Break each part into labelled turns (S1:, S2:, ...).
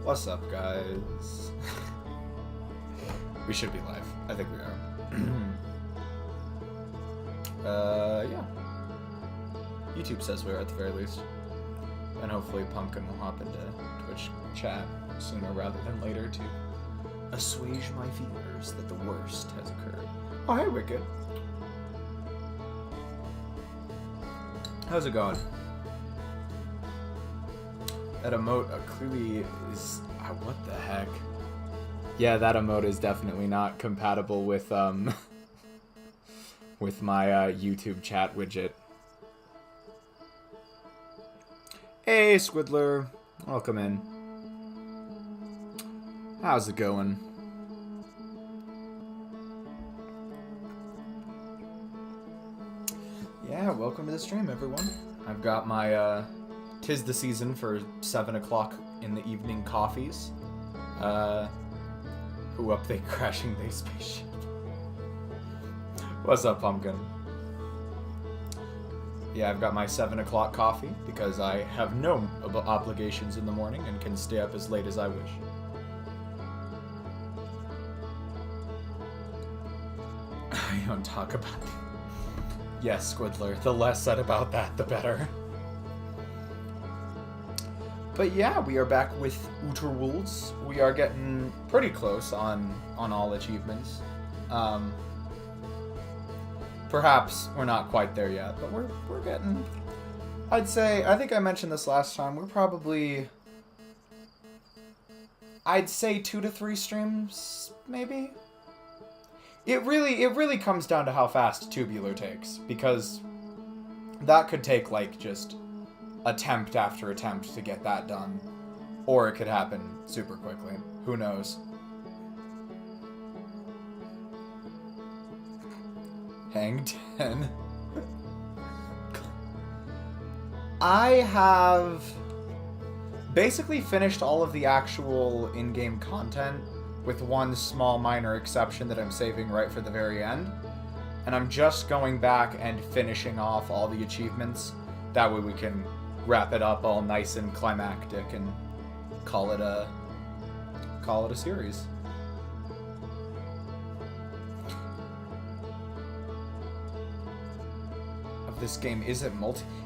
S1: What's up, guys? We should be live. I think we are. Yeah. YouTube says we are at the very least. And hopefully Pumpkin will hop into Twitch chat sooner rather than later to assuage my fears that the worst has occurred. Oh, hey, Wicked. How's it going? That emote clearly is... what the heck? Yeah, that emote is definitely not compatible with, with my, YouTube chat widget. Hey, Squiddler. Welcome in. How's it going? Yeah, welcome to the stream, everyone. I've got my, 'tis the season for 7 o'clock in the evening coffees. Who up they crashing they spaceship? What's up, Pumpkin? Yeah, I've got my 7 o'clock coffee because I have no obligations in the morning and can stay up as late as I wish. I don't talk about it. Yes, Squiddler, the less said about that, the better. But yeah, we are back with Uterwolds. We are getting pretty close on all achievements. Perhaps we're not quite there yet, but we're getting... I'd say, I think I mentioned this last time, we're probably... I'd say 2 to 3 streams, maybe? It really comes down to how fast Tubular takes, because that could take, like, just attempt after attempt to get that done. Or it could happen super quickly. Who knows? Hang 10. I have basically finished all of the actual in-game content, with one small minor exception that I'm saving right for the very end. And I'm just going back and finishing off all the achievements. That way we can wrap it up all nice and climactic and call it a series. Of this game, is it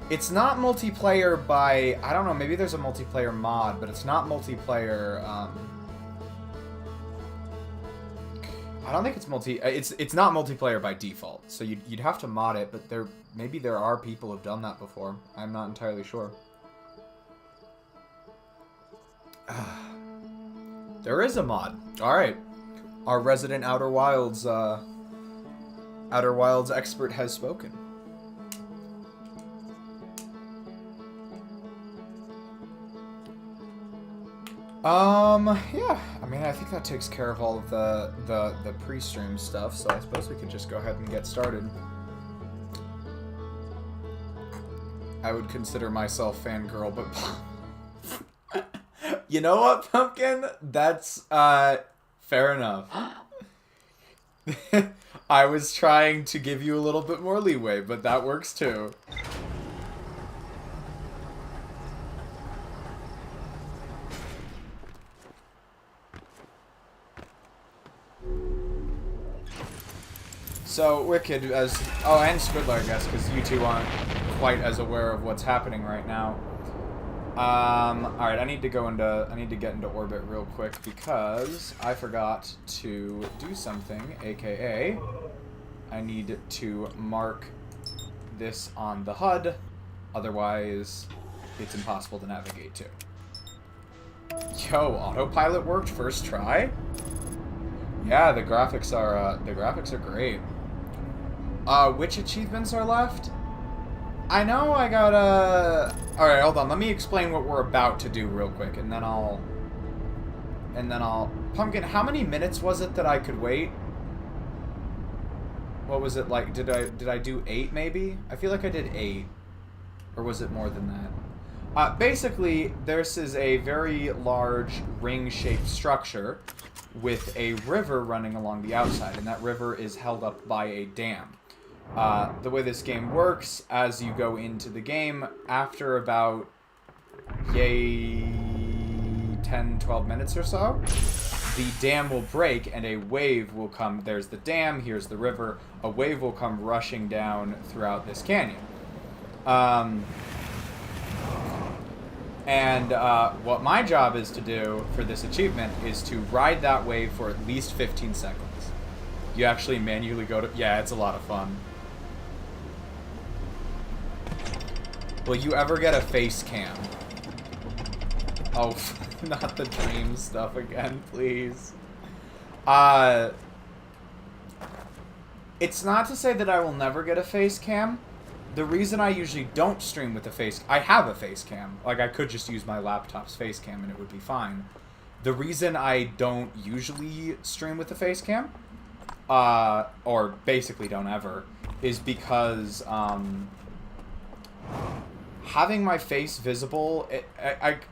S1: it's not multiplayer by, I don't know, maybe there's a multiplayer mod, but it's not multiplayer, I don't think it's it's not multiplayer by default, so you'd have to mod it, but maybe there are people who've done that before. I'm not entirely sure. There is a mod. Alright. Our resident Outer Wilds expert has spoken. Yeah. I mean, I think that takes care of all of the pre-stream stuff, so I suppose we could just go ahead and get started. I would consider myself fangirl, but... You know what, Pumpkin? That's, fair enough. I was trying to give you a little bit more leeway, but that works too. So, Wicked, and Squiddler, I guess, because you two aren't quite as aware of what's happening right now. Alright, I need to get into orbit real quick because I forgot to do something, aka I need to mark this on the HUD, otherwise it's impossible to navigate to. Yo, autopilot worked first try? Yeah, the graphics are great. Which achievements are left? I know I gotta... Alright, hold on. Let me explain what we're about to do real quick, and then I'll... Pumpkin, how many minutes was it that I could wait? What was it like? Did I do 8, maybe? I feel like I did 8. Or was it more than that? Basically, this is a very large ring-shaped structure with a river running along the outside, and that river is held up by a dam. The way this game works, as you go into the game, after about, 10, 12 minutes or so, the dam will break and a wave will come. There's the dam, here's the river. A wave will come rushing down throughout this canyon. What my job is to do for this achievement is to ride that wave for at least 15 seconds. You actually manually go to... Yeah, it's a lot of fun. Will you ever get a face cam? Oh, not the dream stuff again, please. It's not to say that I will never get a face cam. The reason I usually don't stream with a face... I have a face cam. Like, I could just use my laptop's face cam and it would be fine. The reason I don't usually stream with a face cam, or basically don't ever, is because, having my face visible,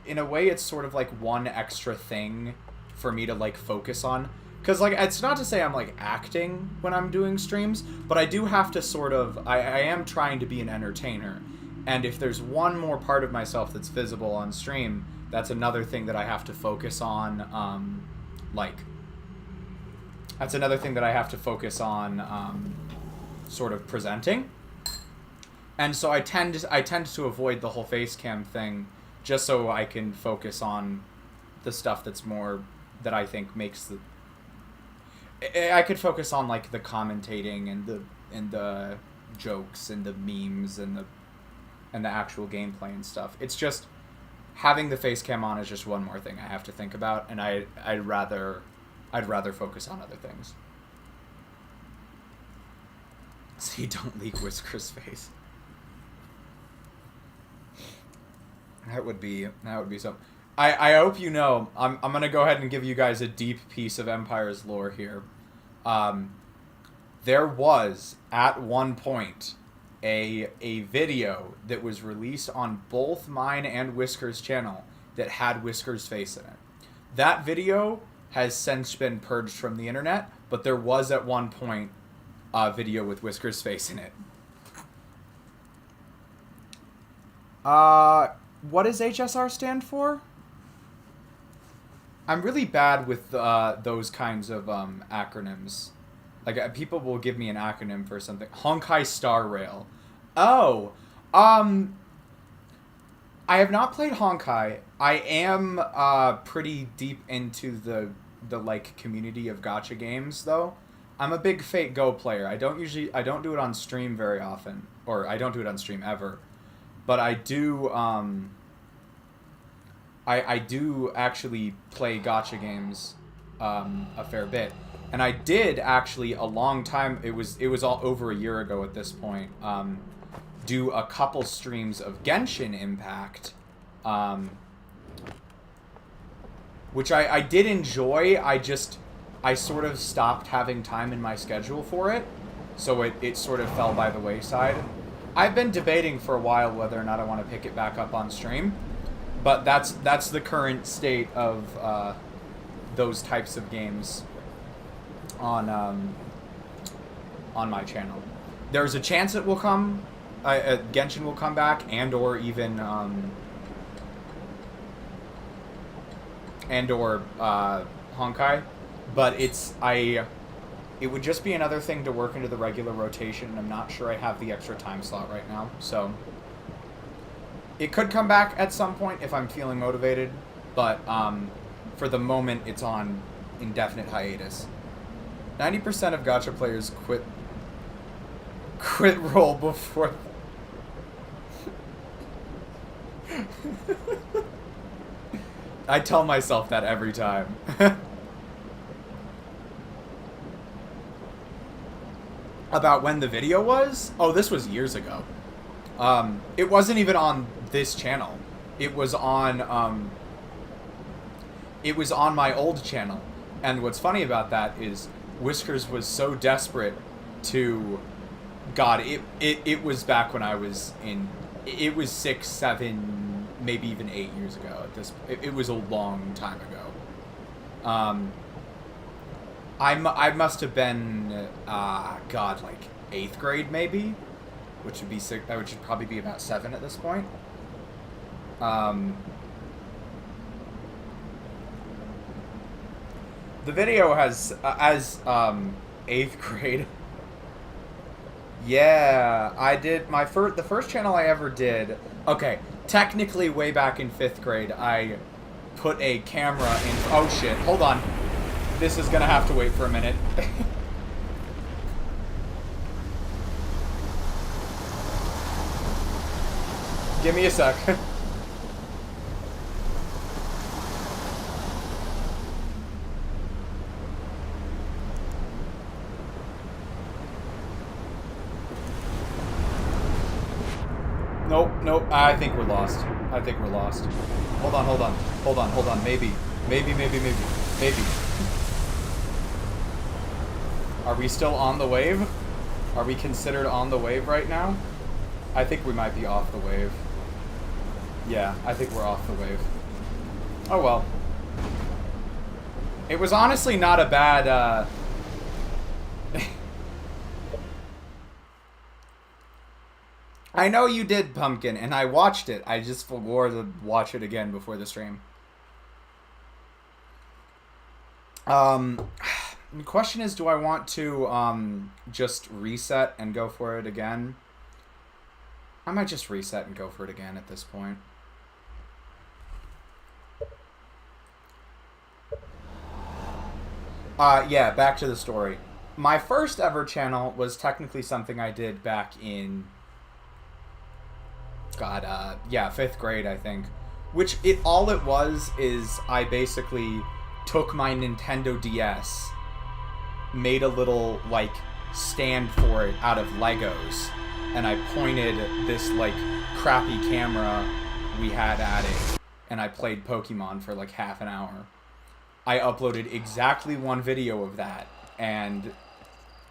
S1: in a way, it's sort of like one extra thing for me to, like, focus on. Because, like, it's not to say I'm, like, acting when I'm doing streams, but I do have to sort of... I am trying to be an entertainer. And if there's one more part of myself that's visible on stream, that's another thing that I have to focus on, That's another thing that I have to focus on, sort of presenting. And so I tend to avoid the whole face cam thing, just so I can focus on the stuff that's more... that I think makes the... I could focus on, like, the commentating and the jokes and the memes and the actual gameplay and stuff. It's just having the face cam on is just one more thing I have to think about, and I'd rather focus on other things. See, don't leak Whisker's face. That would be something. I hope you know, I'm going to go ahead and give you guys a deep piece of Empire's lore here. There was, at one point, a video that was released on both mine and Whisker's channel that had Whisker's face in it. That video has since been purged from the internet, but there was at one point a video with Whisker's face in it. What does HSR stand for? I'm really bad with those kinds of acronyms. Like, people will give me an acronym for something. Honkai Star Rail. Oh, I have not played Honkai. I am pretty deep into the like community of gacha games, though. I'm a big Fate Go player. I don't do it on stream very often, or I don't do it on stream ever. But I do I do actually play gacha games a fair bit. And I did actually a long time, it was all over a year ago at this point, do a couple streams of Genshin Impact, which I did enjoy. I sort of stopped having time in my schedule for it, so it sort of fell by the wayside. I've been debating for a while whether or not I want to pick it back up on stream, but that's the current state of those types of games on my channel. There's a chance it will come, Genshin will come back, and or even Honkai, but it would just be another thing to work into the regular rotation, and I'm not sure I have the extra time slot right now, so it could come back at some point if I'm feeling motivated, but for the moment it's on indefinite hiatus. 90% of gacha players quit roll before... I tell myself that every time. About when the video was? Oh, this was years ago. It wasn't even on this channel. It was on my old channel. And what's funny about that is Whiskers was so desperate to... God, it was back when I was in... It was 6, 7, maybe even 8 years ago. It was a long time ago. I must have been, God, like 8th grade maybe, which would be which would probably be about 7 at this point. The video has, as 8th grade. Yeah, I did the first channel I ever did. Okay, technically way back in 5th grade, I put a camera in. Oh shit! Hold on. This is gonna have to wait for a minute. Give me a sec. Nope, nope. I think we're lost. I think we're lost. Hold on, hold on. Hold on, hold on. Maybe. Maybe. Are we still on the wave? Are we considered on the wave right now? I think we might be off the wave. Yeah, I think we're off the wave. Oh well. It was honestly not a bad, I know you did, Pumpkin, and I watched it. I just forgot to watch it again before the stream. The question is, do I want to just reset and go for it again? I might just reset and go for it again at this point. Yeah, back to the story. My first ever channel was technically something I did back in... yeah, 5th grade, I think. Which, all it was is I basically took my Nintendo DS, made a little, like, stand for it out of Legos, and I pointed this, like, crappy camera we had at it, and I played Pokemon for, like, half an hour. I uploaded exactly one video of that, and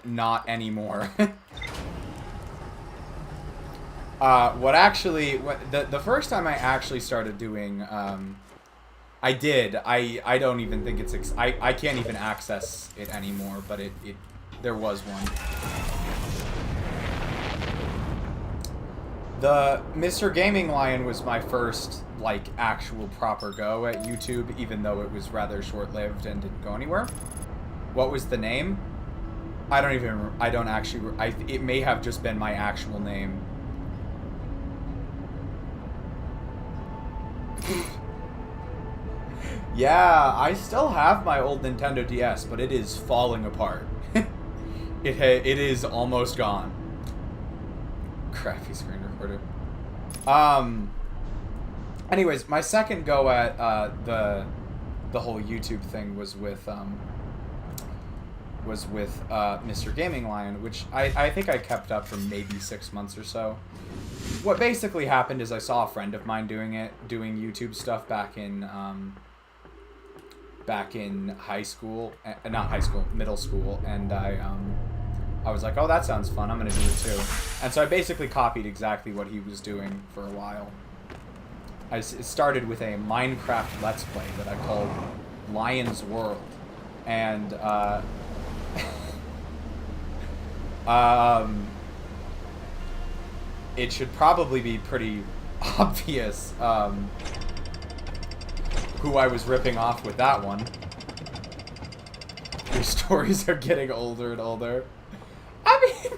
S1: not anymore. The first time I actually started doing, I don't even think it's, I can't even access it anymore, but there was one. The Mr. Gaming Lion was my first, like, actual proper go at YouTube, even though it was rather short-lived and didn't go anywhere. What was the name? It may have just been my actual name. Yeah, I still have my old Nintendo DS, but it is falling apart. It is almost gone. Crappy screen recorder. Anyways, my second go at the whole YouTube thing was with Mr. Gaming Lion, which I think I kept up for maybe 6 months or so. What basically happened is I saw a friend of mine doing YouTube stuff back in high school, not high school, middle school, and I was like, oh, that sounds fun, I'm gonna do it too. And so I basically copied exactly what he was doing for a while. It started with a Minecraft Let's Play that I called Lion's World, and it should probably be pretty obvious who I was ripping off with that one. Your stories are getting older and older. I mean,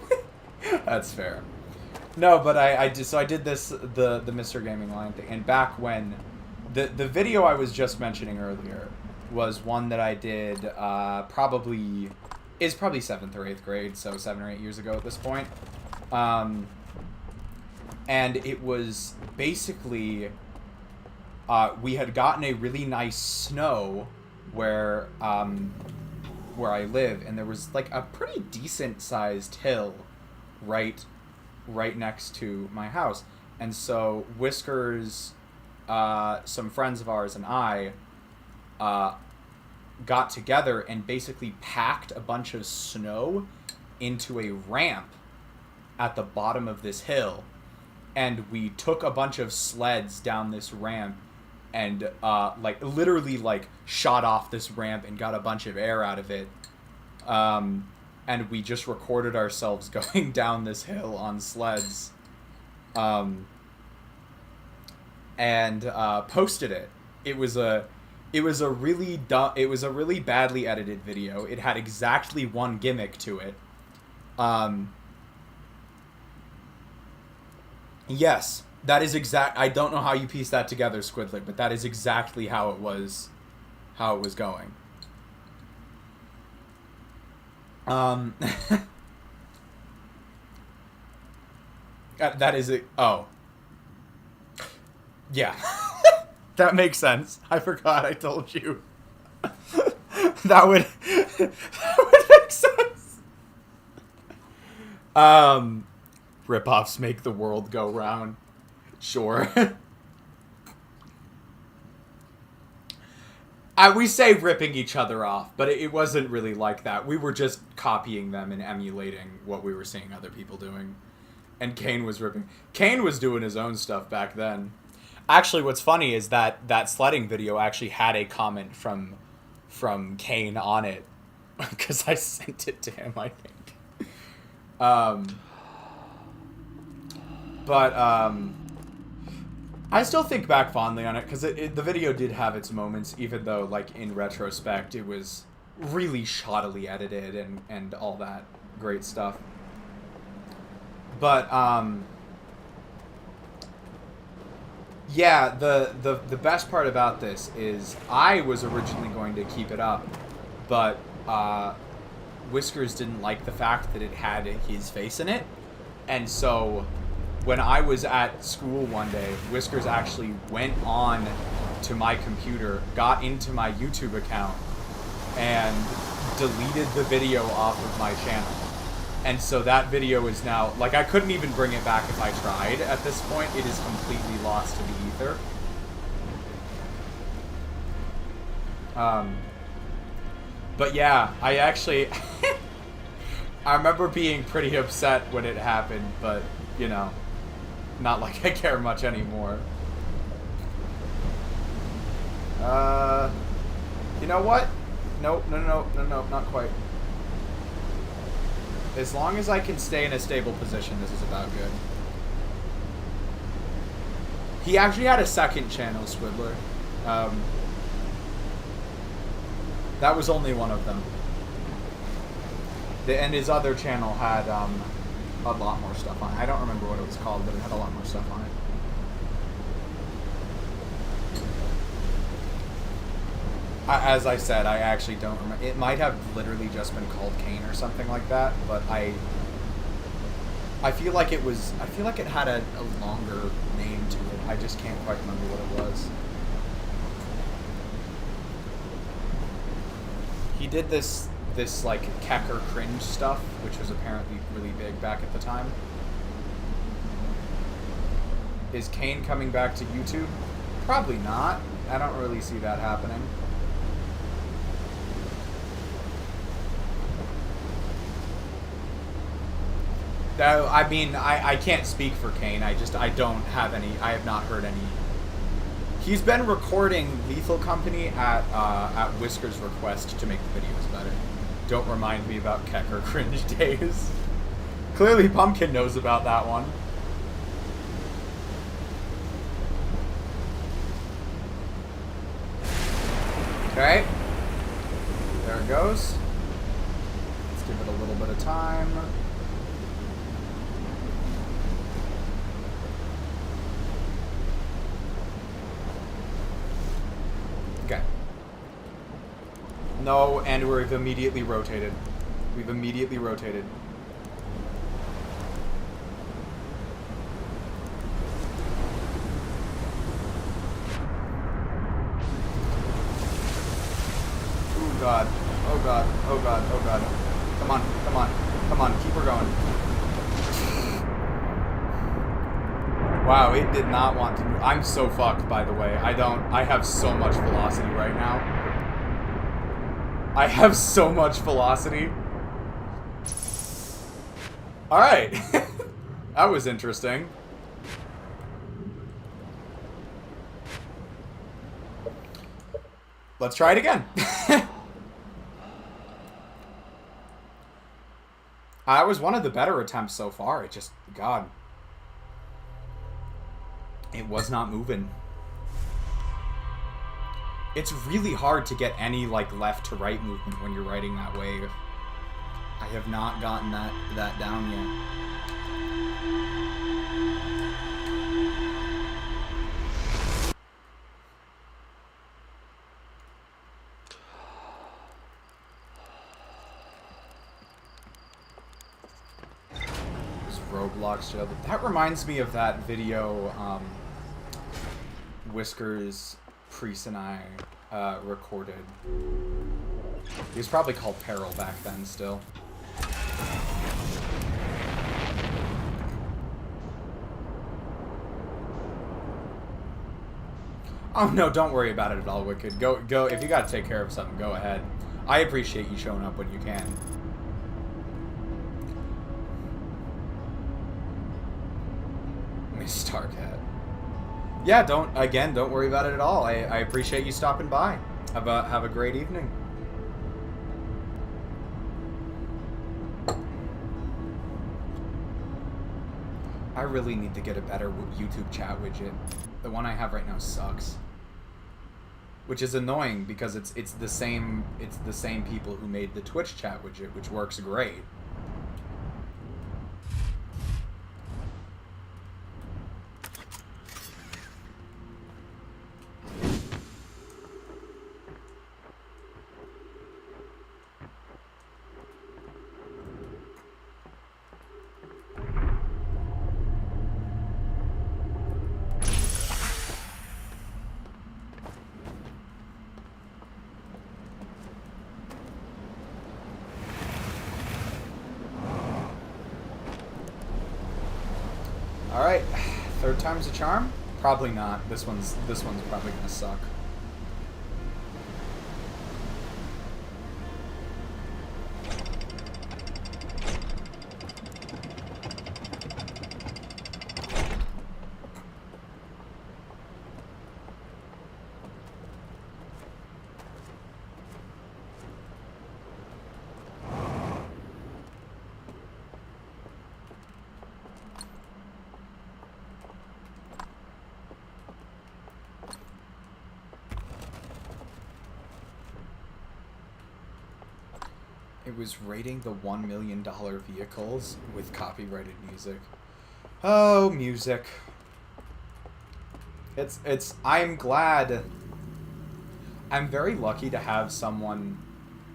S1: that's fair. No, but I did this, the Mr. Gaming Lion thing, and back when, the video I was just mentioning earlier was one that I did, probably 7th or 8th grade, so 7 or 8 years ago at this point. And it was basically, we had gotten a really nice snow where I live, and there was like a pretty decent sized hill right next to my house. And so Whiskers, some friends of ours, and I got together and basically packed a bunch of snow into a ramp at the bottom of this hill, and we took a bunch of sleds down this ramp and literally shot off this ramp and got a bunch of air out of it, and we just recorded ourselves going down this hill on sleds, and posted it. It was It was a really it was a really badly edited video. It had exactly one gimmick to it. Yes, that is exact. I don't know how you piece that together, Squidlick, but that is exactly how it was going. That is it. Oh. Yeah. That makes sense. I forgot I told you. that would make sense. Rip-offs make the world go round. Sure. We say ripping each other off, but it wasn't really like that. We were just copying them and emulating what we were seeing other people doing. And Kane was ripping. Kane was doing his own stuff back then. Actually, what's funny is that sledding video actually had a comment from Kane on it, because I sent it to him, I think. But I still think back fondly on it, because the video did have its moments, even though, like, in retrospect, it was really shoddily edited and all that great stuff. But, yeah, the best part about this is I was originally going to keep it up, but Whiskers didn't like the fact that it had his face in it, and so when I was at school one day, Whiskers actually went on to my computer, got into my YouTube account, and deleted the video off of my channel. And so that video is now, like, I couldn't even bring it back if I tried at this point. It is completely lost to the ether. But yeah, I actually, I remember being pretty upset when it happened, but, you know, not like I care much anymore. You know what? Nope, no, not quite. As long as I can stay in a stable position, this is about good. He actually had a second channel, Squiddler. That was only one of them. And his other channel had a lot more stuff on it. I don't remember what it was called, but it had a lot more stuff on it. As I said, I actually don't remember. It might have literally just been called Kane or something like that, but I feel like it was. I feel like it had a longer name to it. I just can't quite remember what it was. He did this like Kecker cringe stuff, which was apparently really big back at the time. Is Kane coming back to YouTube? Probably not. I don't really see that happening. I mean, I can't speak for Kane. I don't have any. I have not heard any. He's been recording Lethal Company at Whisker's request to make the videos better. Don't remind me about Kecker cringe days. Clearly, Pumpkin knows about that one. Okay. There it goes. Let's give it a little bit of time. Okay. No, and we've immediately rotated. We've immediately rotated. Oh god. Oh god. Oh god. Oh god. Come on. Come on. Come on. Keep her going. Wow, it did not want to move. I'm so fucked, by the way. I have so much velocity right now. I have so much velocity. Alright. That was interesting. Let's try it again. I was one of the better attempts so far. It just, God. It was not moving. It's really hard to get any, like, left to right movement when you're riding that wave. I have not gotten that down yet. Roblox show. That reminds me of that video Whiskers, Priest, and I recorded. He was probably called Peril back then still. Oh no, don't worry about it at all, Wicked. Go, if you gotta take care of something, go ahead. I appreciate you showing up when you can. Miss Starcat. Yeah, don't worry about it at all. I appreciate you stopping by. Have a great evening. I really need to get a better YouTube chat widget. The one I have right now sucks. Which is annoying because it's the same people who made the Twitch chat widget, which works great. Alright, third time's a charm? Probably not. This one's probably gonna suck. It was rating the $1 million vehicles with copyrighted music. Oh, music. I'm glad. I'm very lucky to have someone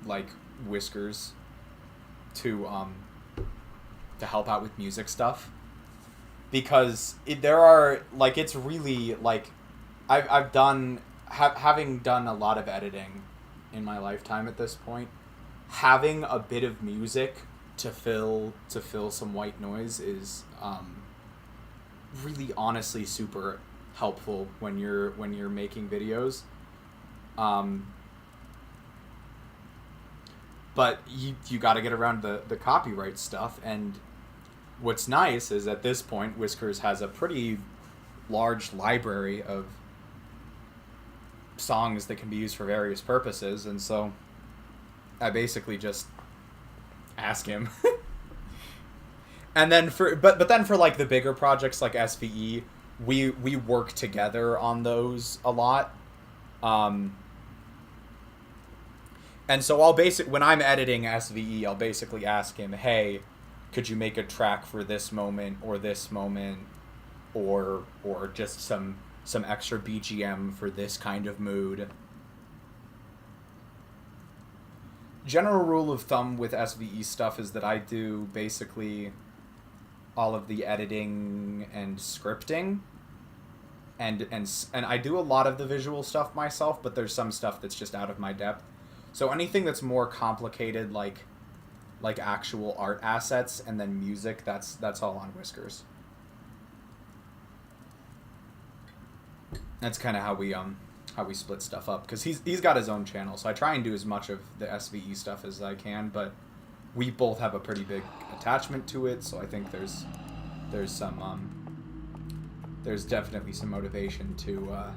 S1: like Whiskers to help out with music stuff. Because it's really, like, I've done, having done a lot of editing in my lifetime at this point, having a bit of music to fill some white noise is really honestly super helpful when you're making videos. But you got to get around the copyright stuff, and what's nice is at this point Whiskers has a pretty large library of songs that can be used for various purposes, and so I basically just ask him. And then but then for like the bigger projects like SVE, we work together on those a lot. And so when I'm editing SVE, I'll basically ask him, "Hey, could you make a track for this moment or this moment, or just some extra BGM for this kind of mood?" General rule of thumb with SVE stuff is that I do basically all of the editing and scripting, and I do a lot of the visual stuff myself, but there's some stuff that's just out of my depth. So anything that's more complicated, like actual art assets and then music, that's all on Whiskers. That's kind of how we split stuff up, because he's got his own channel, so I try and do as much of the SVE stuff as I can, but we both have a pretty big attachment to it, so I think there's definitely some motivation to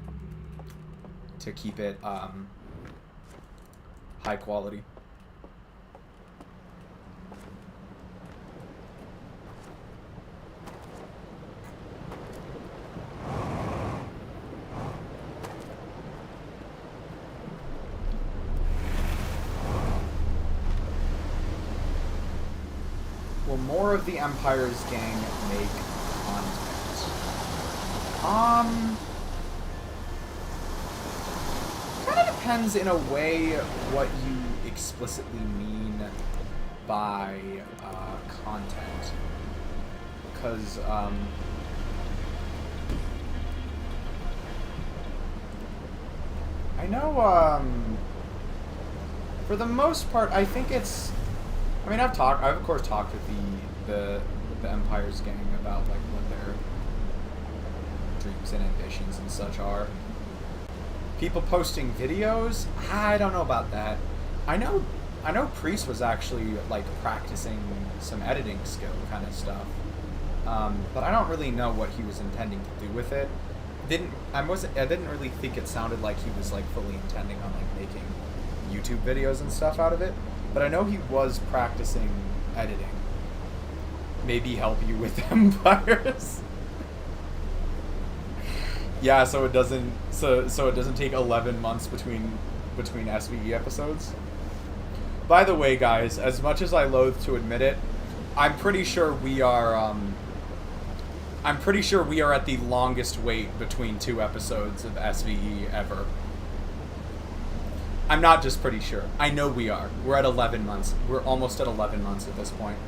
S1: keep it high quality. more of the Empire's gang make content? Kind of depends in a way what you explicitly mean by content. Because, I know, for the most part, I think it's... I mean, I've of course talked with the Empire's gang about, like, what their dreams and ambitions and such are. People posting videos? I don't know about that. I know Priest was actually, like, practicing some editing skill kind of stuff. But I don't really know what he was intending to do with it. I didn't really think it sounded like he was, like, fully intending on, like, making YouTube videos and stuff out of it. But I know he was practicing editing. Maybe help you with Empires. Yeah, so it doesn't take 11 months between SVE episodes. By the way, guys, as much as I loathe to admit it, I'm pretty sure we are at the longest wait between 2 episodes of SVE ever. I'm not just pretty sure. I know we are. We're at 11 months. We're almost at 11 months at this point.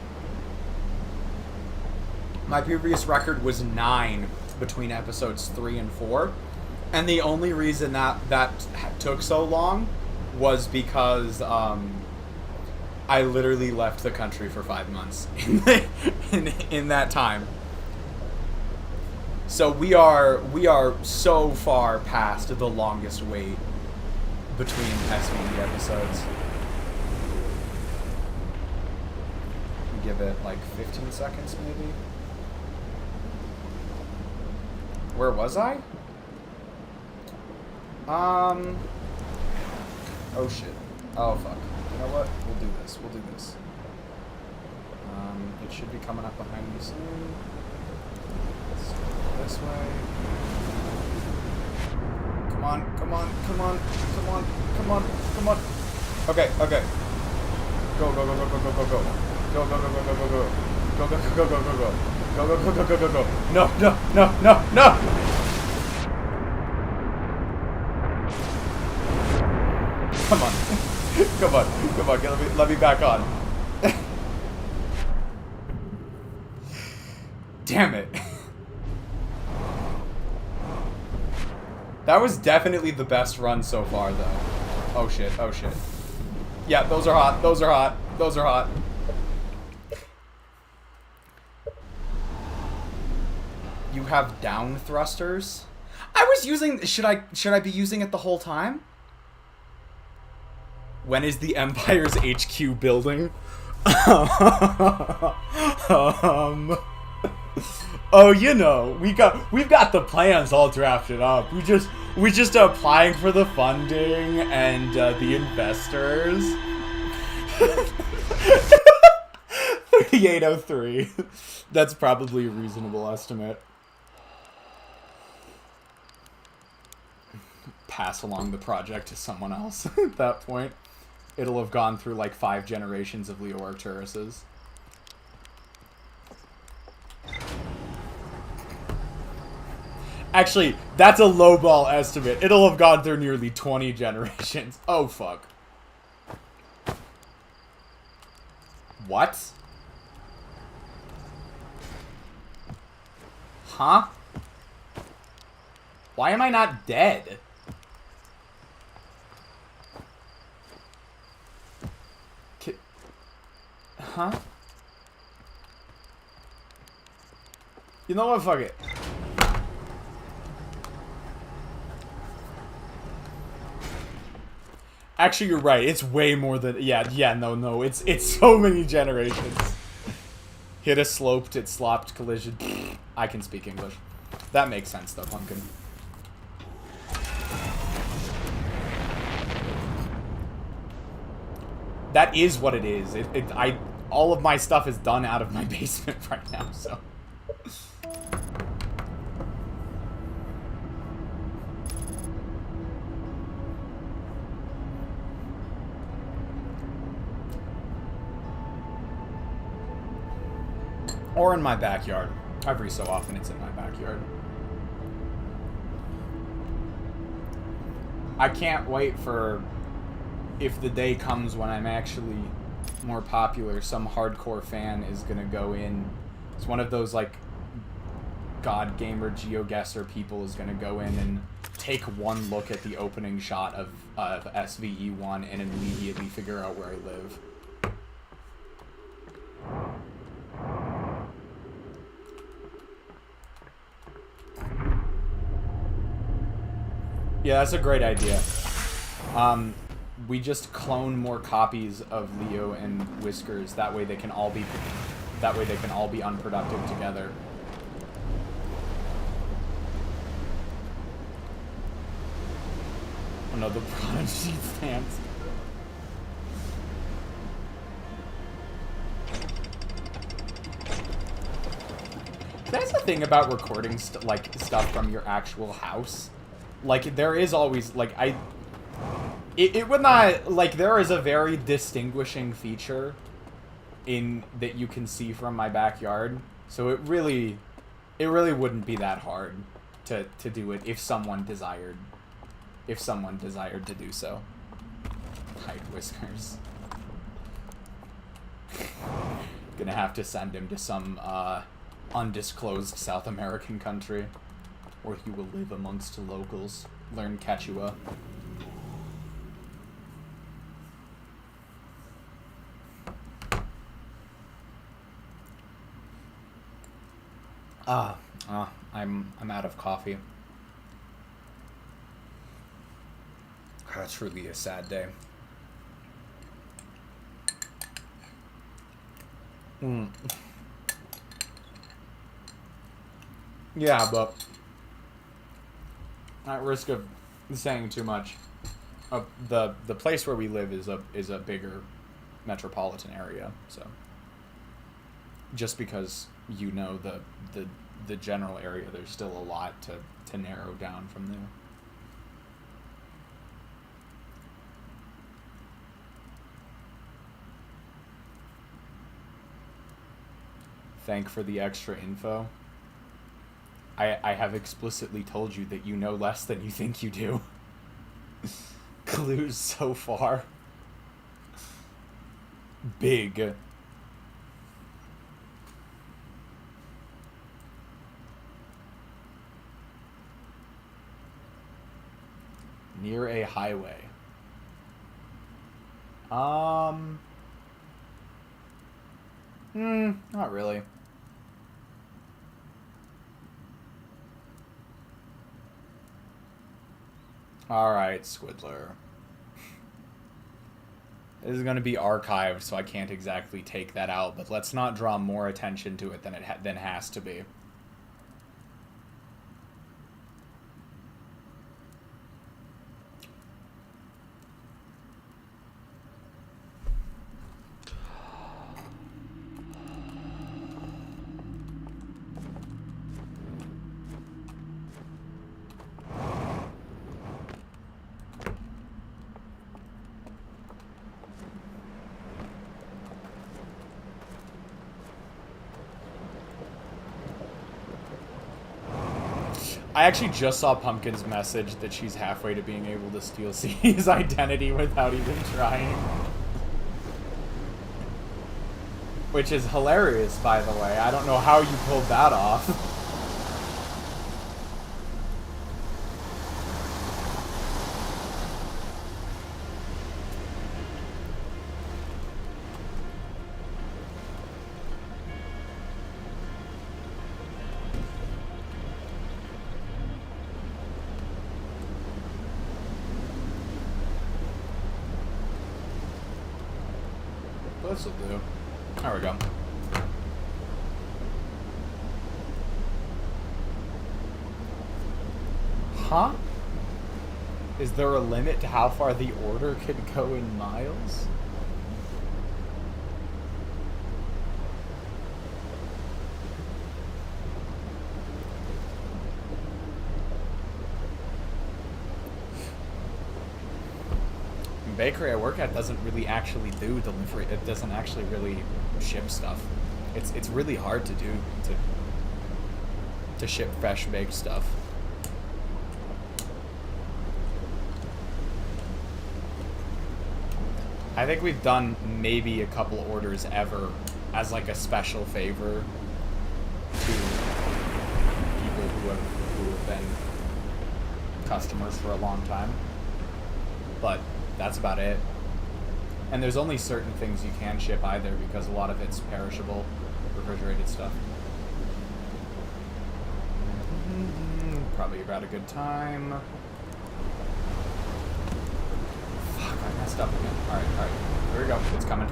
S1: My previous record was 9 between episodes 3 and 4. And the only reason that took so long was because I literally left the country for 5 months in that time. So we are so far past the longest wait between SVE episodes. Give it like 15 seconds maybe. Where was I? Oh shit. Oh fuck. You know what? We'll do this. It should be coming up behind me soon. Let's go this way. Come on. Okay. Go. Go. No. Come on. Let me back on. Damn it. That was definitely the best run so far, though. Oh shit. Yeah, those are hot. You have down thrusters? I was using... Should I be using it the whole time? When is the Empire's HQ building? Oh, you know, we've got the plans all drafted up. We just applying for the funding and the investors. 3803. That's probably a reasonable estimate. Pass along the project to someone else at that point. It'll have gone through like 5 generations of Leo Arcturuses. Actually, that's a lowball estimate. It'll have gone through nearly 20 generations. Oh, fuck. What? Huh? Why am I not dead? Huh? You know what? Fuck it. Actually, you're right. It's way more than... Yeah, no. It's so many generations. Hit a sloped, it slopped collision. I can speak English. That makes sense, though, Pumpkin. That is what it is. All of my stuff is done out of my basement right now, so... Or in my backyard. Every so often it's in my backyard. I can't wait for, if the day comes when I'm actually more popular, some hardcore fan is gonna go in. It's one of those like God Gamer GeoGuessr people is gonna go in and take one look at the opening shot of SVE1 and immediately figure out where I live. Yeah, that's a great idea. We just clone more copies of Leo and Whiskers. That way they can all be unproductive together. Oh no, the Prodigy stance. That's the thing about recording stuff from your actual house. Like, there is always, like, it would not, like, there is a very distinguishing feature in that you can see from my backyard. So it really wouldn't be that hard to do it if someone desired to do so. Hide Whiskers. Gonna have to send him to some undisclosed South American country where he will live amongst the locals, learn Quechua. I'm out of coffee. That's really a sad day. Yeah, but at risk of saying too much, the place where we live is a bigger metropolitan area, so just because you know the general area, there's still a lot to narrow down from there. Thank for the extra info. I have explicitly told you that you know less than you think you do. Clues so far. Big. Near a highway. Not really. Alright, Squidler. This is going to be archived, so I can't exactly take that out, but let's not draw more attention to it than it has to be. I actually just saw Pumpkin's message that she's halfway to being able to steal C's identity without even trying. Which is hilarious, by the way. I don't know how you pulled that off. This'll do. There we go. Huh? Is there a limit to how far the order can go in miles? Bakery I work at doesn't really actually do delivery. It doesn't actually really ship stuff. It's really hard to do to ship fresh baked stuff. I think we've done maybe a couple orders ever as like a special favor to people who have been customers for a long time. But that's about it. And there's only certain things you can ship either because a lot of it's perishable, refrigerated stuff. Probably about a good time. Fuck, I messed up again. Alright. Here we go. It's coming.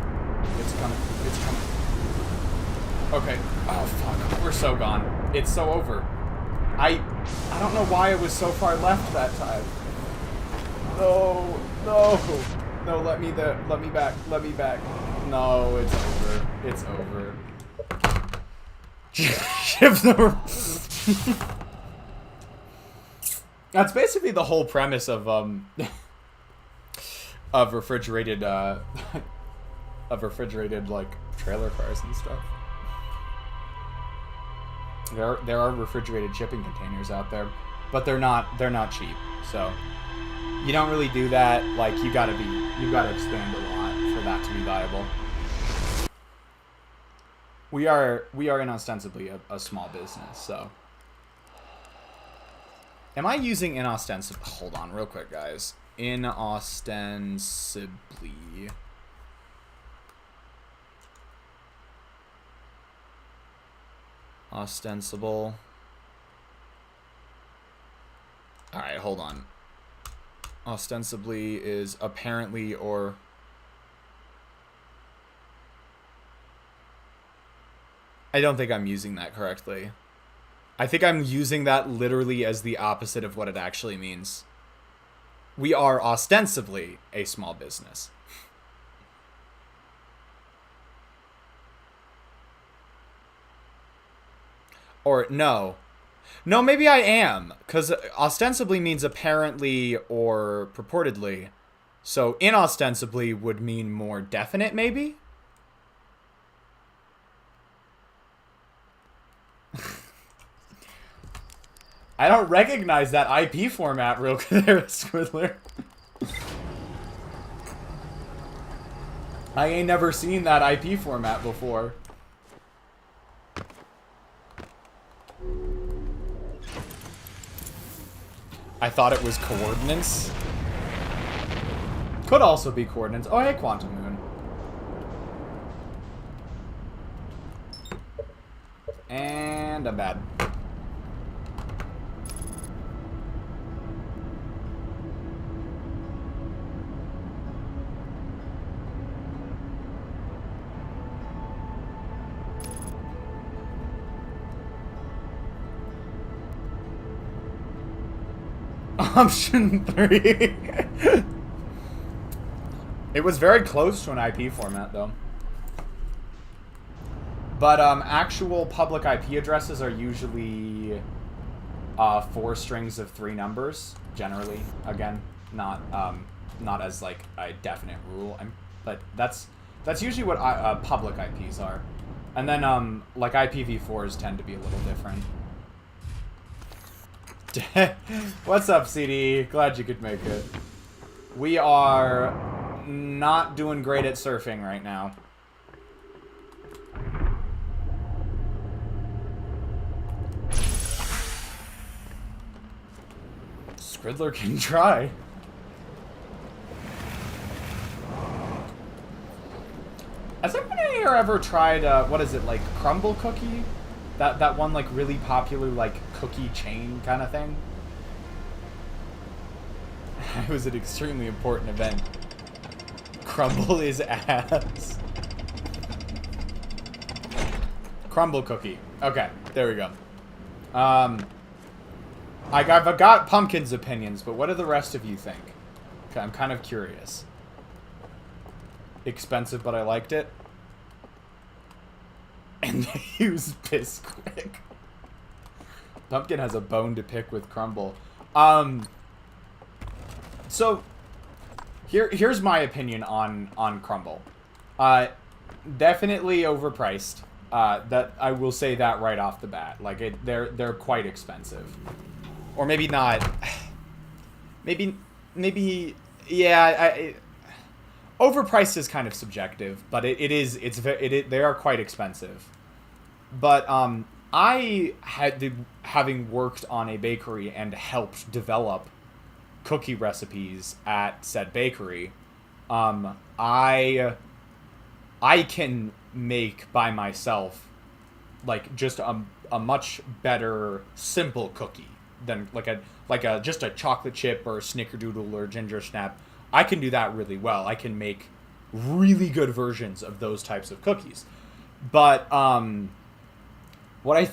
S1: It's coming. Okay. Oh, fuck. We're so gone. It's so over. I don't know why it was so far left that time. No. Let me back. No, it's over. It's over. Ship the... That's basically the whole premise of refrigerated like trailer cars and stuff. There are refrigerated shipping containers out there, but they're not cheap. So you don't really do that. Like you gotta expand a lot for that to be viable. We are inostensibly a small business, so. Am I using inostensibly? Hold on real quick, guys. Inostensibly. Ostensible. Alright, hold on. Ostensibly is apparently or... I don't think I'm using that correctly. I think I'm using that literally as the opposite of what it actually means. We are ostensibly a small business. Or no. No, maybe I am. Because ostensibly means apparently or purportedly. So inostensibly would mean more definite, maybe? I don't recognize that IP format real good there, Squiddler. I ain't never seen that IP format before. I thought it was coordinates. Could also be coordinates. Oh, hey, Quantum Moon. And I'm bad. Option 3. It was very close to an IP format, though. But actual public IP addresses are usually 4 strings of 3 numbers, generally. Again, not as like a definite rule. But that's usually what public IPs are. And then like IPv4s tend to be a little different. What's up, CD? Glad you could make it. We are not doing great at surfing right now. Scriddler can try. Has anyone here ever tried, what is it, like, Crumble Cookie? That one, like, really popular, like, cookie chain kind of thing? It was an extremely important event. Crumble is ass. Crumble Cookie. Okay, there we go. I've got Pumpkin's opinions, but what do the rest of you think? Okay, I'm kind of curious. Expensive, but I liked it. And they use Bisquick. Pumpkin has a bone to pick with Crumble. So here's my opinion on Crumble. Definitely overpriced. That I will say that right off the bat. Like they're quite expensive, or maybe not. Maybe yeah. Overpriced is kind of subjective, but they are quite expensive. But having worked on a bakery and helped develop cookie recipes at said bakery, I can make by myself like just a much better simple cookie than just a chocolate chip or a snickerdoodle or ginger snap. I can do that really well. I can make really good versions of those types of cookies. But what I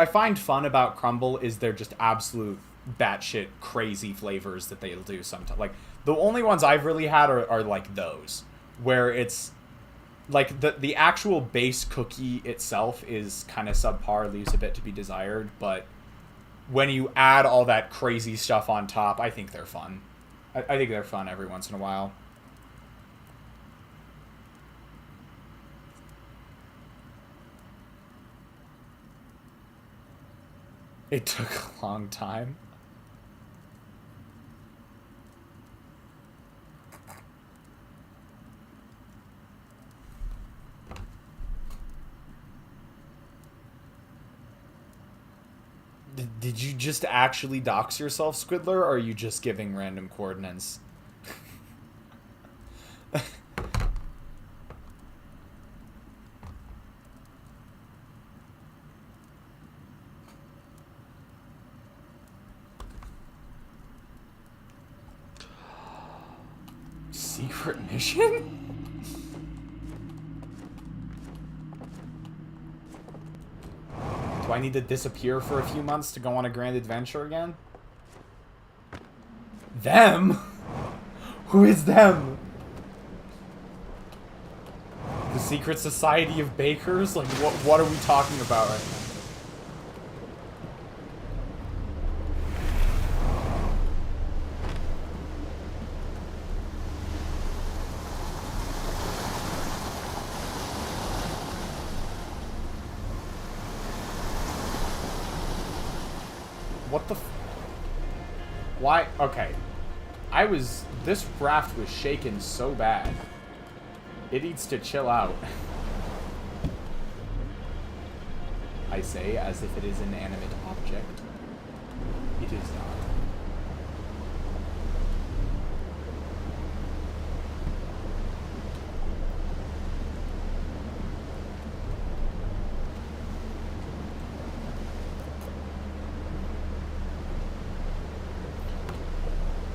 S1: find fun about Crumble is they're just absolute batshit crazy flavors that they'll do sometimes. Like the only ones I've really had are like those, where it's like the actual base cookie itself is kind of subpar, leaves a bit to be desired, but when you add all that crazy stuff on top, I think they're fun. I think they're fun every once in a while. It took a long time. Did you just actually dox yourself, Squidler, or are you just giving random coordinates? Secret mission? Do I need to disappear for a few months to go on a grand adventure again? Them? Who is them? The Secret Society of Bakers? Like, what are we talking about right now? What the Why? Okay. This raft was shaking so bad. It needs to chill out. I say, as if it is an animate object. It is not.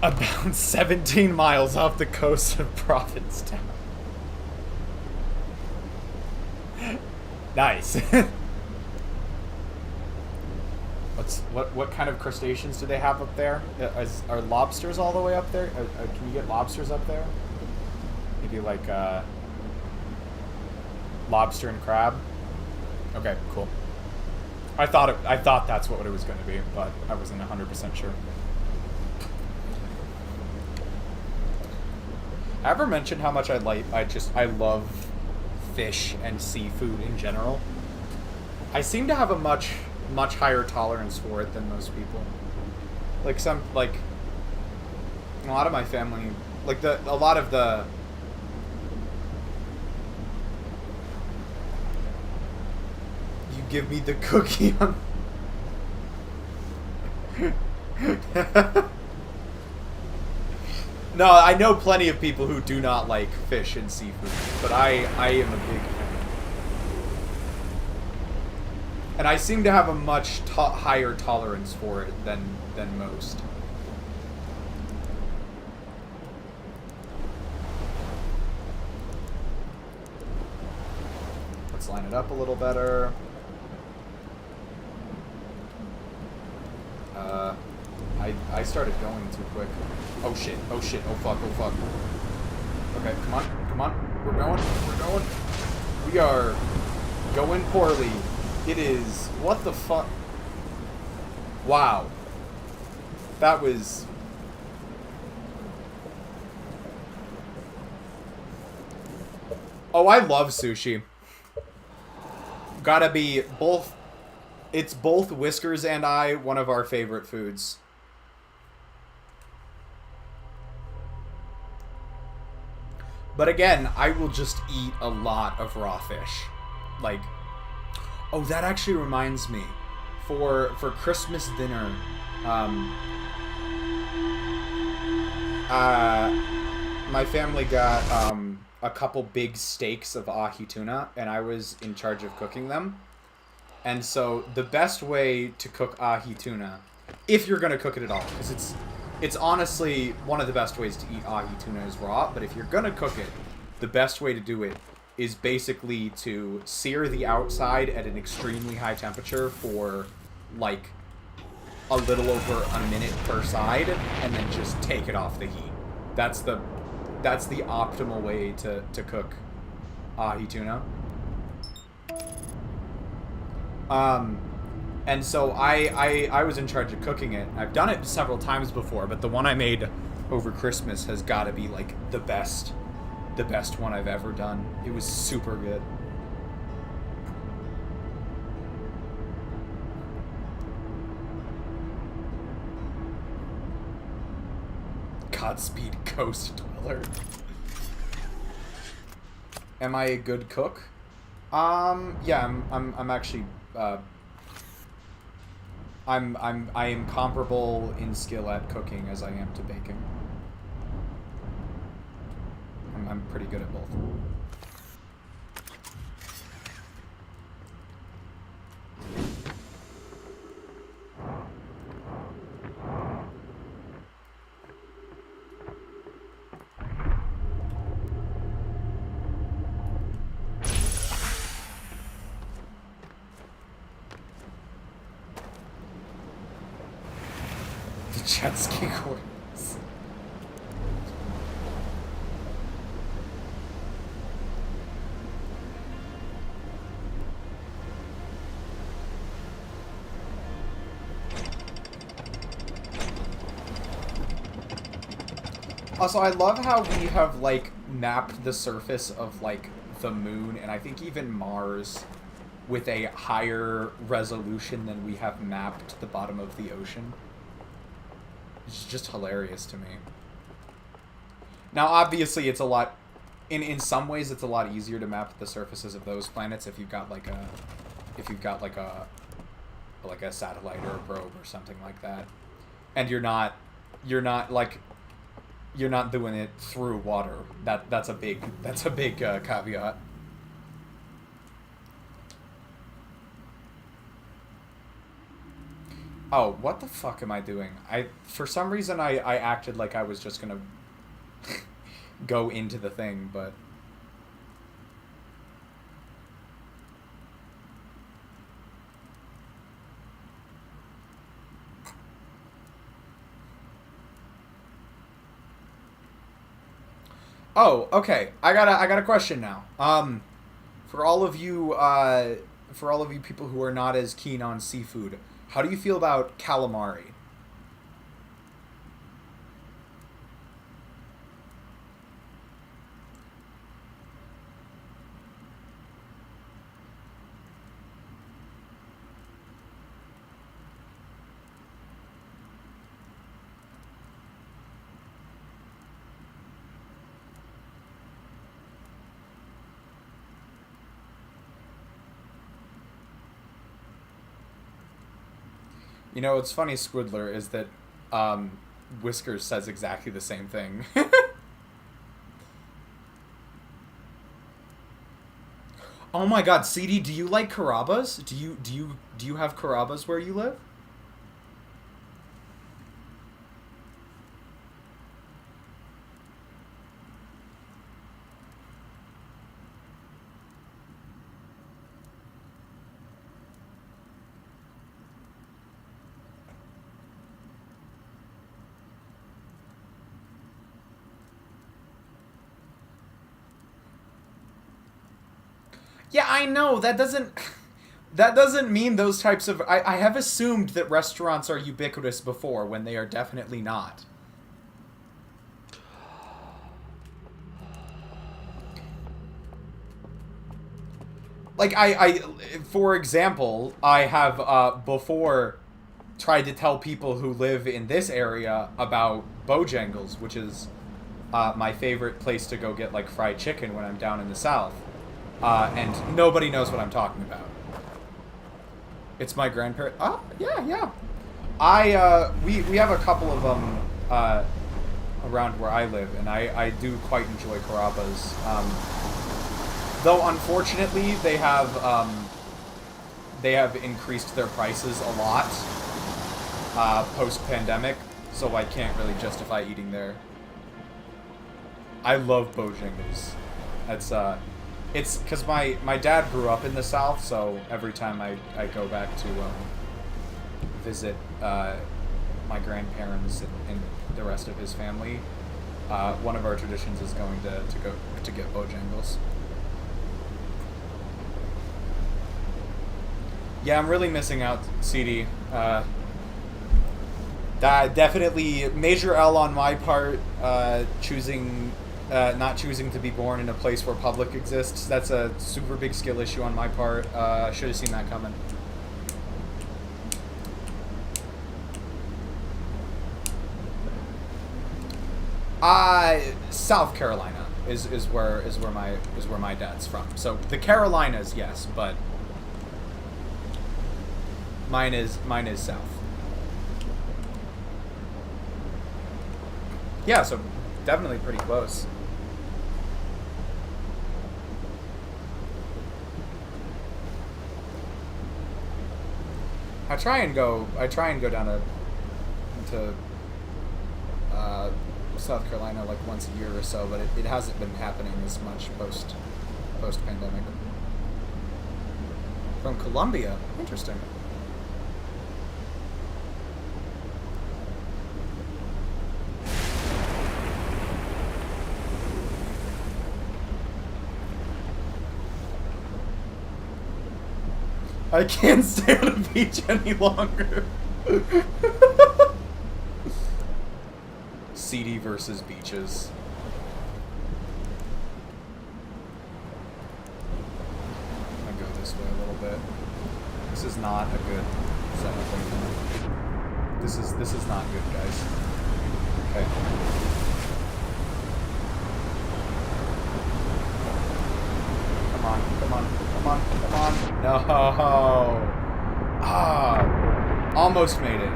S1: About 17 miles off the coast of Provincetown. Nice. What kind of crustaceans do they have up there? Are lobsters all the way up there? Can you get lobsters up there? Maybe like lobster and crab. Okay, cool. I thought that's what it was going to be, but I wasn't 100% sure. I ever mentioned how much I love fish and seafood in general? I seem to have a much higher tolerance for it than most people. Like a lot of my family, like a lot of the you give me the cookie on No, I know plenty of people who do not like fish and seafood, but I am a big fan. And I seem to have a much higher tolerance for it than most. Let's line it up a little better. I started going too quick. Oh shit, oh shit, oh fuck, oh fuck. Okay, come on, we're going. We are going poorly. It is, what the fuck? Wow. That was... Oh, I love sushi. Gotta be both. It's both Whiskers and I, one of our favorite foods. But again, I will just eat a lot of raw fish. Like, oh, that actually reminds me. For Christmas dinner, my family got a couple big steaks of ahi tuna, and I was in charge of cooking them. And so the best way to cook ahi tuna, if you're gonna cook it at all, because it's honestly one of the best ways to eat ahi tuna is raw, but if you're gonna cook it, the best way to do it is basically to sear the outside at an extremely high temperature for like a little over a minute per side, and then just take it off the heat. That's the optimal way to cook ahi tuna. And so I was in charge of cooking it. I've done it several times before, but the one I made over Christmas has got to be like the best one I've ever done. It was super good. Godspeed, Coast Dweller. Am I a good cook? Yeah, I'm actually, I am comparable in skill at cooking as I am to baking. I'm pretty good at both. The jet ski course. Also, I love how we have, like, mapped the surface of, like, the moon, and I think even Mars, with a higher resolution than we have mapped the bottom of the ocean. It's just hilarious to me. Now, obviously, it's a lot... In some ways, it's a lot easier to map the surfaces of those planets if you've got, like, a... If you've got, like a satellite or a probe or something like that. And you're not, like... You're not doing it through water. That's a big caveat. Oh, what the fuck am I doing? For some reason I acted like I was just gonna go into the thing, but oh, okay. I got a question now. For all of you people who are not as keen on seafood, how do you feel about calamari? You know, what's funny, Squidler, is that Whiskers says exactly the same thing. Oh my god, CD, do you like Carrabba's? Do you have Carrabba's where you live? Yeah, I know. That doesn't mean those types of... I have assumed that restaurants are ubiquitous before when they are definitely not. Like, for example, I have before tried to tell people who live in this area about Bojangles, which is my favorite place to go get, like, fried chicken when I'm down in the South. And nobody knows what I'm talking about. It's my grandparent. Oh, yeah. We have a couple of them around where I live, and I do quite enjoy Carrabba's. Though unfortunately they have increased their prices a lot post-pandemic, so I can't really justify eating there. I love Bojangles. It's because my dad grew up in the South, so every time I go back to visit my grandparents and the rest of his family, one of our traditions is going to get Bojangles. Yeah, I'm really missing out, CD. Definitely major L on my part, not choosing to be born in a place where public exists. That's a super big skill issue on my part. Should have seen that coming. South Carolina is where my dad's from. So the Carolinas, yes, but mine is south. Yeah, so definitely pretty close. I try and go down to South Carolina like once a year or so, but it hasn't been happening as much post pandemic. From Colombia, interesting. I can't stay on a beach any longer. CD versus beaches. I'm gonna go this way a little bit. This is not a good setup right now. This is not good, guys. Okay. Come on. No. Almost made it.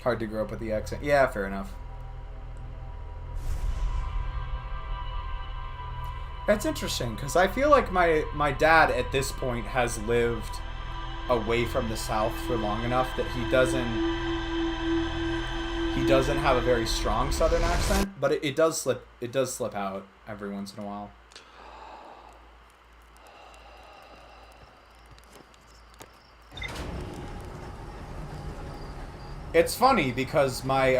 S1: Hard to grow up with the accent. Yeah, fair enough. That's interesting, because I feel like my dad at this point has lived away from the South for long enough that he doesn't have a very strong Southern accent, but it does slip out every once in a while. It's funny because my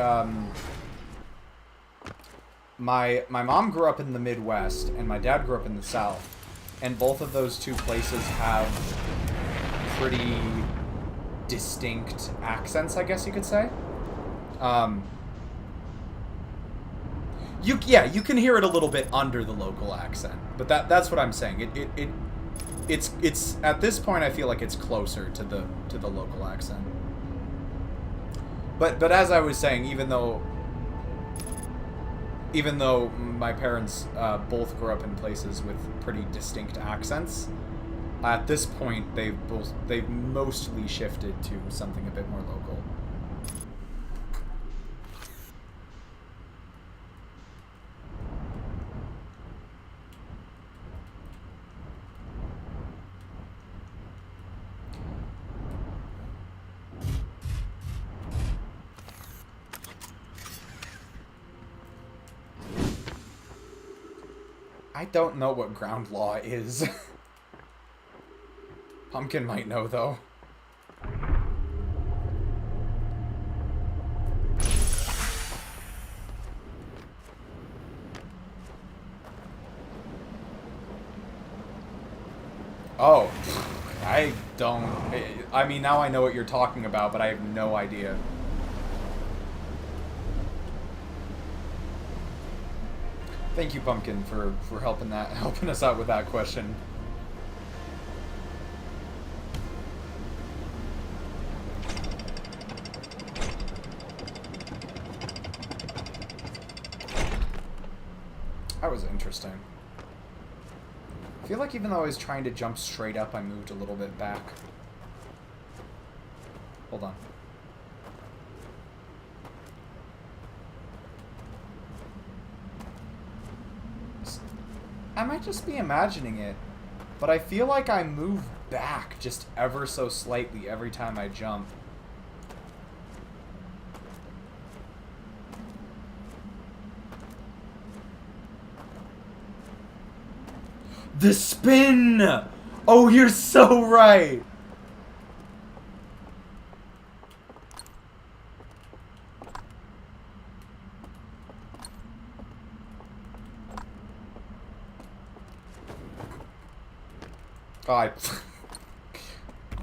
S1: mom grew up in the Midwest and my dad grew up in the South, and both of those two places have pretty distinct accents, I guess you could say. You can hear it a little bit under the local accent, but that's what I'm saying. It's at this point I feel like it's closer to the local accent. But as I was saying, even though my parents both grew up in places with pretty distinct accents, at this point they've mostly shifted to something a bit more local. I don't know what ground law is. Pumpkin might know, though. Oh, I don't... I mean, now I know what you're talking about, but I have no idea. Thank you, Pumpkin, for helping us out with that question. That was interesting. I feel like even though I was trying to jump straight up, I moved a little bit back. Hold on. I might just be imagining it, but I feel like I move back just ever so slightly every time I jump. The spin! Oh, you're so right!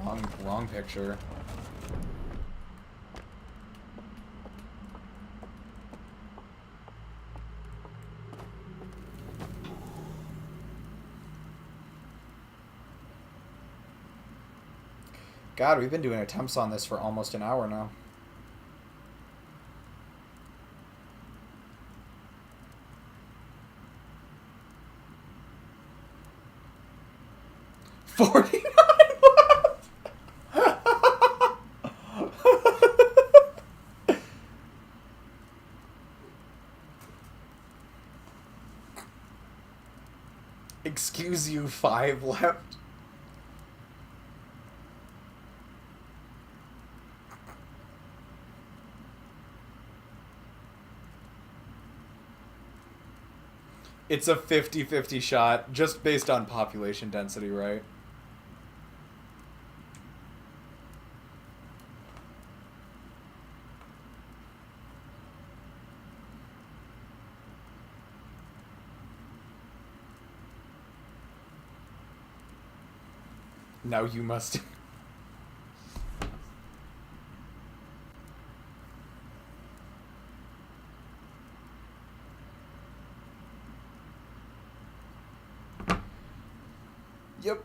S1: Oh, wrong picture. God, we've been doing attempts on this for almost an hour now. $49 left. Excuse you, 5 left. It's a 50-50 shot, just based on population density, right? Now you must... Yep.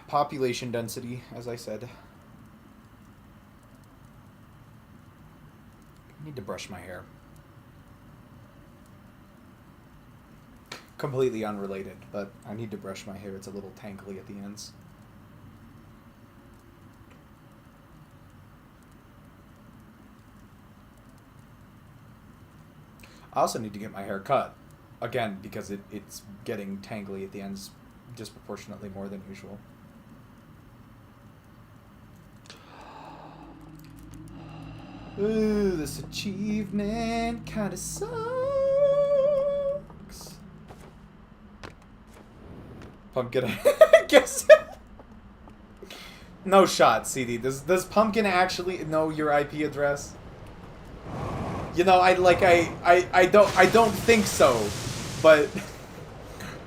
S1: Population density, as I said. I need to brush my hair. Completely unrelated, but I need to brush my hair. It's a little tangly at the ends. I also need to get my hair cut. Again, because it's getting tangly at the ends disproportionately more than usual. Ooh, this achievement kinda sucks. Pumpkin, I guess. No shot, CD. Does Pumpkin actually know your IP address? You know, I don't think so, but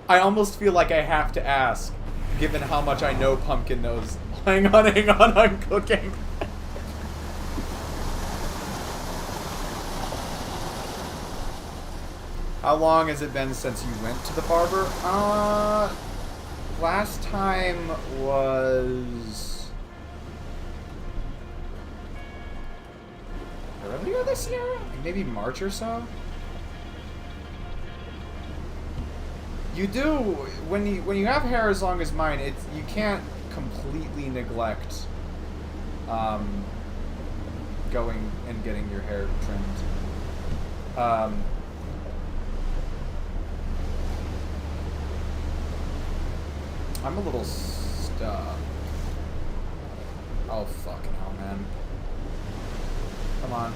S1: I almost feel like I have to ask, given how much I know Pumpkin knows. Hang on, I'm cooking. How long has it been since you went to the barber? Last time was earlier this year? Like maybe March or so? You do, when you have hair as long as mine, you can't completely neglect going and getting your hair trimmed. I'm a little stuck. Oh, fucking hell, man. Come on.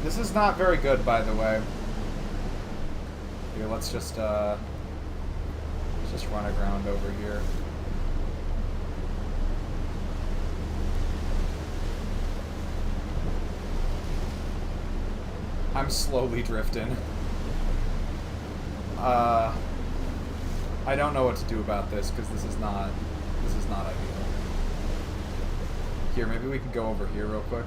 S1: This is not very good, by the way. Here, let's just run aground over here. I'm slowly drifting. I don't know what to do about this because this is not ideal. Here, maybe we can go over here real quick.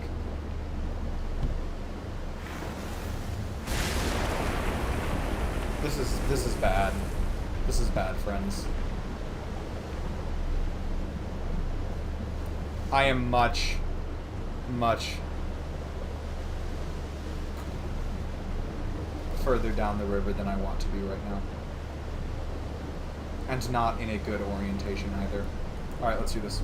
S1: This is bad. This is bad, friends. I am much further down the river than I want to be right now. And not in a good orientation either. Alright, let's do this.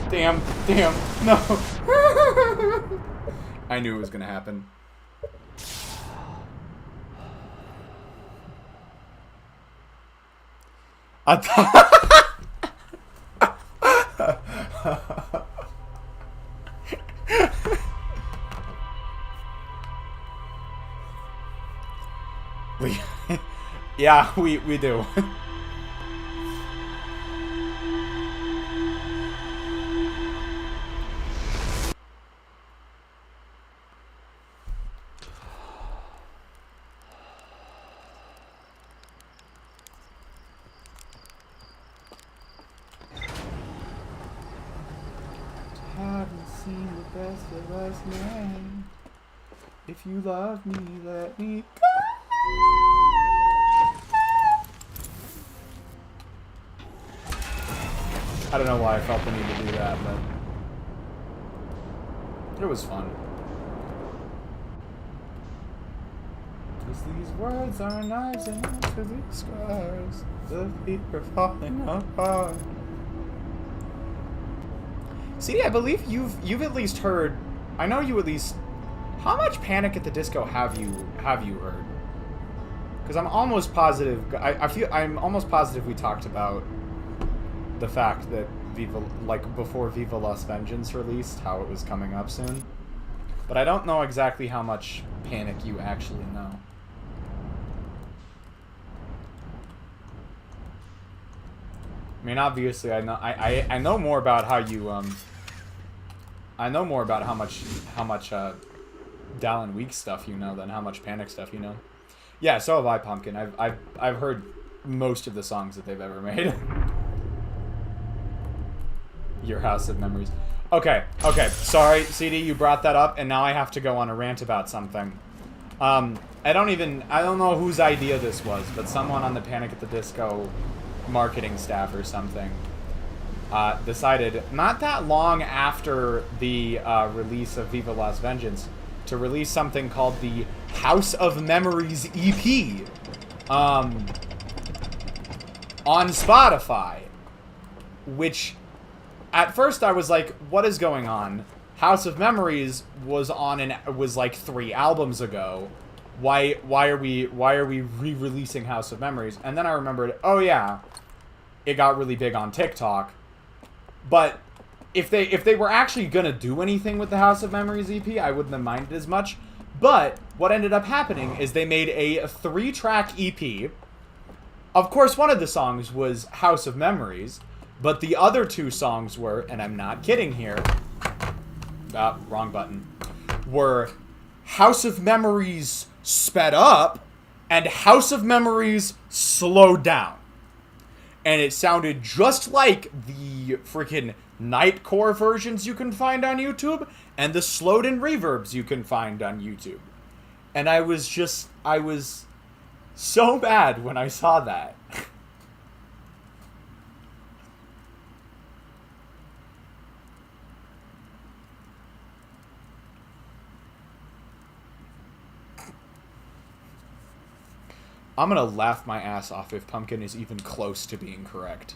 S1: Damn. No. I knew it was gonna happen. Yeah, we do. Haven't seen the best of us now. If you love me, let me go. I don't know why I felt the need to do that, but it was fun. Cause these words are knives into these scars. The feet are falling apart. See, I believe you've at least heard. I know you at least. How much Panic at the Disco have you heard? Because I'm almost positive. I'm almost positive we talked about the fact that Viva, like before Viva Las Vengeance released, how it was coming up soon. But I don't know exactly how much Panic you actually know. I mean, obviously, I know more about how you I know more about how much Dallin Week stuff you know than how much Panic stuff you know. Yeah, so have I, Pumpkin. I've heard most of the songs that they've ever made. Your House of Memories. Okay. Sorry, CD, you brought that up, and now I have to go on a rant about something. I don't know whose idea this was, but someone on the Panic at the Disco marketing staff or something decided, not that long after the release of Viva Las Vengeance, to release something called the House of Memories EP on Spotify, which at first I was like, what is going on? House of Memories was like 3 albums ago. Why are we re-releasing House of Memories? And then I remembered, oh yeah, it got really big on TikTok. But if they were actually gonna do anything with the House of Memories EP, I wouldn't have minded as much. But what ended up happening is they made a 3-track EP. Of course, one of the songs was House of Memories, but the other 2 songs were, and I'm not kidding here, wrong button, were House of Memories sped up and House of Memories slowed down. And it sounded just like the freaking Nightcore versions you can find on YouTube and the slowed in reverbs you can find on YouTube. And I was so mad when I saw that. I'm gonna laugh my ass off if Pumpkin is even close to being correct.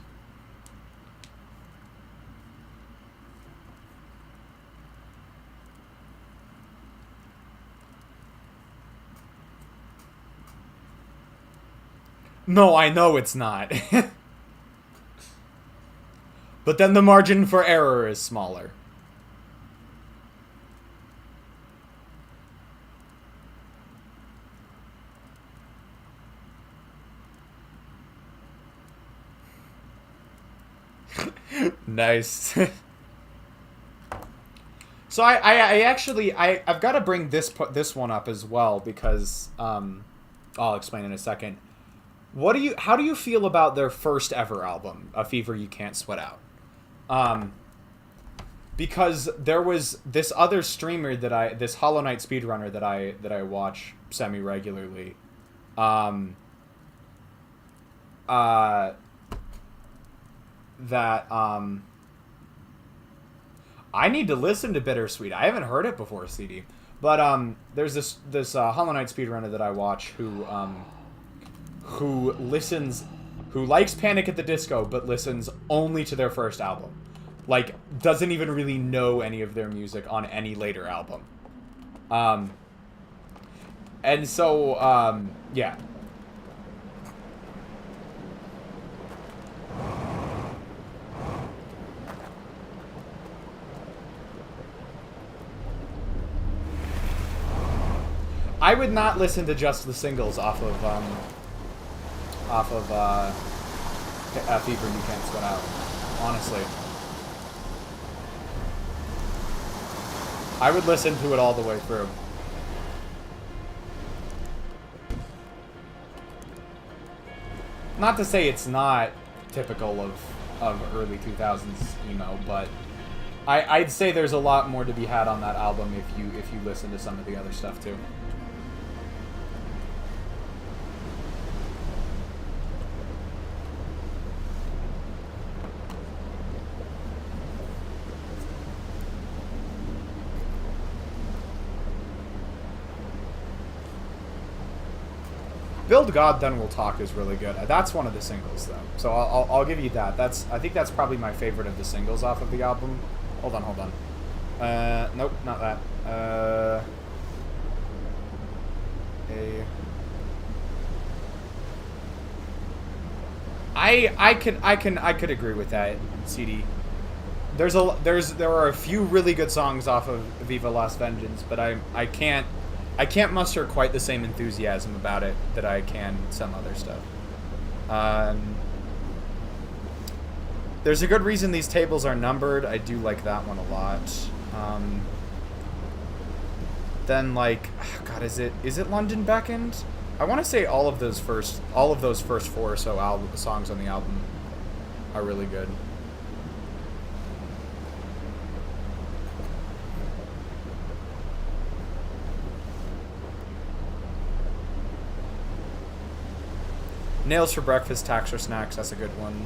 S1: No, I know it's not. But then the margin for error is smaller. Nice. So I've got to bring this one up as well because I'll explain in a second. How do you feel about their first ever album, A Fever You Can't Sweat Out? Because there was this other streamer this Hollow Knight speedrunner that I watch semi regularly. I need to listen to Bittersweet. I haven't heard it before, CD. But there's this Hollow Knight speedrunner that I watch who likes Panic at the Disco but listens only to their first album. Like, doesn't even really know any of their music on any later album. And so, yeah. I would not listen to just the singles off of Fever You Can't Sweat Out, honestly. I would listen to it all the way through. Not to say it's not typical of early 2000s emo, but I'd say there's a lot more to be had on that album if you listen to some of the other stuff too. Build God Then We'll Talk is really good. That's one of the singles though, so I'll give you that. I think that's probably my favorite of the singles off of the album. Hold on. Nope, not that. I could agree with that, CD. There are a few really good songs off of Viva Las Vengeance, but I can't muster quite the same enthusiasm about it that I can some other stuff. There's a good reason these tables are numbered. I do like that one a lot. Then like, God, is it London Beckoned? I want to say all of those first 4 or so songs on the album are really good. Nails for Breakfast, Tax or Snacks, that's a good one.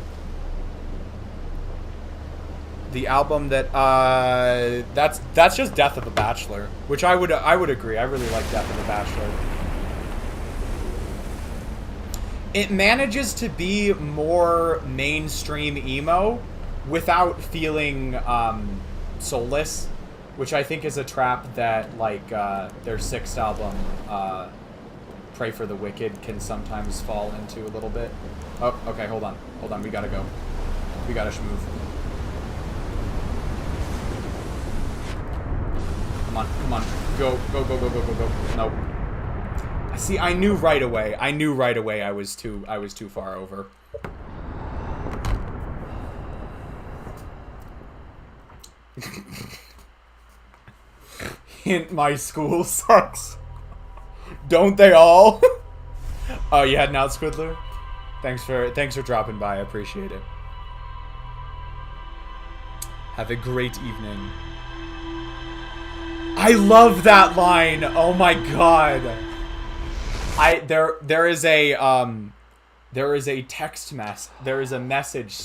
S1: The album that that's just Death of the Bachelor, which I would agree. I really like Death of the Bachelor. It manages to be more mainstream emo without feeling soulless, which I think is a trap that like their 6th album, Pray for the Wicked, can sometimes fall into a little bit. Oh, okay, hold on, we gotta go. We gotta schmove. Come on, go. Nope. See, I knew right away I was too far over. Hint: my school sucks. Don't they all? Oh, you heading out, Squidler? Thanks for dropping by. I appreciate it. Have a great evening. I love that line. Oh my god. There is a text mess. There is a message.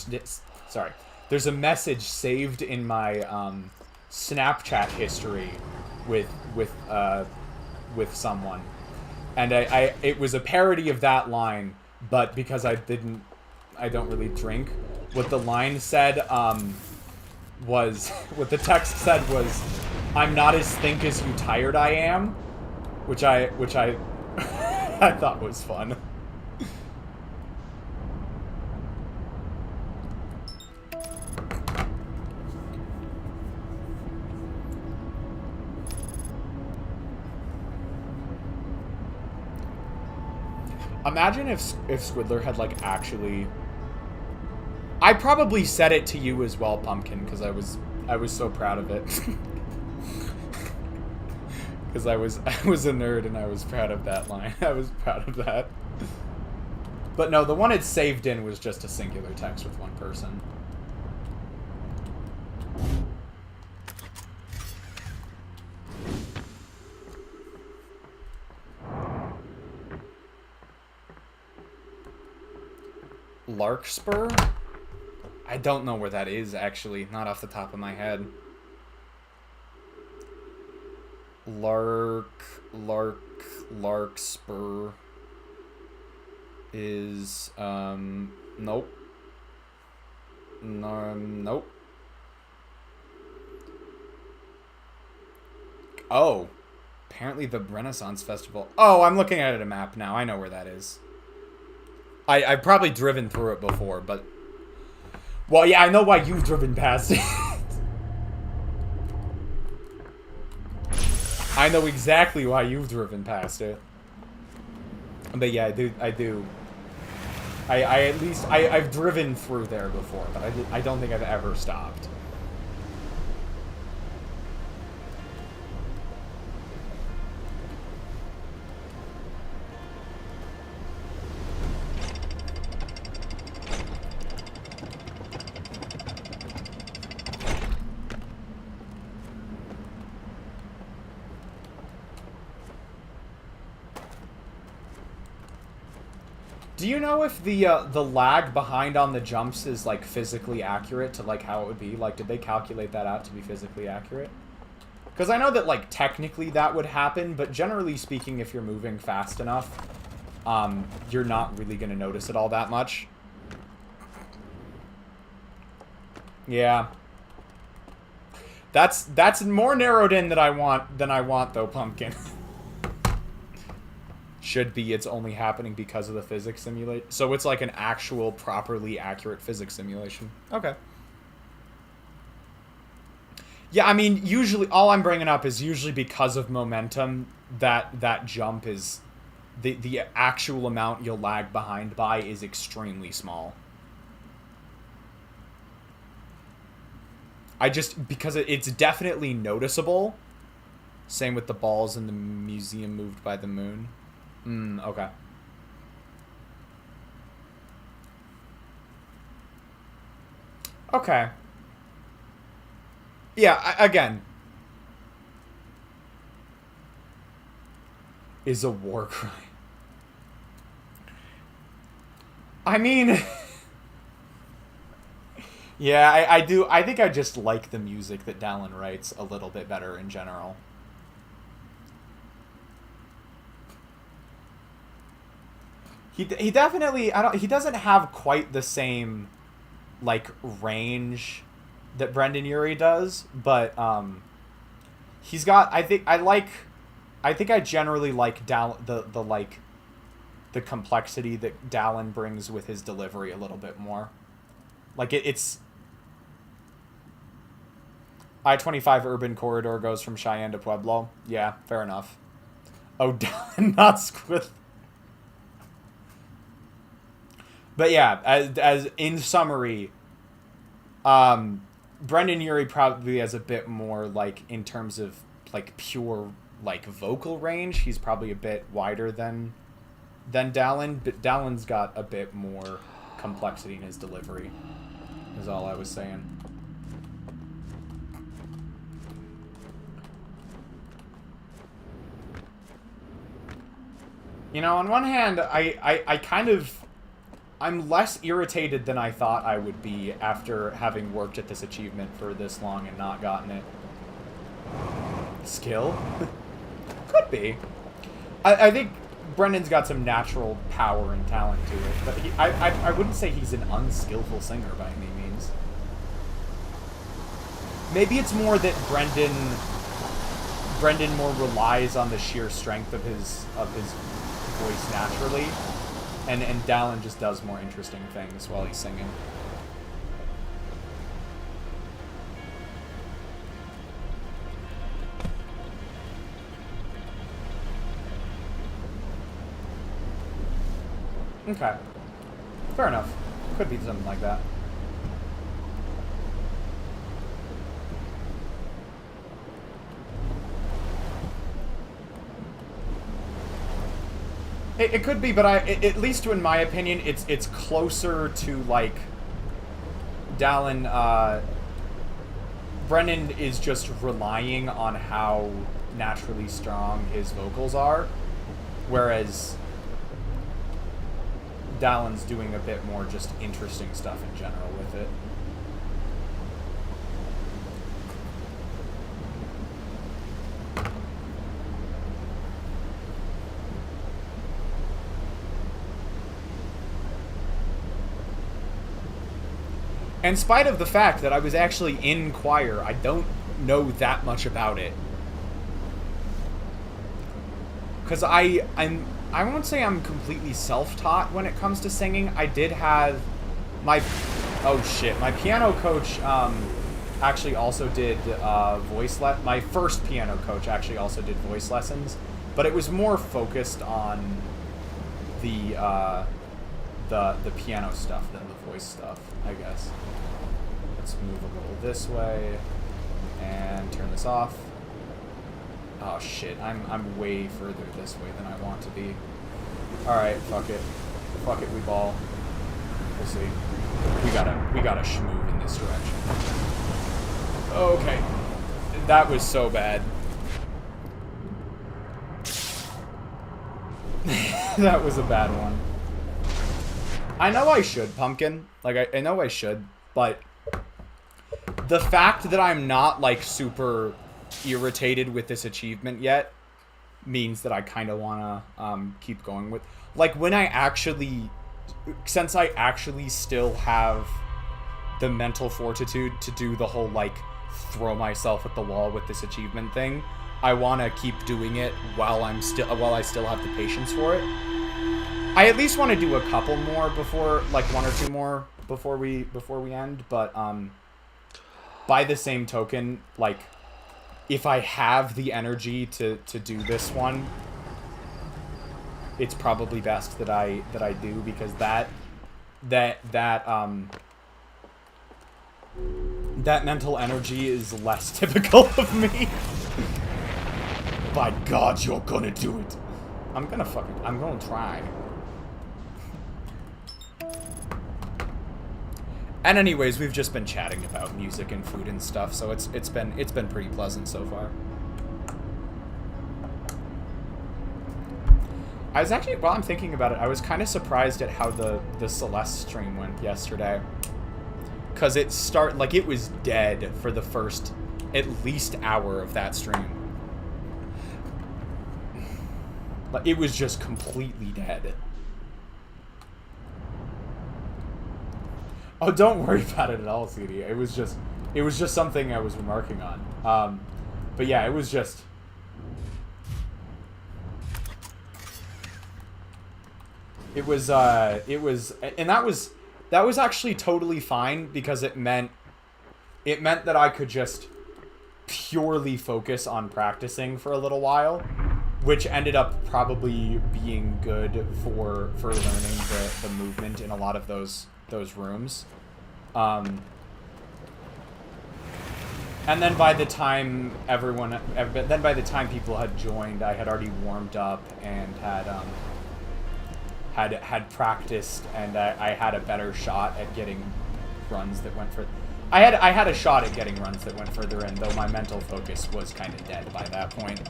S1: Sorry. There's a message saved in my Snapchat history with someone. And it was a parody of that line, but because I don't really drink, what the line said was, what the text said was, "I'm not as think as you tired I am," which I I thought was fun. Imagine if Squidler had like actually. I probably said it to you as well, Pumpkin, because I was so proud of it. Because I was a nerd and I was proud of that line. I was proud of that. But no, the one it saved in was just a singular text with one person. Larkspur? I don't know where that is, actually. Not off the top of my head. Larkspur is, nope. No, nope. Oh. Apparently the Renaissance Festival. Oh, I'm looking at a map now. I know where that is. I've probably driven through it before, but... Well, yeah, I know why you've driven past it. I know exactly why you've driven past it. But yeah, I do. I've driven through there before, but I don't think I've ever stopped. Do you know if the lag behind on the jumps is, like, physically accurate to, like, how it would be? Like, did they calculate that out to be physically accurate? Because I know that, like, technically that would happen, but generally speaking, if you're moving fast enough, you're not really going to notice it all that much. Yeah. That's more narrowed in than I want, though, Pumpkin. Should be it's only happening because of the physics simulation. So it's like an actual properly accurate physics simulation. Okay. Yeah, I mean, usually all I'm bringing up is usually because of momentum that jump is the actual amount you'll lag behind by is extremely small. Because it's definitely noticeable. Same with the balls in the museum moved by the moon. Okay. Okay. Yeah, again. Is a war crime. I mean... yeah, I do. I think I just like the music that Dallin writes a little bit better in general. He definitely, he doesn't have quite the same, like, range that Brendan Urie does, but, he's got, I think I generally like the complexity that Dallin brings with his delivery a little bit more. Like, it's... I-25 urban corridor goes from Cheyenne to Pueblo. Yeah, fair enough. Oh, Dallin, not Squid... But yeah, as in summary, Brendan Urie probably has a bit more, like, in terms of, like, pure, like, vocal range. He's probably a bit wider than Dallin, but Dallin's got a bit more complexity in his delivery, is all I was saying. You know, on one hand, I kind of... I'm less irritated than I thought I would be after having worked at this achievement for this long and not gotten it. Skill? Could be. I think Brendan's got some natural power and talent to it, but I wouldn't say he's an unskillful singer by any means. Maybe it's more that Brendan more relies on the sheer strength of his voice naturally. And Dallin just does more interesting things while he's singing. Okay. Fair enough. Could be something like that. It could be, but at least in my opinion, it's closer to like Dallin. Brennan is just relying on how naturally strong his vocals are, whereas Dallin's doing a bit more just interesting stuff in general with it. In spite of the fact that I was actually in choir, I don't know that much about it. Because I won't say I'm completely self-taught when it comes to singing. I did have my... Oh, shit. My piano coach actually also did my first piano coach actually also did voice lessons. But it was more focused on the piano stuff than the voice stuff, I guess. Let's move a little this way and turn this off. Oh shit, I'm way further this way than I want to be. Alright, fuck it. Fuck it, we ball. We'll see. We gotta schmove in this direction. Okay. That was so bad. That was a bad one. I know I should, Pumpkin. Like, I know I should, but the fact that I'm not, like, super irritated with this achievement yet means that I kind of want to keep going with... Like, when I actually... Since I actually still have the mental fortitude to do the whole, like, throw myself at the wall with this achievement thing, I want to keep doing it while I still have the patience for it. I at least want to do a couple more before, like, one or two more before we end, but by the same token, like, if I have the energy to do this one, it's probably best that I do, because that mental energy is less typical of me. By God, you're gonna do it. I'm gonna try. And anyways, we've just been chatting about music and food and stuff, so it's been pretty pleasant so far. I was actually, while I'm thinking about it, I was kind of surprised at how the Celeste stream went yesterday. Cause it was dead for the first at least hour of that stream. Like, it was just completely dead. Oh, don't worry about it at all, CD. It was just something I was remarking on. But yeah, it was just... and that was actually totally fine, because it meant that I could just purely focus on practicing for a little while, which ended up probably being good for learning the movement in a lot of those rooms. And then by the time people had joined, I had already warmed up and had practiced, and I had a better shot at getting runs that went further. I had a shot at getting runs that went further in, though my mental focus was kind of dead by that point.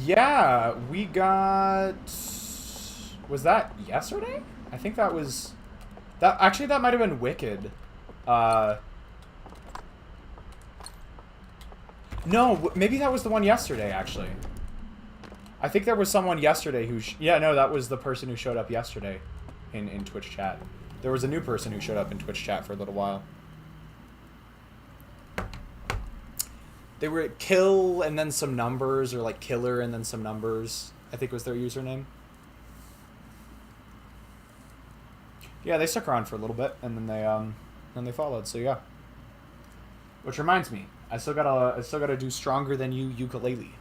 S1: Yeah, we got... Was that yesterday? I think that was... Actually, that might have been Wicked. No, maybe that was the one yesterday, actually. I think there was someone yesterday who... Yeah, no, that was the person who showed up yesterday in Twitch chat. There was a new person who showed up in Twitch chat for a little while. They were kill and then some numbers, or like killer and then some numbers, I think was their username. Yeah, they stuck around for a little bit, and then they followed. So yeah. Which reminds me, I still gotta do Stronger Than You ukulele.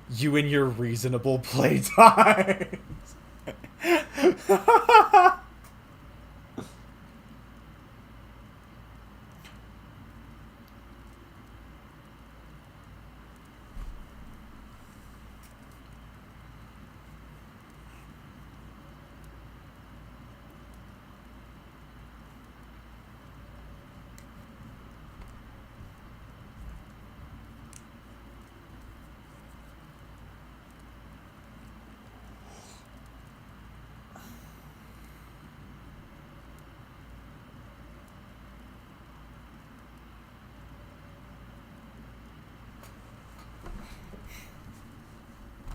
S1: You and your reasonable playtime.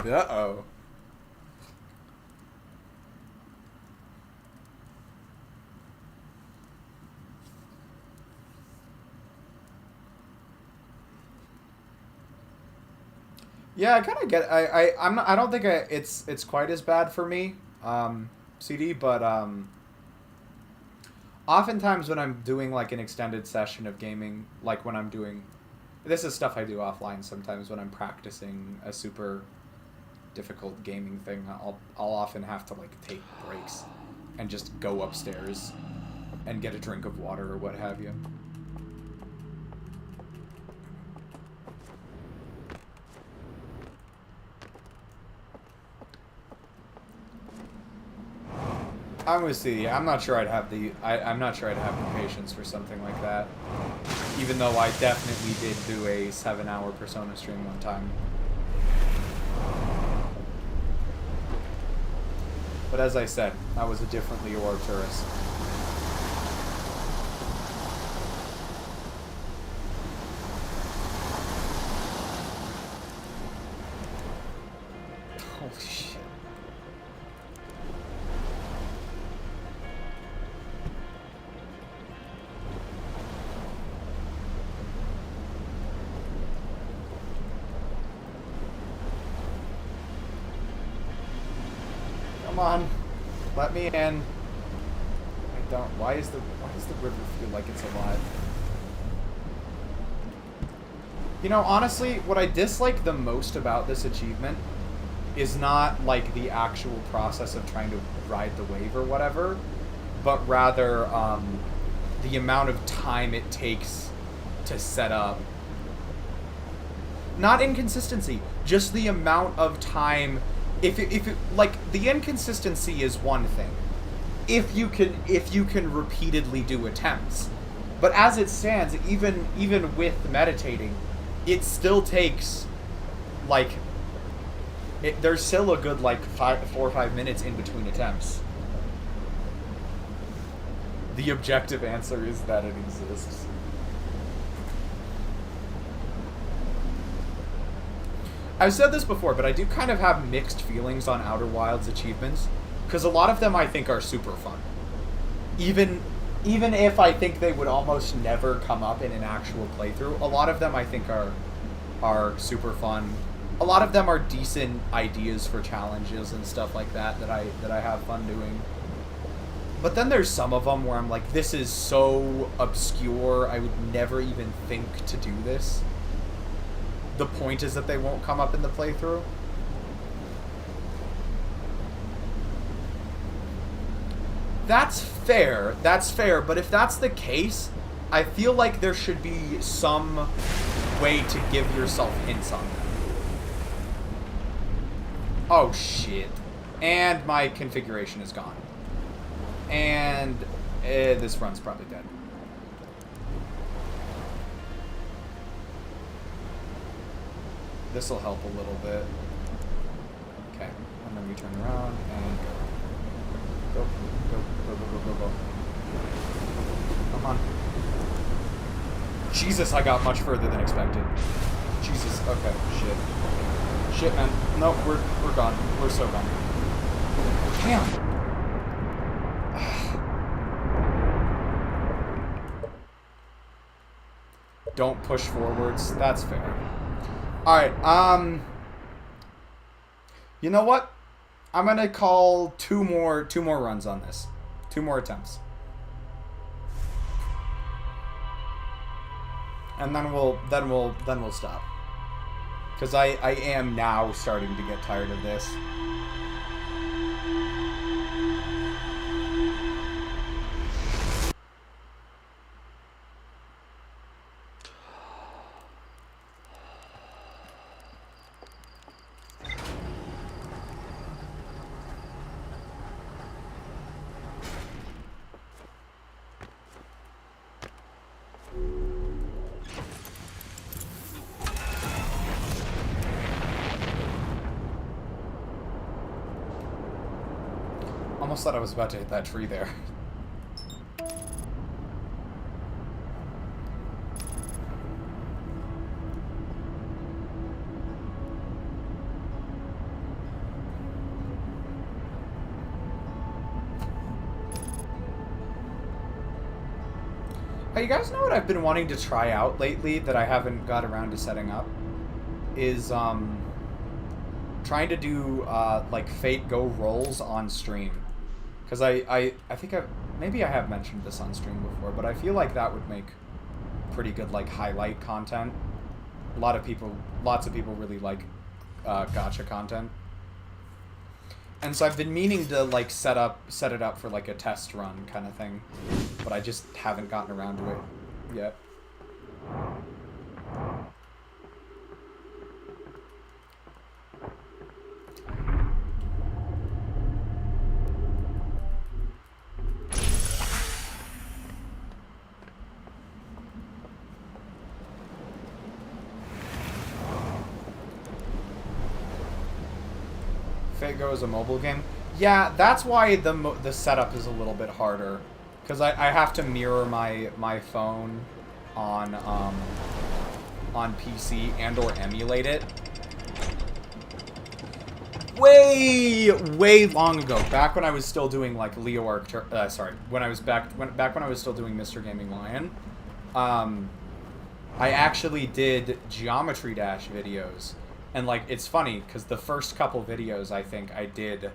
S1: Uh-oh. Yeah, I kind of get. I'm not. I don't think it's quite as bad for me, CD. But oftentimes when I'm doing like an extended session of gaming, like when I'm doing, this is stuff I do offline. Sometimes when I'm practicing a super difficult gaming thing, I'll often have to like take breaks and just go upstairs and get a drink of water or what have you. I'm with CD. I'm not sure I'd have the I'm not sure I'd have the patience for something like that. Even though I definitely did do a 7-hour Persona stream one time. But as I said, I was a differently orbed tourist. Holy shit. Come on. Let me in. I don't. Why does the river feel like it's alive? You know, honestly, what I dislike the most about this achievement is not like the actual process of trying to ride the wave or whatever, but rather the amount of time it takes to set up. Not inconsistency, just the amount of time. If it like, the inconsistency is one thing. If you can repeatedly do attempts, but as it stands, even with meditating, it still takes like there's still a good like 4 or 5 minutes in between attempts. The objective answer is that it exists. I've said this before, but I do kind of have mixed feelings on Outer Wilds achievements, because a lot of them I think are super fun. Even if I think they would almost never come up in an actual playthrough, a lot of them I think are super fun. A lot of them are decent ideas for challenges and stuff like that I have fun doing. But then there's some of them where I'm like, this is so obscure, I would never even think to do this. The point is that they won't come up in the playthrough. That's fair, but if that's the case, I feel like there should be some way to give yourself hints on that. Oh shit. And my configuration is gone. And this run's probably dead. This'll help a little bit. Okay, and then we turn around and go. Go. Come on. Jesus, I got much further than expected. Jesus, okay, shit, man. No, we're gone. We're so gone. Damn. Don't push forwards. That's fair. Alright, you know what? I'm gonna call two more runs on this. 2 more attempts. And then we'll stop. Because I am now starting to get tired of this. Almost thought I was about to hit that tree there. Hey, you guys know what I've been wanting to try out lately that I haven't got around to setting up? Is, trying to do, like, Fate Go rolls on stream. Because I think maybe I have mentioned this on stream before, but I feel like that would make pretty good, like, highlight content. Lots of people really like gacha content. And so I've been meaning to, like, set it up for, like, a test run kind of thing. But I just haven't gotten around to it yet. Fate Go is a mobile game. Yeah, that's why the setup is a little bit harder, because I have to mirror my phone on PC and/or emulate it. Way long ago, back when I was still doing like Leo when I was back when I was still doing Mr. Gaming Lion, I actually did Geometry Dash videos. And, like, it's funny, because the first couple videos I think I did,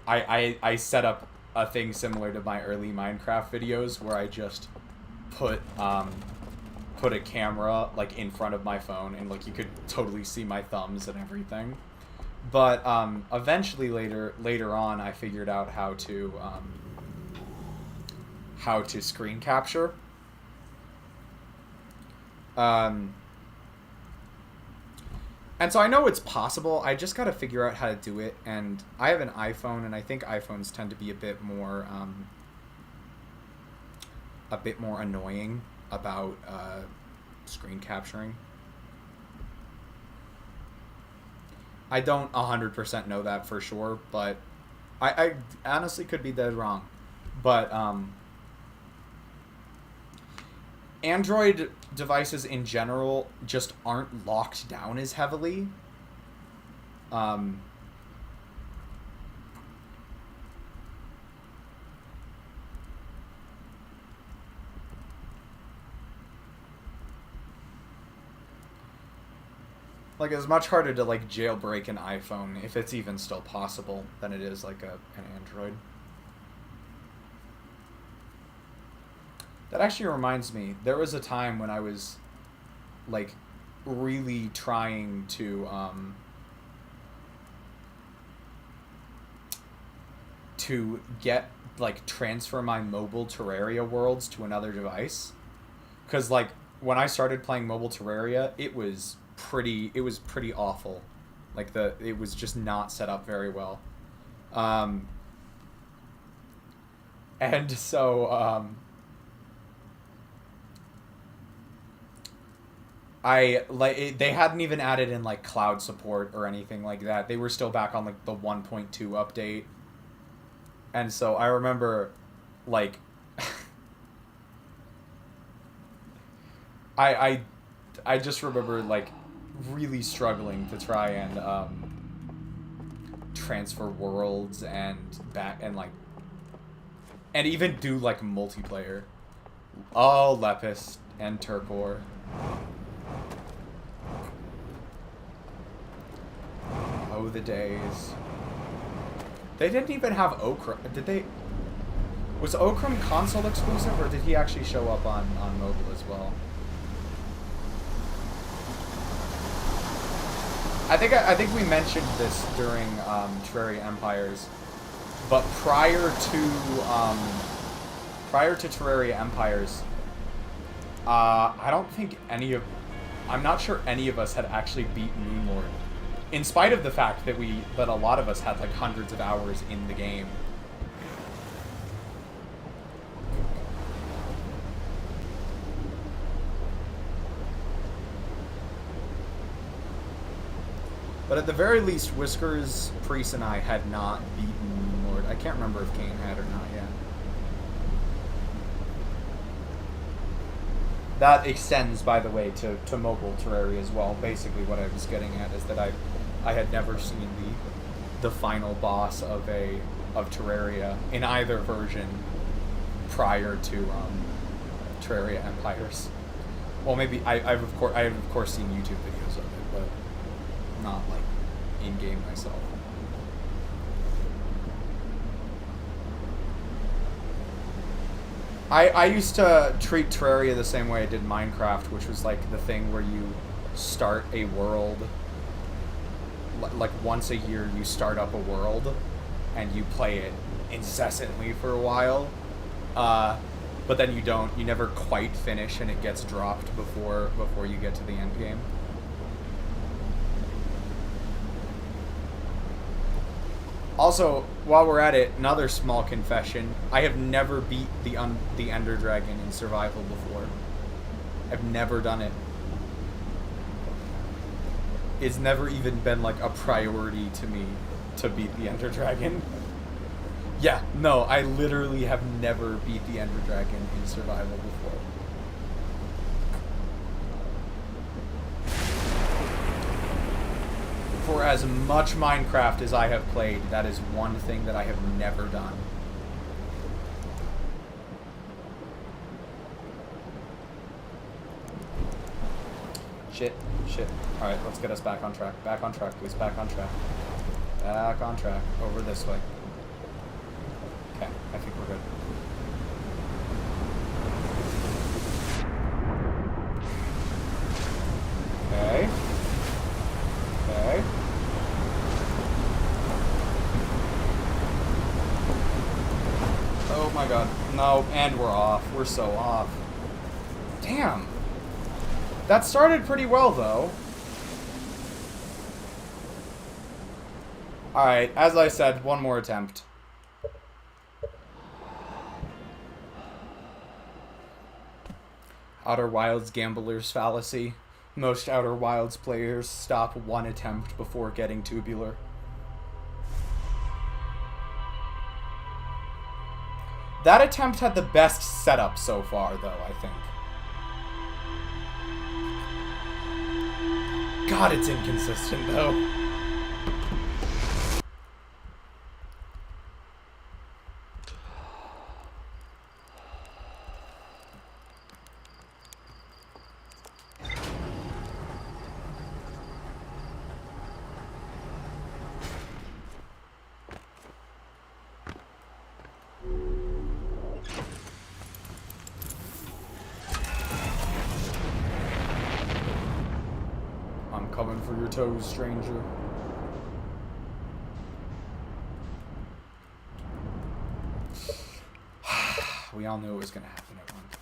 S1: I set up a thing similar to my early Minecraft videos, where I just put a camera, like, in front of my phone, and, like, you could totally see my thumbs and everything. But, eventually later on, I figured out how to screen capture. And so I know it's possible, I just gotta figure out how to do it, and I have an iPhone, and I think iPhones tend to be a bit more annoying about screen capturing. I don't 100% know that for sure, but I honestly could be dead wrong. But Android devices in general just aren't locked down as heavily. Like, it's much harder to, like, jailbreak an iPhone, if it's even still possible, than it is, like, an Android. That actually reminds me, there was a time when I was, like, really trying to get, like, transfer my mobile Terraria worlds to another device. Because, like, when I started playing mobile Terraria, it was pretty awful. Like, it was just not set up very well. And so, they hadn't even added in, like, cloud support or anything like that. They were still back on, like, the 1.2 update. And so I remember, like, I just remember, like, really struggling to try and transfer worlds and even do, like, multiplayer. Oh, Lepus and Turkor. Oh, the days. They didn't even have Okram. Did they? Was Okram console exclusive, or did he actually show up on mobile as well? I think we mentioned this during Terraria Empires, but prior to Terraria Empires, I don't think I'm not sure any of us had actually beat Moonlord, in spite of the fact that a lot of us had like hundreds of hours in the game. But at the very least, Whiskers, Priest, and I had not beaten Moonlord. I can't remember if Kane had or not yet. That extends, by the way, to mobile Terraria as well. Basically, what I was getting at is that I had never seen the final boss of Terraria in either version prior to Terraria Empires. Well, maybe I've of course seen YouTube videos of it, but not like in game myself. I used to treat Terraria the same way I did Minecraft, which was like the thing where you start a world, like once a year you start up a world and you play it incessantly for a while, but then you never quite finish and it gets dropped before you get to the end game. Also, while we're at it, another small confession. I have never beat the Ender Dragon in survival before. I've never done it. It's never even been like a priority to me to beat the Ender Dragon. Yeah, no, I literally have never beat the Ender Dragon in survival before. For as much Minecraft as I have played, that is one thing that I have never done. Shit. Alright, let's get us back on track. Back on track, please. Back on track. Back on track. Over this way. Okay, I think we're good. Okay. Okay. Oh my god. No, and we're off. We're so off. Damn. That started pretty well, though. Alright, as I said, one more attempt. Outer Wilds Gambler's Fallacy. Most Outer Wilds players stop one attempt before getting tubular. That attempt had the best setup so far, though, I think. God, it's inconsistent, though. Coming for your toes, stranger. We all knew it was going to happen at one point.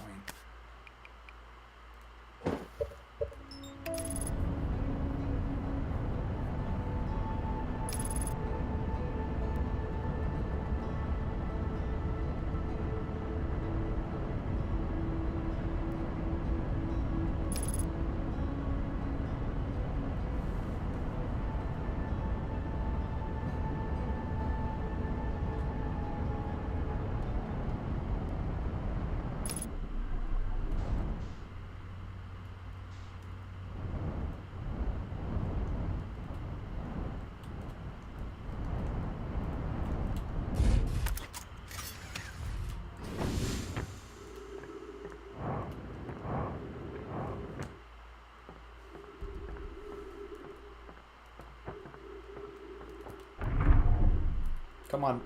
S1: Come on.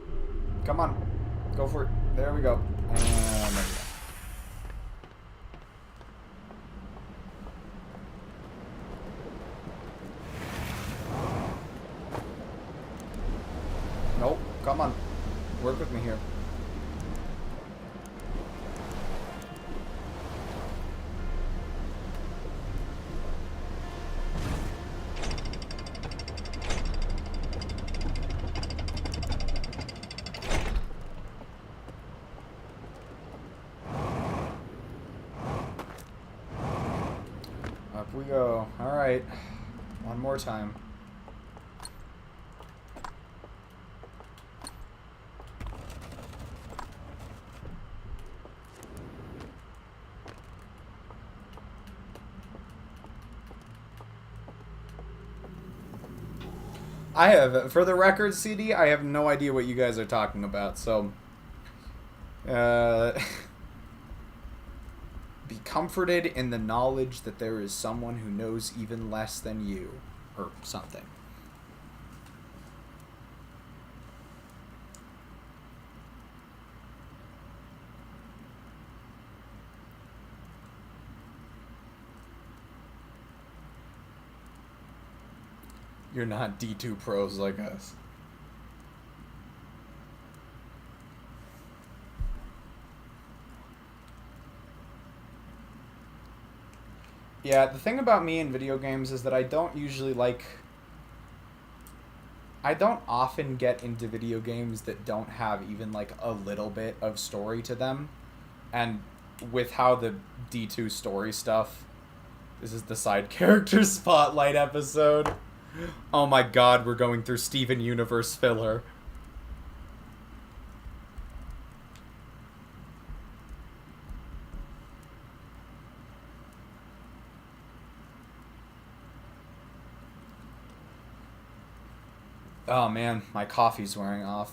S1: Come on. Go for it. There we go. And there we go. Come on. Work with me here. Up we go. Alright. One more time. I have, for the record, CD, I have no idea what you guys are talking about, so... Be comforted in the knowledge that there is someone who knows even less than you, or something. You're not D2 pros like us. Yeah, the thing about me in video games is that I don't usually like... I don't often get into video games that don't have even like a little bit of story to them. And with how the D2 story stuff... This is the side character spotlight episode. Oh my god, we're going through Steven Universe filler. Oh man, my coffee's wearing off.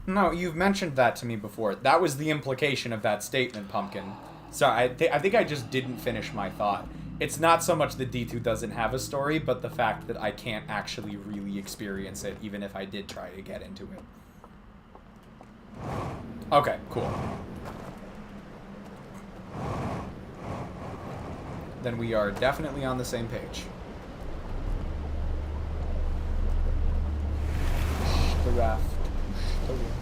S1: No, you've mentioned that to me before. That was the implication of that statement, Pumpkin. Sorry, I think I just didn't finish my thought. It's not so much that D2 doesn't have a story, but the fact that I can't actually really experience it, even if I did try to get into it. Okay, cool. Then we are definitely on the same page. The raft. The raft.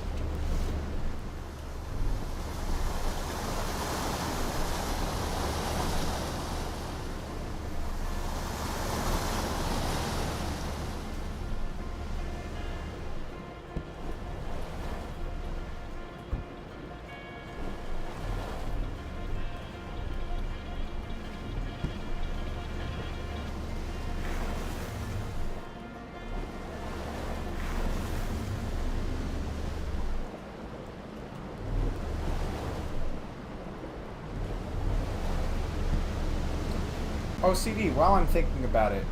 S1: Oh, CD, while I'm thinking about it,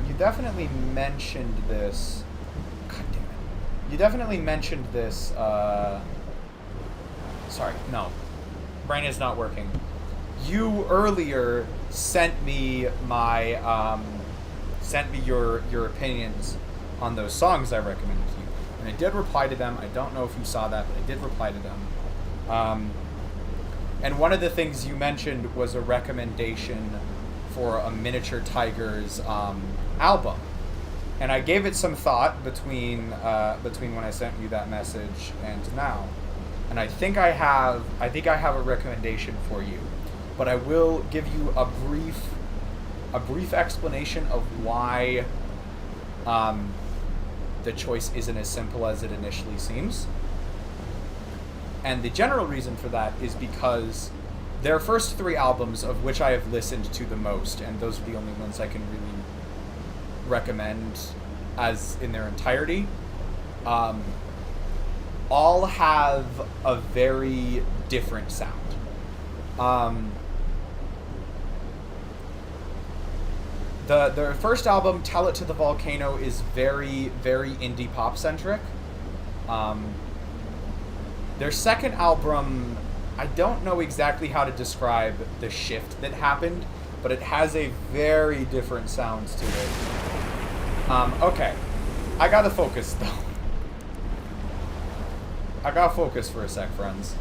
S1: you definitely mentioned this... God damn it. You definitely mentioned this, Sorry, no. Brain is not working. You earlier sent me my, sent me your opinions on those songs I recommended to you. And I did reply to them. I don't know if you saw that, but I did reply to them. And one of the things you mentioned was a recommendation for a Miniature Tigers album, and I gave it some thought between when I sent you that message and now, and I think I have a recommendation for you, but I will give you a brief explanation of why the choice isn't as simple as it initially seems. And the general reason for that is because their first three albums, of which I have listened to the most, and those are the only ones I can really recommend as in their entirety, all have a very different sound. Their first album, Tell It to the Volcano, is very, very indie pop centric. Their second album, I don't know exactly how to describe the shift that happened, but it has a very different sound to it. Okay. I gotta focus, though. I gotta focus for a sec, friends.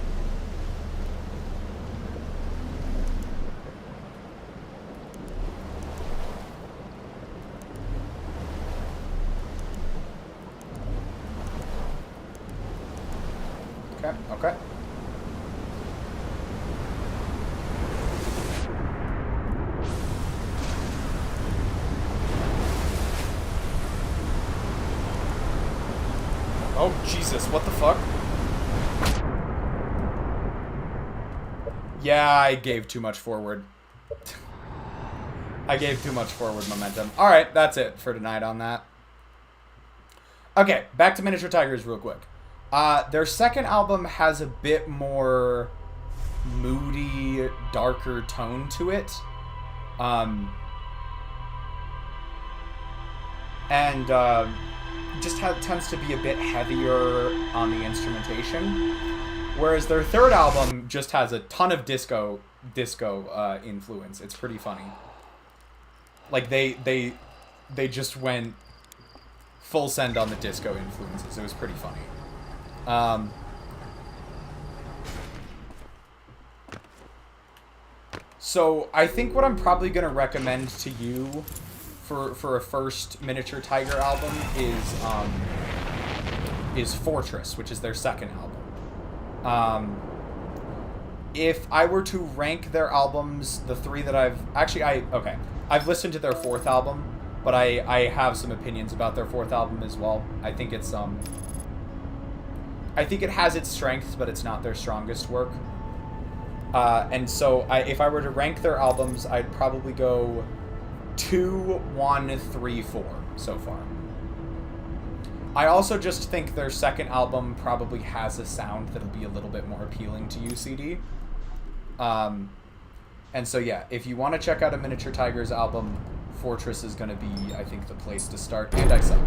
S1: Okay, okay. Oh, Jesus, what the fuck? Yeah, I gave too much forward. I gave too much forward momentum. Alright, that's it for tonight on that. Okay, back to Miniature Tigers real quick. Their second album has a bit more moody, darker tone to it. Just tends to be a bit heavier on the instrumentation. Whereas their third album just has a ton of disco influence. It's pretty funny. Like they just went full send on the disco influences. It was pretty funny. So I think what I'm probably gonna recommend to you for a first Miniature Tiger album is Fortress, which is their second album. If I were to rank their albums, the three that I've listened to their fourth album, but I have some opinions about their fourth album as well. I think it has its strengths, but it's not their strongest work. And so if I were to rank their albums, I'd probably go 2, 1, 3, 4 so far. I also just think their second album probably has a sound that'll be a little bit more appealing to you, CD. And so yeah, if you want to check out a Miniature Tigers album, Fortress is going to be, I think, the place to start. And I suck.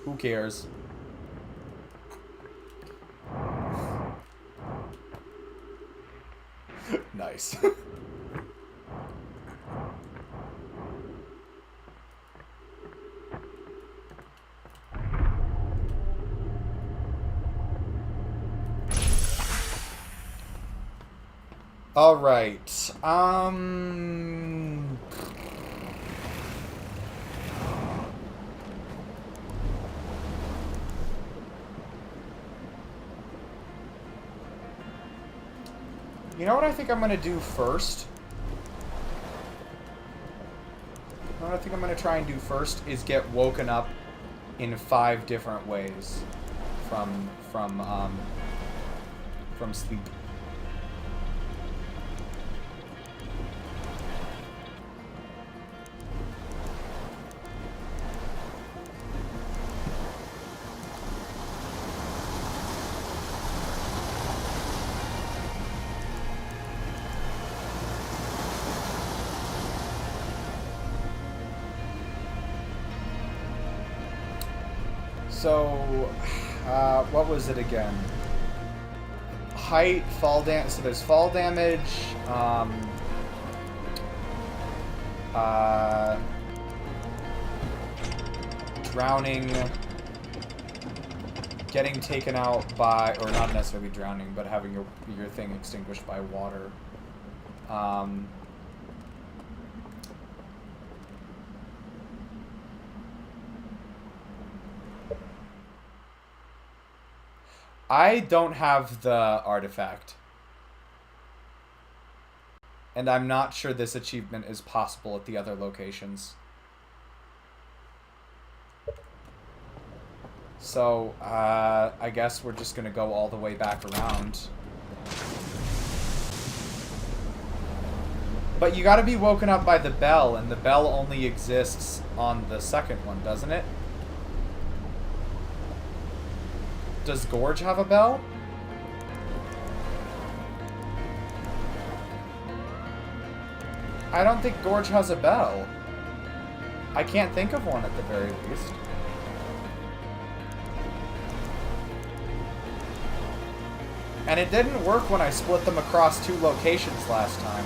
S1: Who cares? Nice. All right. You know what I think I'm going to do first? What I think I'm going to try and do first is get woken up in 5 different ways from sleep. So, what was it again? Height, fall damage. So there's fall damage, drowning, getting taken out by, or not necessarily drowning, but having your thing extinguished by water. I don't have the artifact. And I'm not sure this achievement is possible at the other locations. So, I guess we're just gonna go all the way back around. But you gotta be woken up by the bell, and the bell only exists on the second one, doesn't it? Does Gorge have a bell? I don't think Gorge has a bell. I can't think of one at the very least. And it didn't work when I split them across 2 locations last time.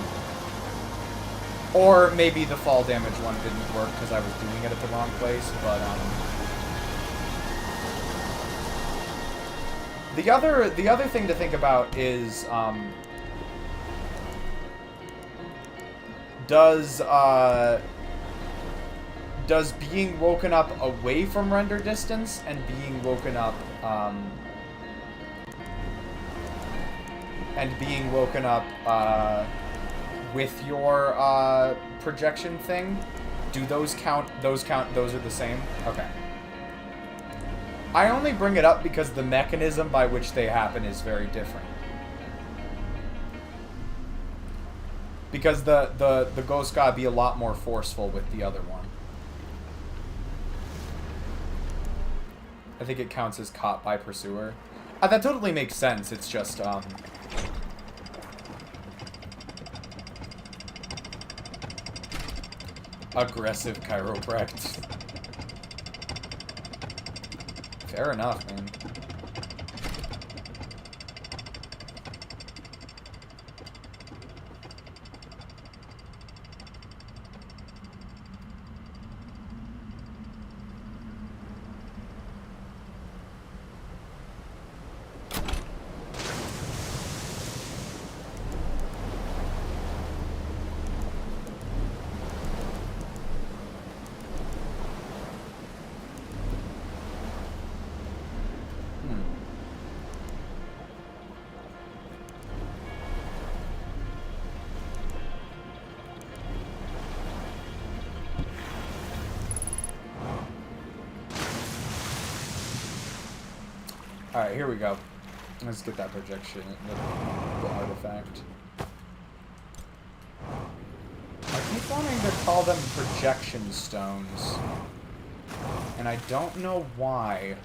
S1: Or maybe the fall damage one didn't work because I was doing it at the wrong place, but the other thing to think about is does being woken up away from render distance and being woken up with your projection thing, do those count? Those are the same? Okay. I only bring it up because the mechanism by which they happen is very different. Because the ghost gotta be a lot more forceful with the other one. I think it counts as caught by pursuer. That totally makes sense. It's just aggressive chiropractic. Fair enough, man. Alright, here we go. Let's get that projection, the artifact. I keep wanting to call them projection stones. And I don't know why.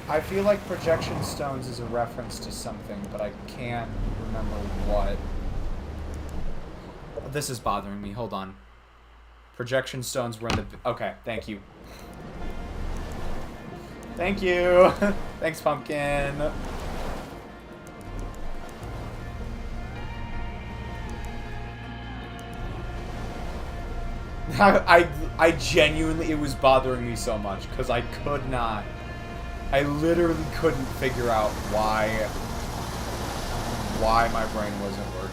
S1: I feel like projection stones is a reference to something, but I can't remember what. This is bothering me. Hold on. Projection stones were in the... Okay, thank you. Thank you! Thanks, Pumpkin! I genuinely... It was bothering me so much, because I could not... I literally couldn't figure out why my brain wasn't working.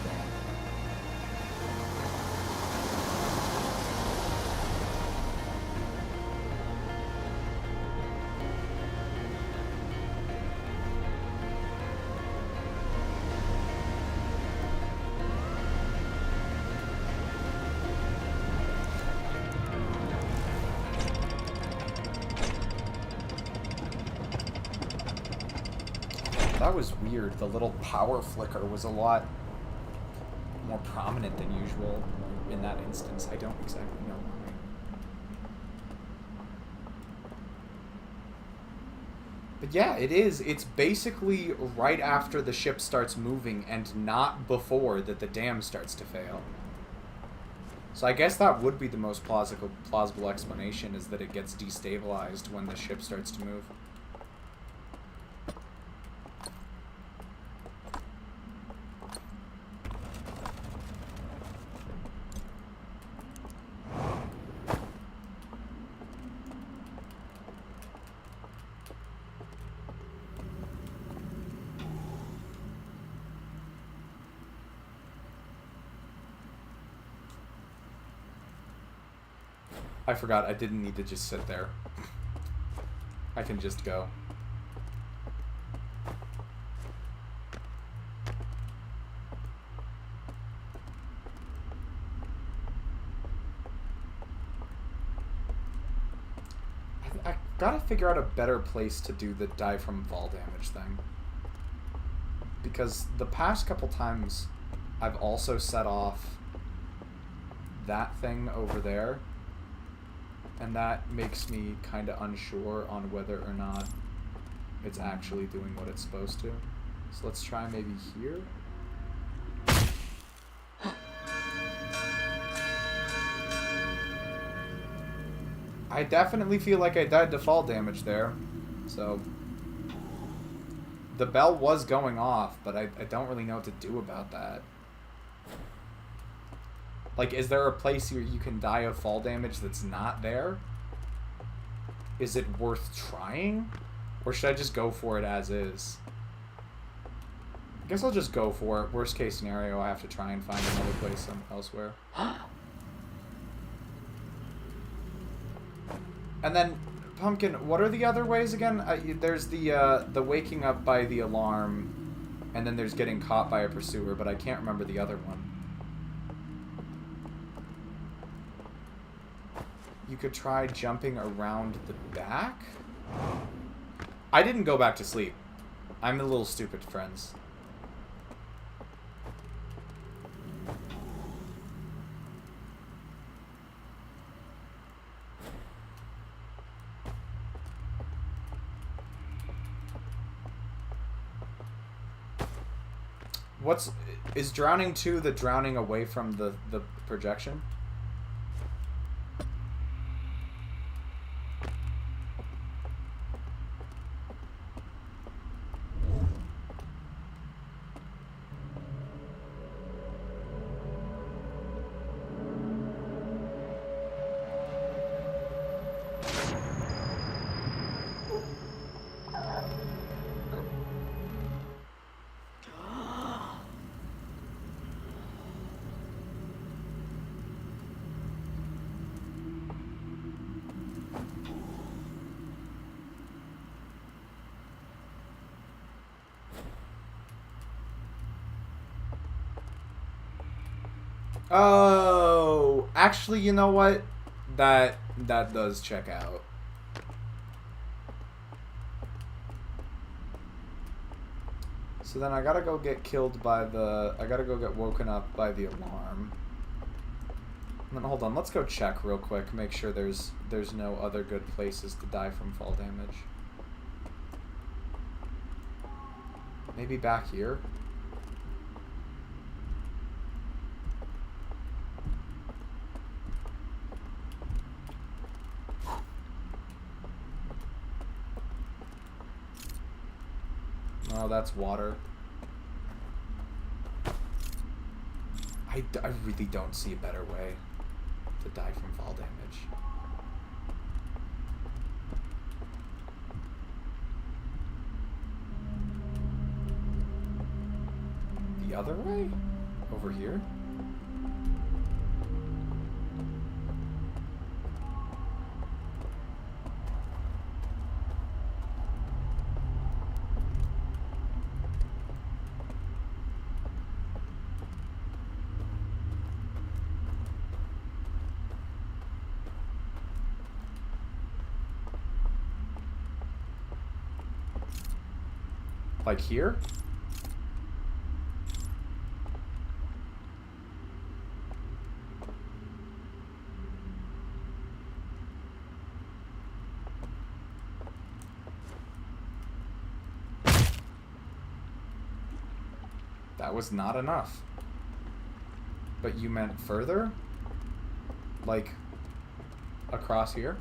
S1: That was weird. The little power flicker was a lot more prominent than usual in that instance. I don't exactly know why. But yeah, it is. It's basically right after the ship starts moving and not before that the dam starts to fail. So I guess that would be the most plausible explanation, is that it gets destabilized when the ship starts to move. I forgot, I didn't need to just sit there. I can just go. I gotta figure out a better place to do the die from fall damage thing. Because the past couple times I've also set off that thing over there. And that makes me kind of unsure on whether or not it's actually doing what it's supposed to. So let's try maybe here. I definitely feel like I died to fall damage there. So... The bell was going off, but I don't really know what to do about that. Like, is there a place where you can die of fall damage that's not there? Is it worth trying? Or should I just go for it as is? I guess I'll just go for it. Worst case scenario, I have to try and find another place elsewhere. And then, Pumpkin, what are the other ways again? There's the waking up by the alarm, and then there's getting caught by a pursuer, but I can't remember the other one. You could try jumping around the back? I didn't go back to sleep. I'm a little stupid, friends. Is drowning 2 the drowning away from the projection? Oh, actually, you know what? That does check out. So then I gotta go get killed by the... I gotta go get woken up by the alarm. And then hold on, let's go check real quick. Make sure there's no other good places to die from fall damage. Maybe back here? Oh, that's water. I really don't see a better way to die from fall damage. The other way? Over here? Like here? That was not enough. But you meant further? Like, across here?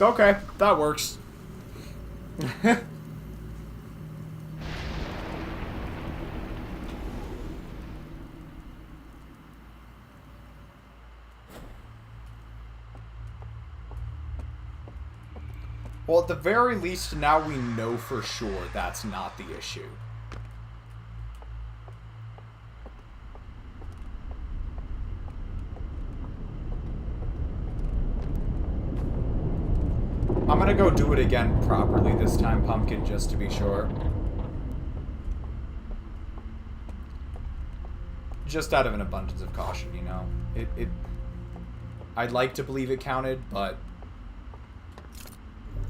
S1: Okay, that works. Well, at the very least, now we know for sure that's not the issue. I'm gonna go do it again properly this time, Pumpkin, just to be sure. Just out of an abundance of caution, you know. I'd like to believe it counted, but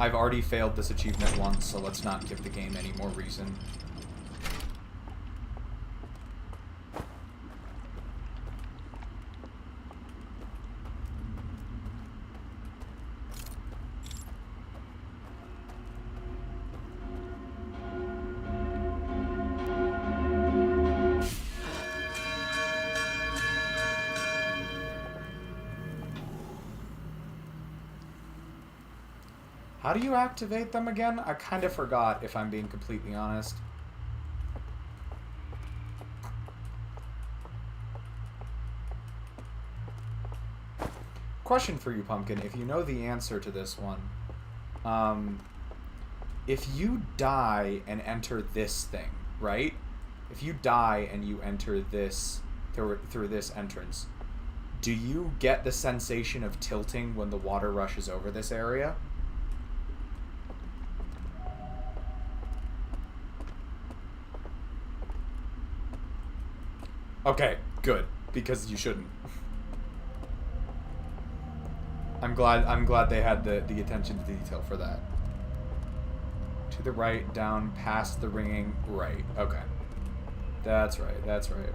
S1: I've already failed this achievement once, so let's not give the game any more reason. How do you activate them again? I kind of forgot, if I'm being completely honest. Question for you, Pumpkin. If you know the answer to this one, if you die and enter this thing, right? If you die and you enter this through this entrance, do you get the sensation of tilting when the water rushes over this area? Okay, good, because you shouldn't. I'm glad they had the attention to detail for that. To the right, down, past the ringing, right. Okay. That's right, that's right.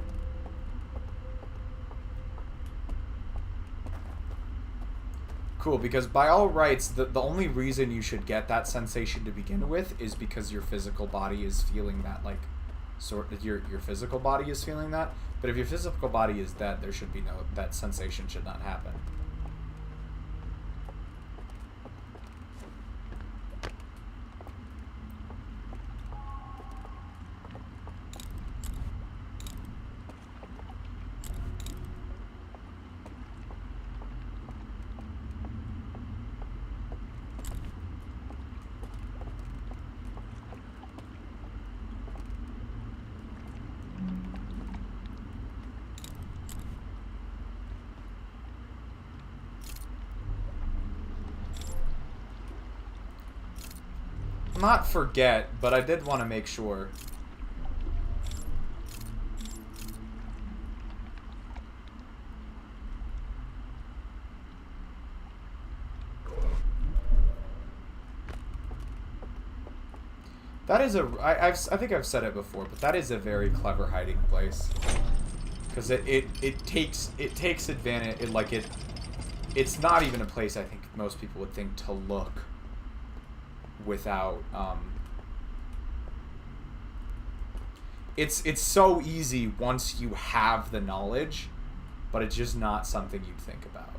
S1: Cool, because by all rights, the only reason you should get that sensation to begin with is because your physical body is feeling that, like, your physical body is feeling that. But if your physical body is dead, there should be that sensation should not happen. Not forget, but I did want to make sure. That is I think I've said it before, but that is a very clever hiding place. Because it takes advantage, it's not even a place I think most people would think to look without it's so easy once you have the knowledge, but it's just not something you'd think about.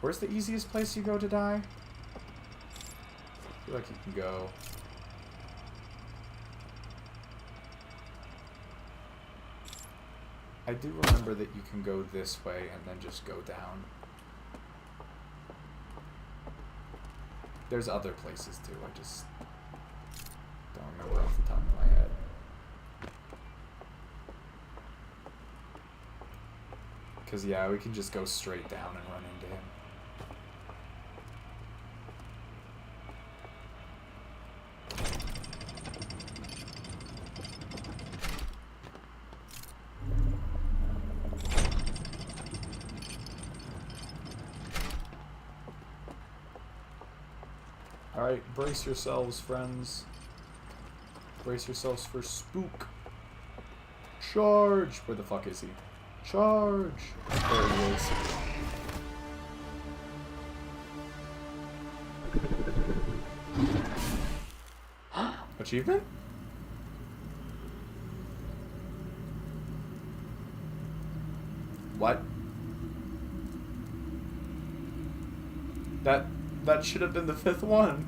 S1: Where's the easiest place you go to die? I feel like you can go... I do remember that you can go this way and then just go down. There's other places too, I just don't remember off the top of my head. Because, yeah, we can just go straight down and run into him. Alright, brace yourselves, friends. Brace yourselves for spook. Charge! Where the fuck is he? Charge! There he is. Achievement? What? That should have been the 5th one.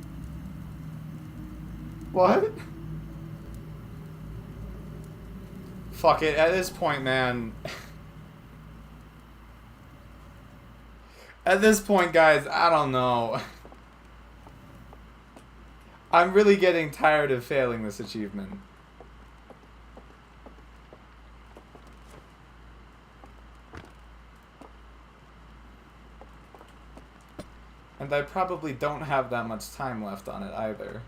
S1: What? Fuck it, at this point, man. At this point, guys, I don't know. I'm really getting tired of failing this achievement. And I probably don't have that much time left on it either.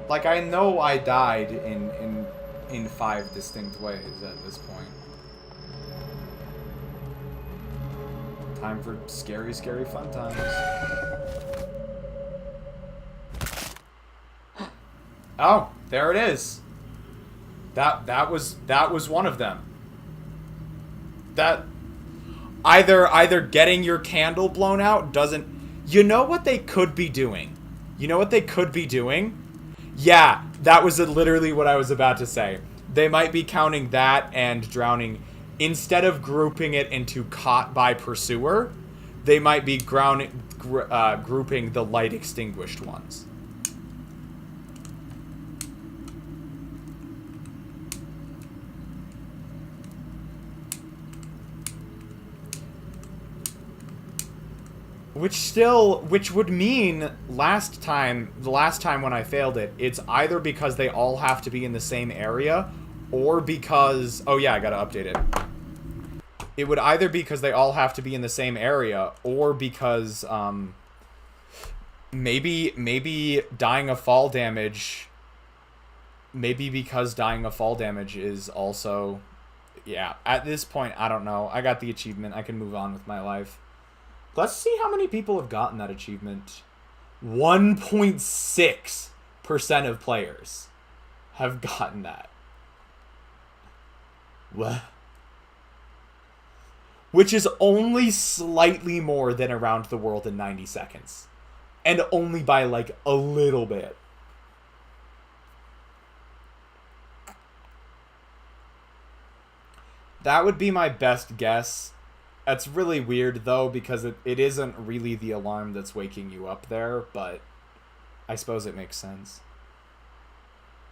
S1: Like, I know I died in 5 distinct ways at this point. Time for scary, scary fun times. Oh, there it is. That was one of them. That either getting your candle blown out doesn't. You know what they could be doing? You know what they could be doing? Yeah, that was literally what I was about to say. They might be counting that and drowning. Instead of grouping it into caught by pursuer, they might be grouping the light extinguished ones. Which would mean the last time when I failed it, it's either because they all have to be in the same area, or because, oh yeah, I gotta update it. It would either be because they all have to be in the same area, or because, maybe dying of fall damage, maybe because dying of fall damage is also, yeah, at this point, I don't know. I got the achievement, I can move on with my life. Let's see how many people have gotten that achievement. 1.6% of players have gotten that. What? Which is only slightly more than Around the World in 90 seconds. And only by, like, a little bit. That would be my best guess. That's really weird, though, because it isn't really the alarm that's waking you up there, but I suppose it makes sense.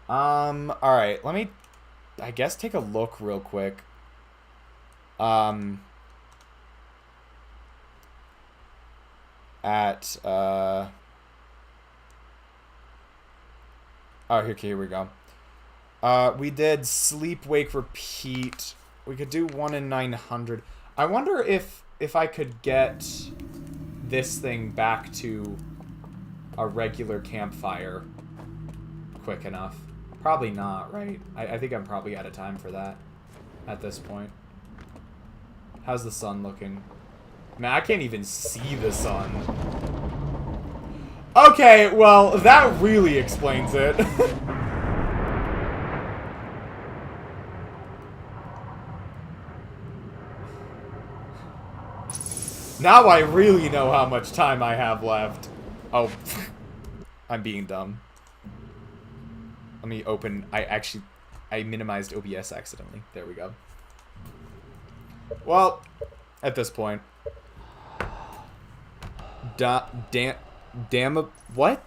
S1: Alright, let me, I guess, take a look real quick. At, oh, here we go. We did sleep, wake, repeat. We could do 1 in 900. I wonder if I could get this thing back to a regular campfire quick enough. Probably not, right? I think I'm probably out of time for that at this point. How's the sun looking? Man, I can't even see the sun. Okay, well, that really explains it. Now I really know how much time I have left. Oh, I'm being dumb. Let me open... I minimized OBS accidentally. There we go. Well, at this point... What?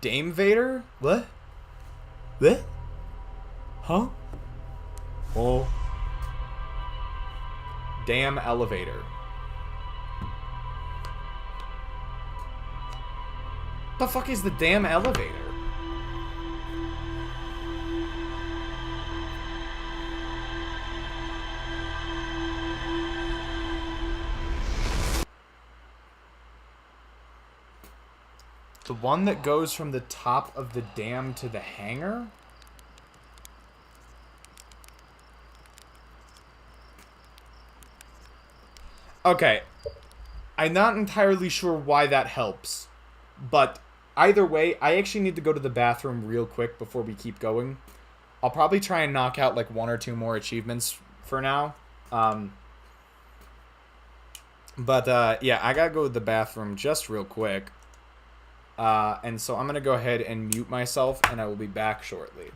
S1: Dame Vader? What? What? Huh? Oh. Damn elevator. The fuck is the damn elevator? The one that goes from the top of the dam to the hangar? Okay. I'm not entirely sure why that helps. But either way, I actually need to go to the bathroom real quick before we keep going. I'll probably try and knock out like 1 or 2 more achievements for now. But yeah, I gotta go to the bathroom just real quick. And so I'm gonna go ahead and mute myself, and I will be back shortly.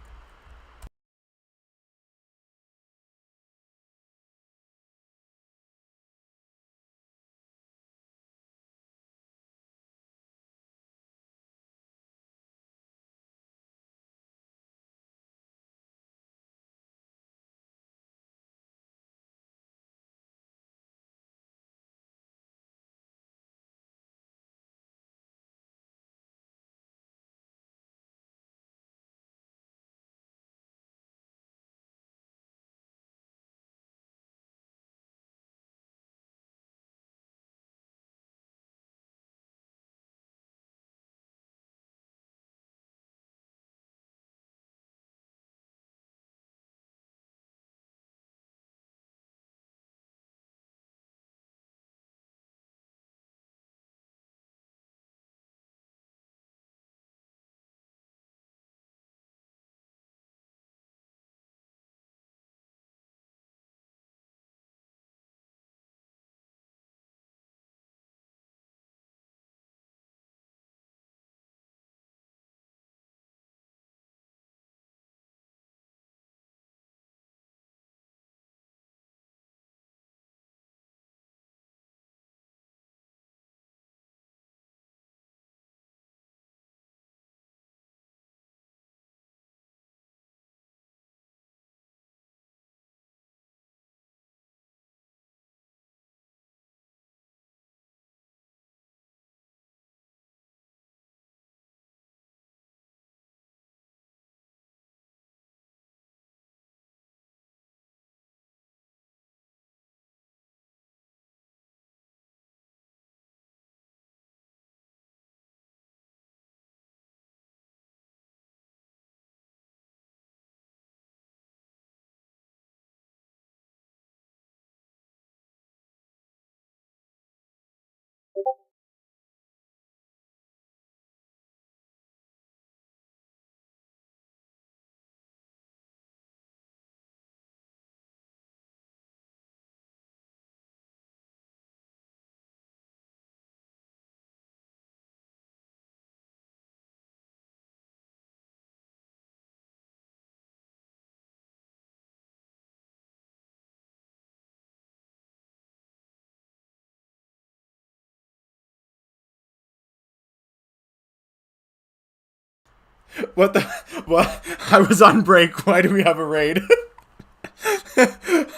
S1: What the? What? I was on break. Why do we have a raid?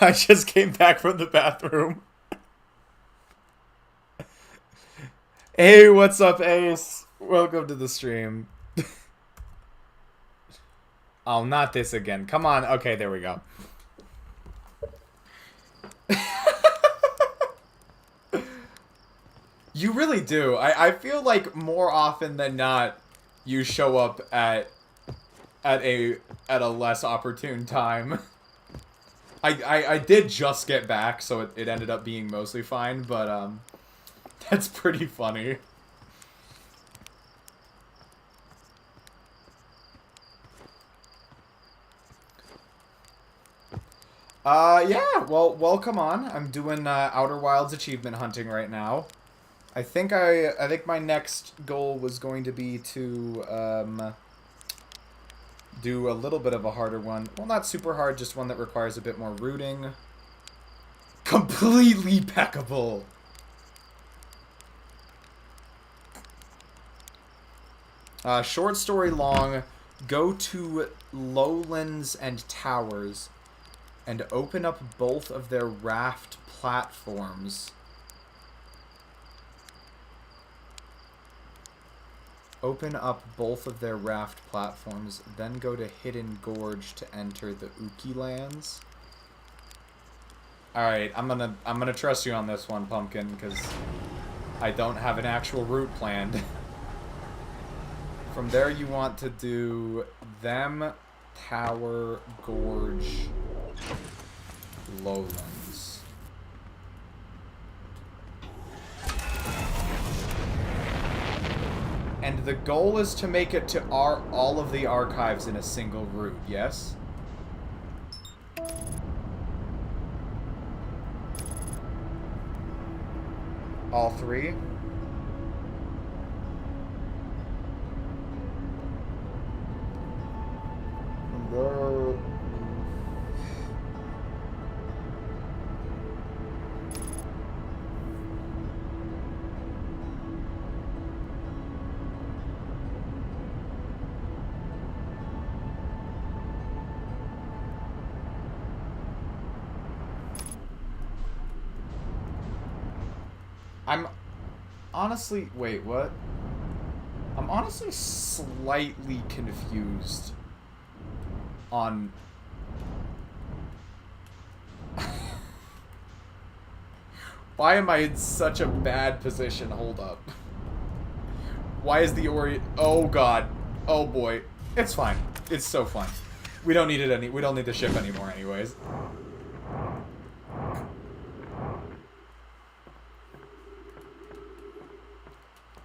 S1: I just came back from the bathroom. Hey, what's up, Ace? Welcome to the stream. Oh, not this again. Come on. Okay, there we go. You really do. I feel like more often than not, you show up at a less opportune time. I did just get back, so it ended up being mostly fine, but that's pretty funny. Yeah, well, welcome on. I'm doing Outer Wilds achievement hunting right now. I think my next goal was going to be to do a little bit of a harder one. Well, not super hard, just one that requires a bit more rooting. Completely peckable. Short story long, go to lowlands and towers and open up both of their raft platforms. Open up both of their raft platforms, then go to Hidden Gorge to enter the Uki lands. Alright, I'm gonna trust you on this one, Pumpkin, because I don't have an actual route planned. From there you want to do them, Tower, Gorge, Lowlands. And the goal is to make it to all of the archives in a single route, yes? All three? No. I'm honestly... Wait, what? I'm honestly slightly confused on... Why am I in such a bad position? Hold up. Why is the Oh god. Oh boy. It's fine. It's so fine. We don't need it we don't need the ship anymore anyways.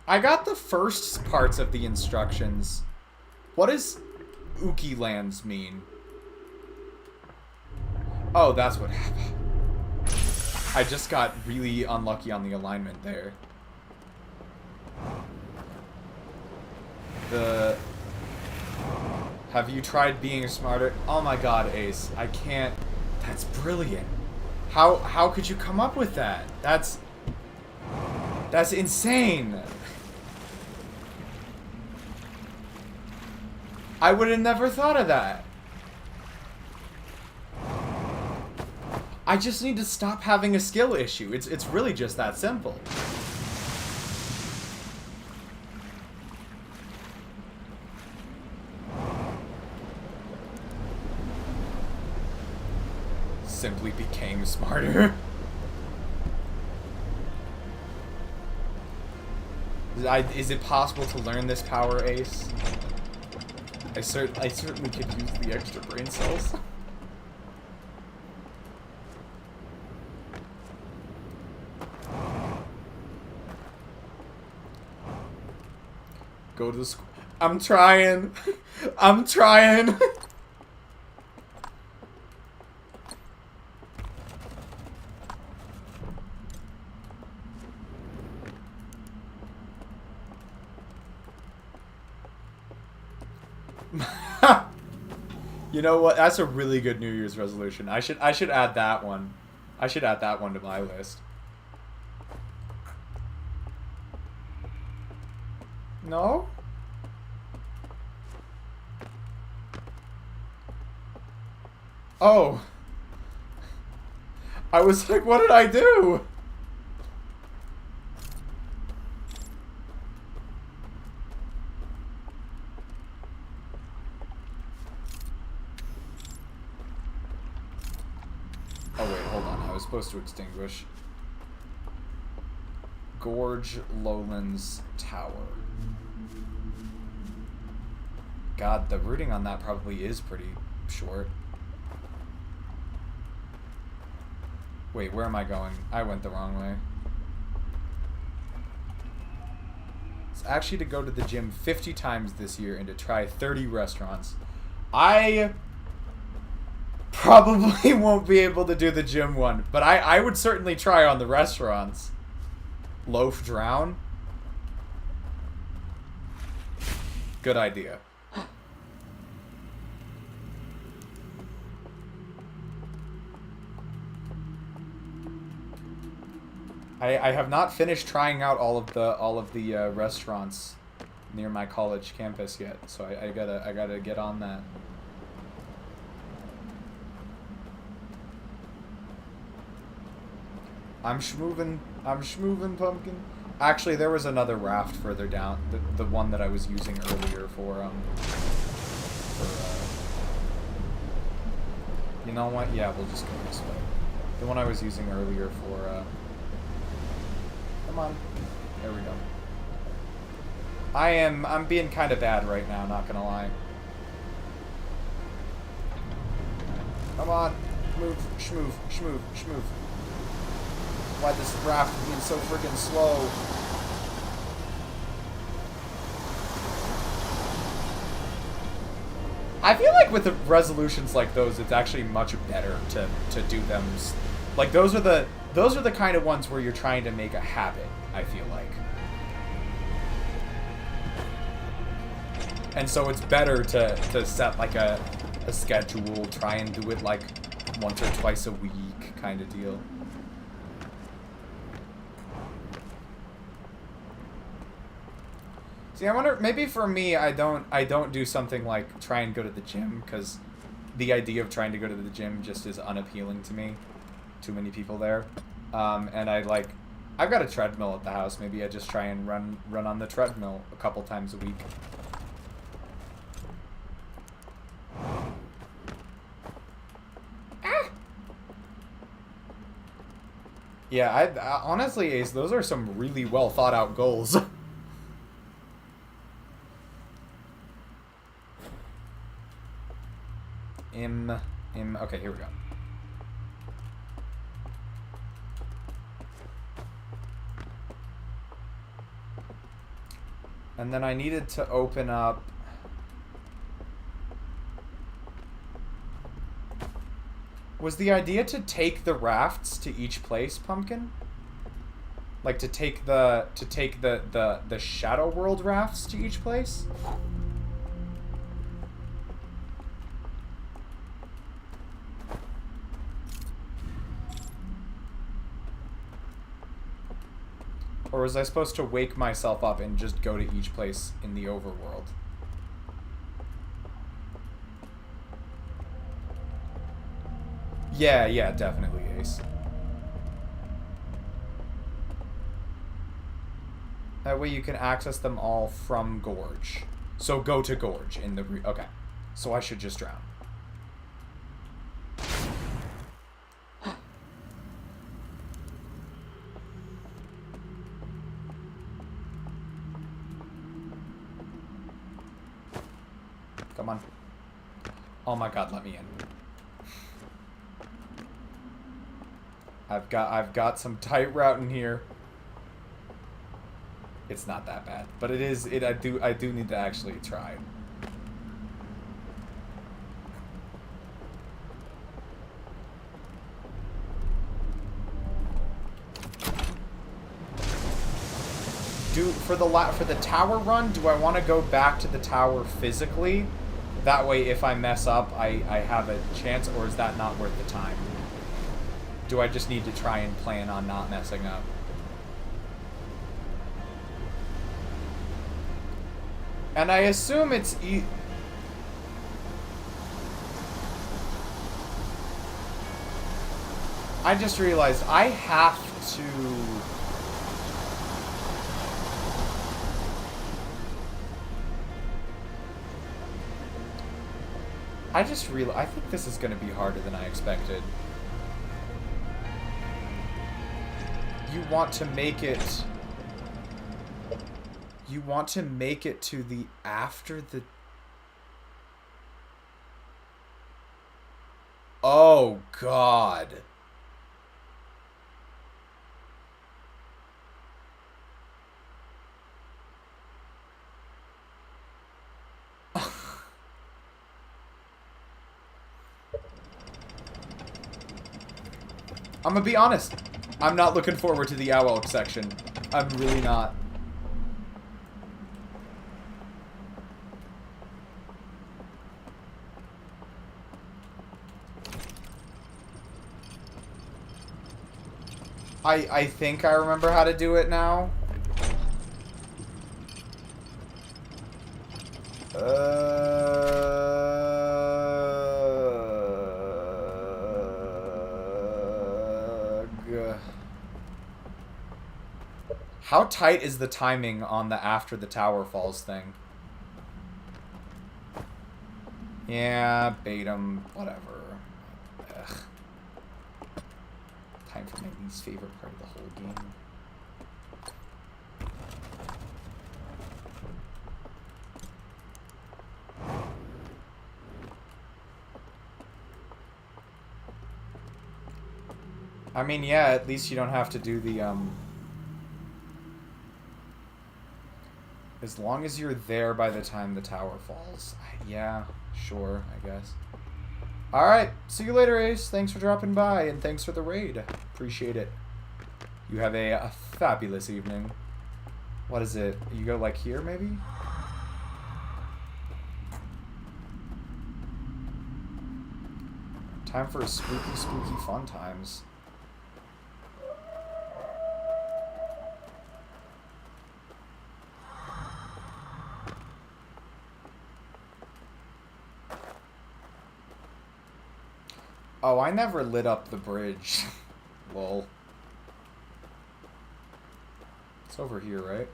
S1: I got the first parts of the instructions. What does Uki lands mean? Oh, that's what happened. I just got really unlucky on the alignment there. Have you tried being smarter? Oh my god, Ace. I can't... That's brilliant. How could you come up with that? That's insane. I would have never thought of that. I just need to stop having a skill issue. It's really just that simple. Simply became smarter. Is it possible to learn this power, Ace? I certainly could use the extra brain cells. Go to the school. I'm trying. I'm trying. You know what? That's a really good New Year's resolution. I should add that one. I should add that one to my list. No? Oh. I was like, what did I do? Oh wait, hold on. I was supposed to extinguish. Gorge Lowlands Tower. God, the routing on that probably is pretty short. Wait, where am I going? I went the wrong way. It's actually to go to the gym 50 times this year and to try 30 restaurants. I probably won't be able to do the gym one, but I would certainly try on the restaurants. Loaf drown? Good idea. I have not finished trying out all of the restaurants near my college campus yet, so I gotta get on that. I'm schmoovin' pumpkin. Actually, there was another raft further down, the one that I was using earlier for you know what? Yeah, we'll just go this way. The one I was using earlier for come on. There we go. I'm being kind of bad right now, not gonna lie. Come on. Move, schmoove, schmoove, schmoove. Why this raft being so freaking slow? I feel like with the resolutions like those, it's actually much better to do them. Like those are the kind of ones where you're trying to make a habit, I feel like. And so it's better to set like a schedule, try and do it like once or twice a week kind of deal. See, I wonder, maybe for me, I don't do something like try and go to the gym, because the idea of trying to go to the gym just is unappealing to me. Too many people there. And I've got a treadmill at the house. Maybe I just try and run on the treadmill a couple times a week. Ah! Yeah, I honestly, Ace, those are some really well thought out goals. Okay, here we go. And then I needed to open up... Was the idea to take the rafts to each place, Pumpkin? Like to take the Shadow World rafts to each place? Or was I supposed to wake myself up and just go to each place in the overworld? Yeah, definitely, Ace. That way you can access them all from Gorge. So go to Gorge in the... Okay. So I should just drown. Come on. Oh my god, let me in. I've got some tight routing here. It's not that bad, but it is. I do need to actually try. For the tower run, do I want to go back to the tower physically? That way, if I mess up, I have a chance, or is that not worth the time? Do I just need to try and plan on not messing up? And I assume it's I just realized I have to... I think this is going to be harder than I expected. You want to make it... You want to make it to the after the... Oh, God. I'm gonna be honest. I'm not looking forward to the owl section. I'm really not. I think I remember how to do it now. How tight is the timing on the after the tower falls thing? Yeah, bait 'em, whatever. Ugh. Time for my least favorite part of the whole game. I mean, yeah, at least you don't have to do the, as long as you're there by the time the tower falls. Yeah, sure, I guess. Alright, see you later, Ace. Thanks for dropping by, and thanks for the raid. Appreciate it. You have a fabulous evening. What is it? You go, like, here, maybe? Time for a spooky, spooky fun times. Oh, I never lit up the bridge. Lol. It's over here, right?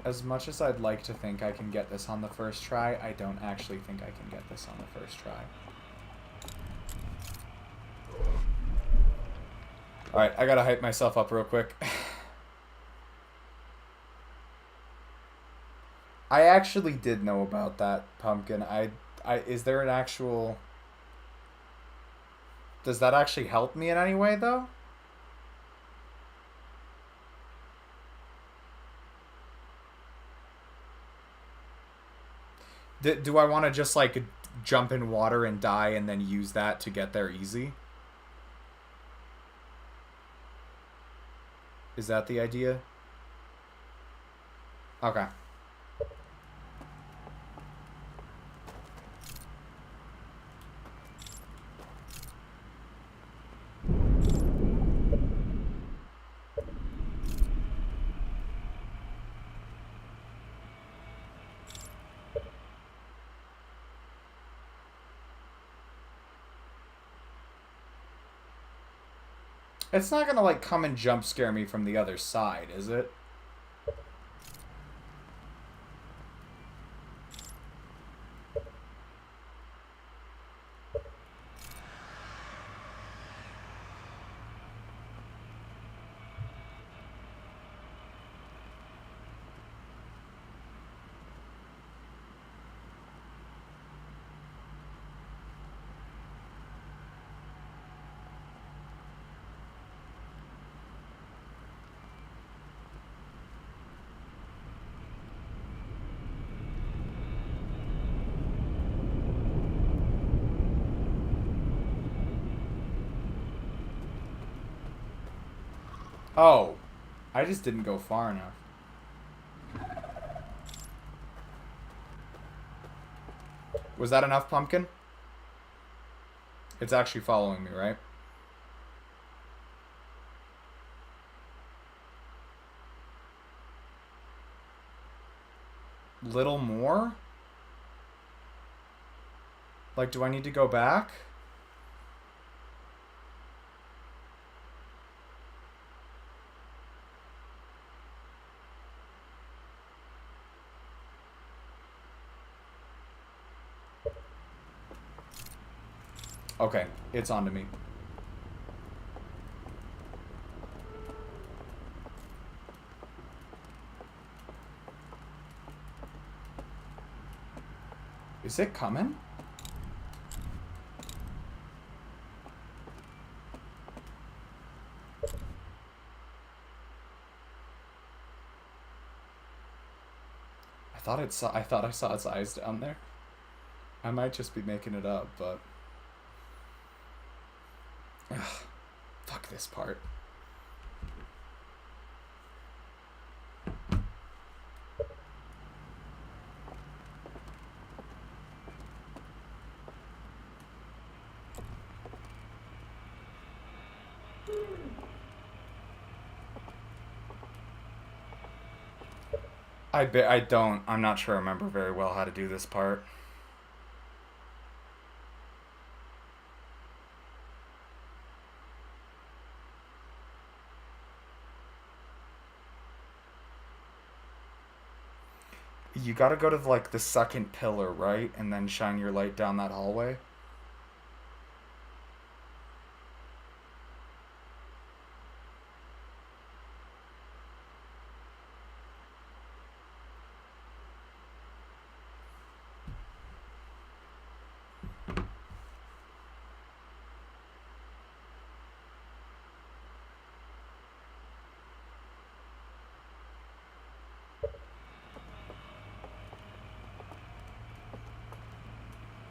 S1: As much as I'd like to think I can get this on the first try, I don't actually think I can get this on the first try. Alright, I gotta hype myself up real quick. I actually did know about that, Pumpkin. Is there an actual... Does that actually help me in any way, though? Do I want to just, like, jump in water and die and then use that to get there easy? Is that the idea? Okay. It's not gonna, like, come and jump scare me from the other side, is it? Oh, I just didn't go far enough. Was that enough, Pumpkin? It's actually following me, right? Little more? Like, do I need to go back? Okay, it's on to me. Is it coming? I thought I saw its eyes down there. I might just be making it up, but ugh, fuck this part. I'm not sure I remember very well how to do this part. You gotta go to like the second pillar, right? And then shine your light down that hallway.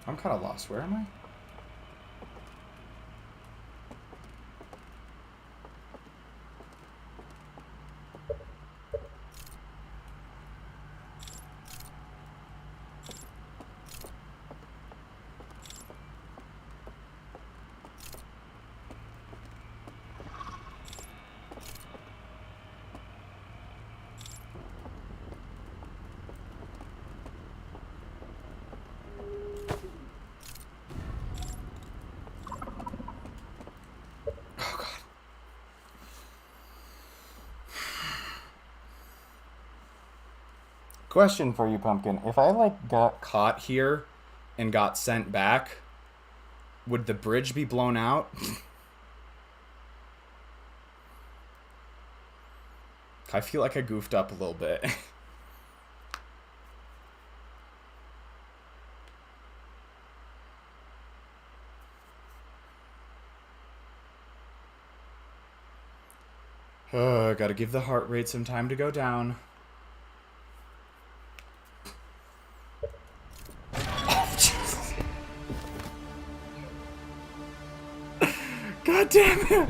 S1: I'm kind of lost. Where am I? Oh god. Question for you, Pumpkin. If I like got caught here and got sent back, would the bridge be blown out? I feel like I goofed up a little bit. Gotta give the heart rate some time to go down. Oh, Jesus. God damn it!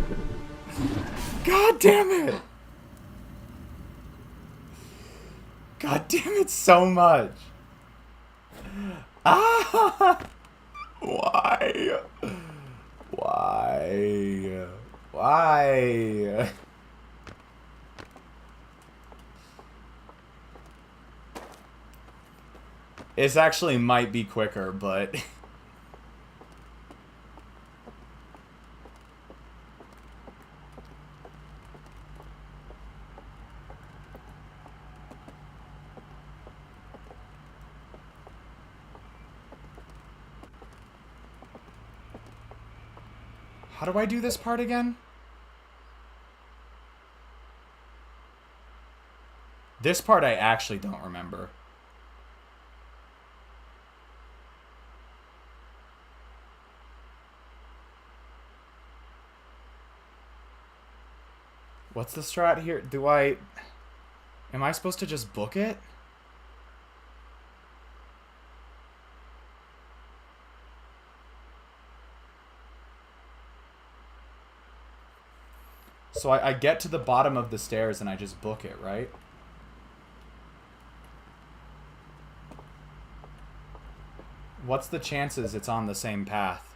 S1: God damn it! God damn it so much! Ah! Why? Why? Why? This actually might be quicker, but how do I do this part again? This part I actually don't remember. What's the strat here? Am I supposed to just book it? So I get to the bottom of the stairs and I just book it, right? What's the chances it's on the same path?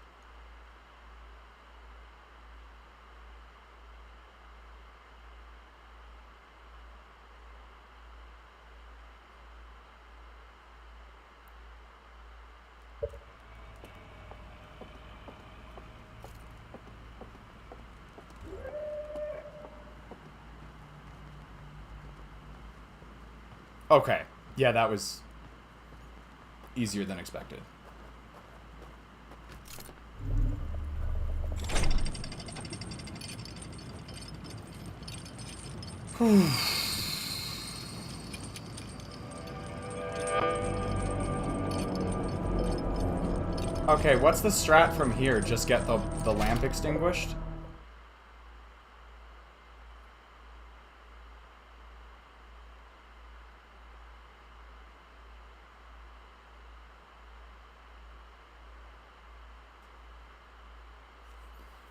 S1: Okay. Yeah, that was easier than expected. Okay, what's the strat from here? Just get the lamp extinguished?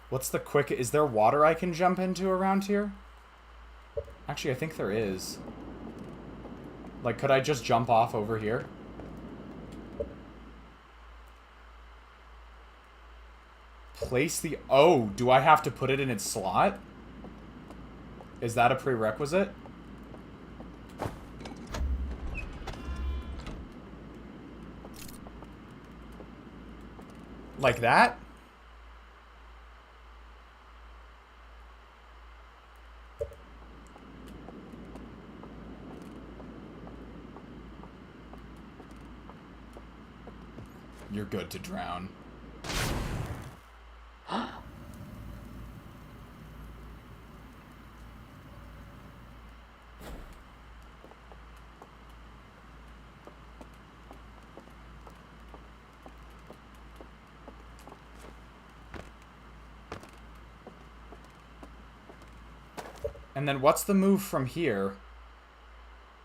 S1: What's the quick... Is there water I can jump into around here? Actually, I think there is. Like, could I just jump off over here? Place the... Oh, do I have to put it in its slot? Is that a prerequisite? Like that? You're good to drown. And then what's the move from here?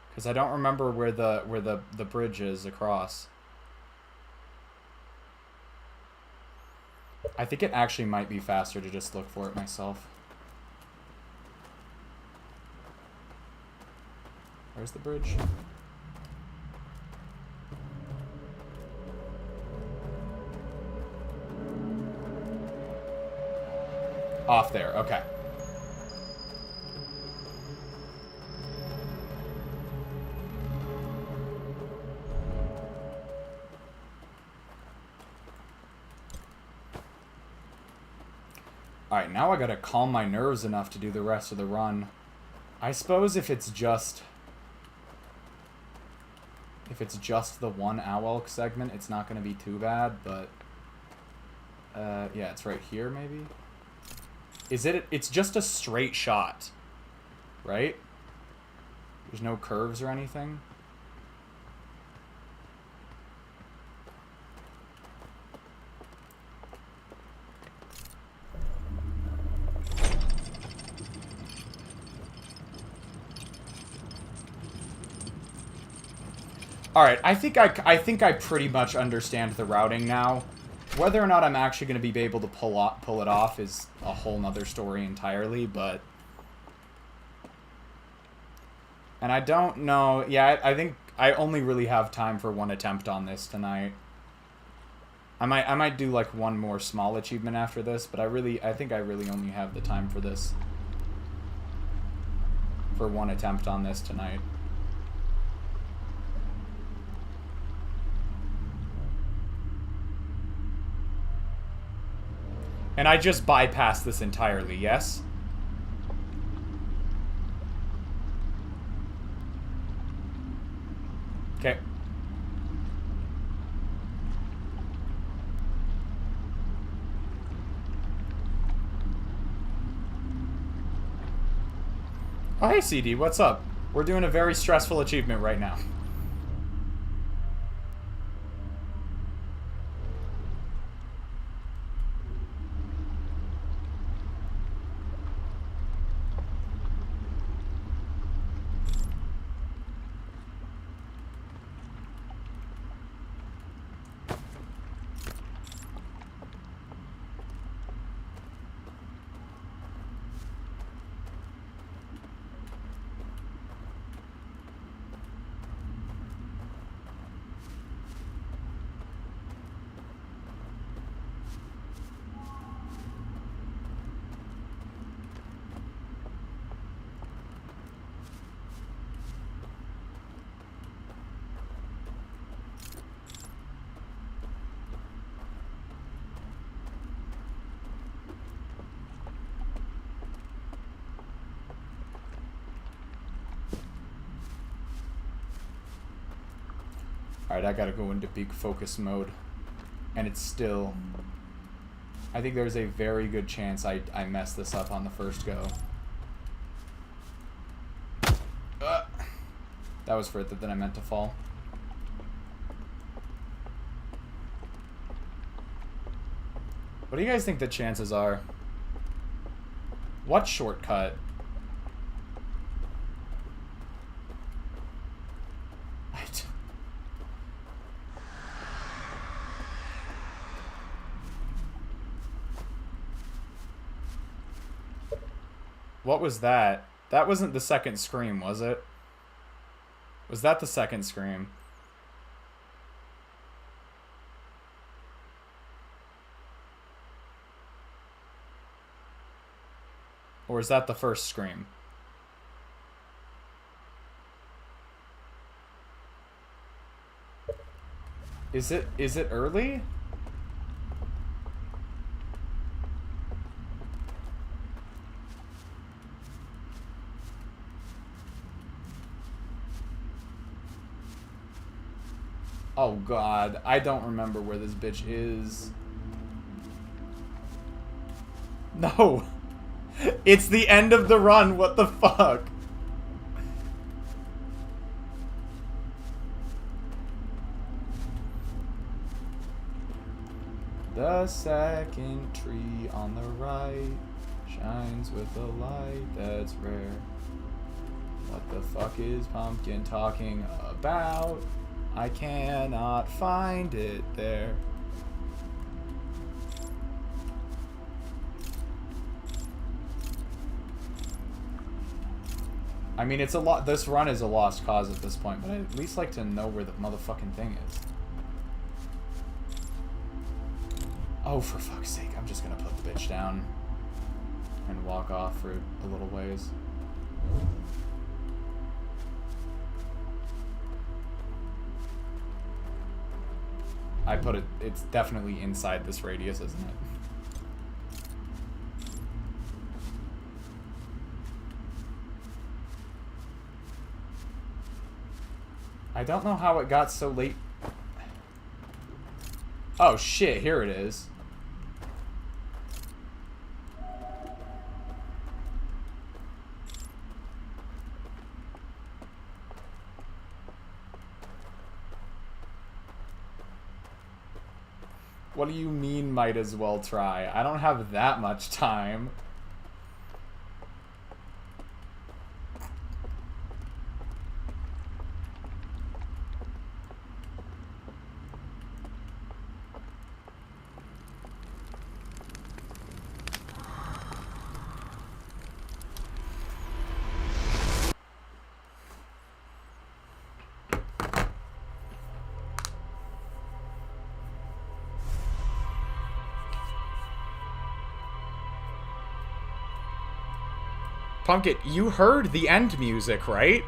S1: Because I don't remember where the bridge is across. I think it actually might be faster to just look for it myself. Where's the bridge? Off there, okay. Alright, now I gotta calm my nerves enough to do the rest of the run. I suppose if it's just the one owl segment, it's not gonna be too bad, but... yeah, it's right here, maybe? Is it... It's just a straight shot, right? There's no curves or anything? Alright, I think I pretty much understand the routing now. Whether or not I'm actually going to be able to pull it off is a whole nother story entirely, but... And I don't know... Yeah, I think I only really have time for one attempt on this tonight. I might do, like, one more small achievement after this, but I think I really only have the time for this. For one attempt on this tonight. And I just bypassed this entirely, yes? Okay. Oh, hey, CD, what's up? We're doing a very stressful achievement right now. Alright, I gotta go into big focus mode. And it's still... I think there's a very good chance I mess this up on the first go. That was further than I meant to fall. What do you guys think the chances are? What shortcut? What was that? That wasn't the second scream, was it? Was that the second scream? Or is that the first scream? Is it early? Oh god, I don't remember where this bitch is. No! It's the end of the run, what the fuck? The second tree on the right shines with a light that's rare. What the fuck is Pumpkin talking about? I cannot find it there. I mean, it's a lot. This run is a lost cause at this point, but I'd at least like to know where the motherfucking thing is. Oh, for fuck's sake, I'm just gonna put the bitch down and walk off for a little ways. I put it, it's definitely inside this radius, isn't it? I don't know how it got so late. Oh shit, here it is. What do you mean, might as well try? I don't have that much time. Pumpkin, you heard the end music, right?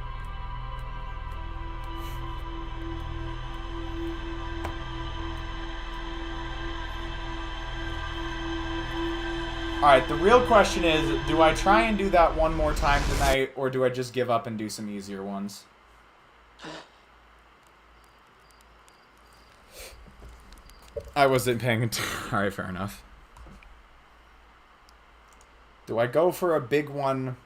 S1: Alright, the real question is, do I try and do that one more time tonight, or do I just give up and do some easier ones? I wasn't paying attention. Alright, fair enough. Do I go for a big one?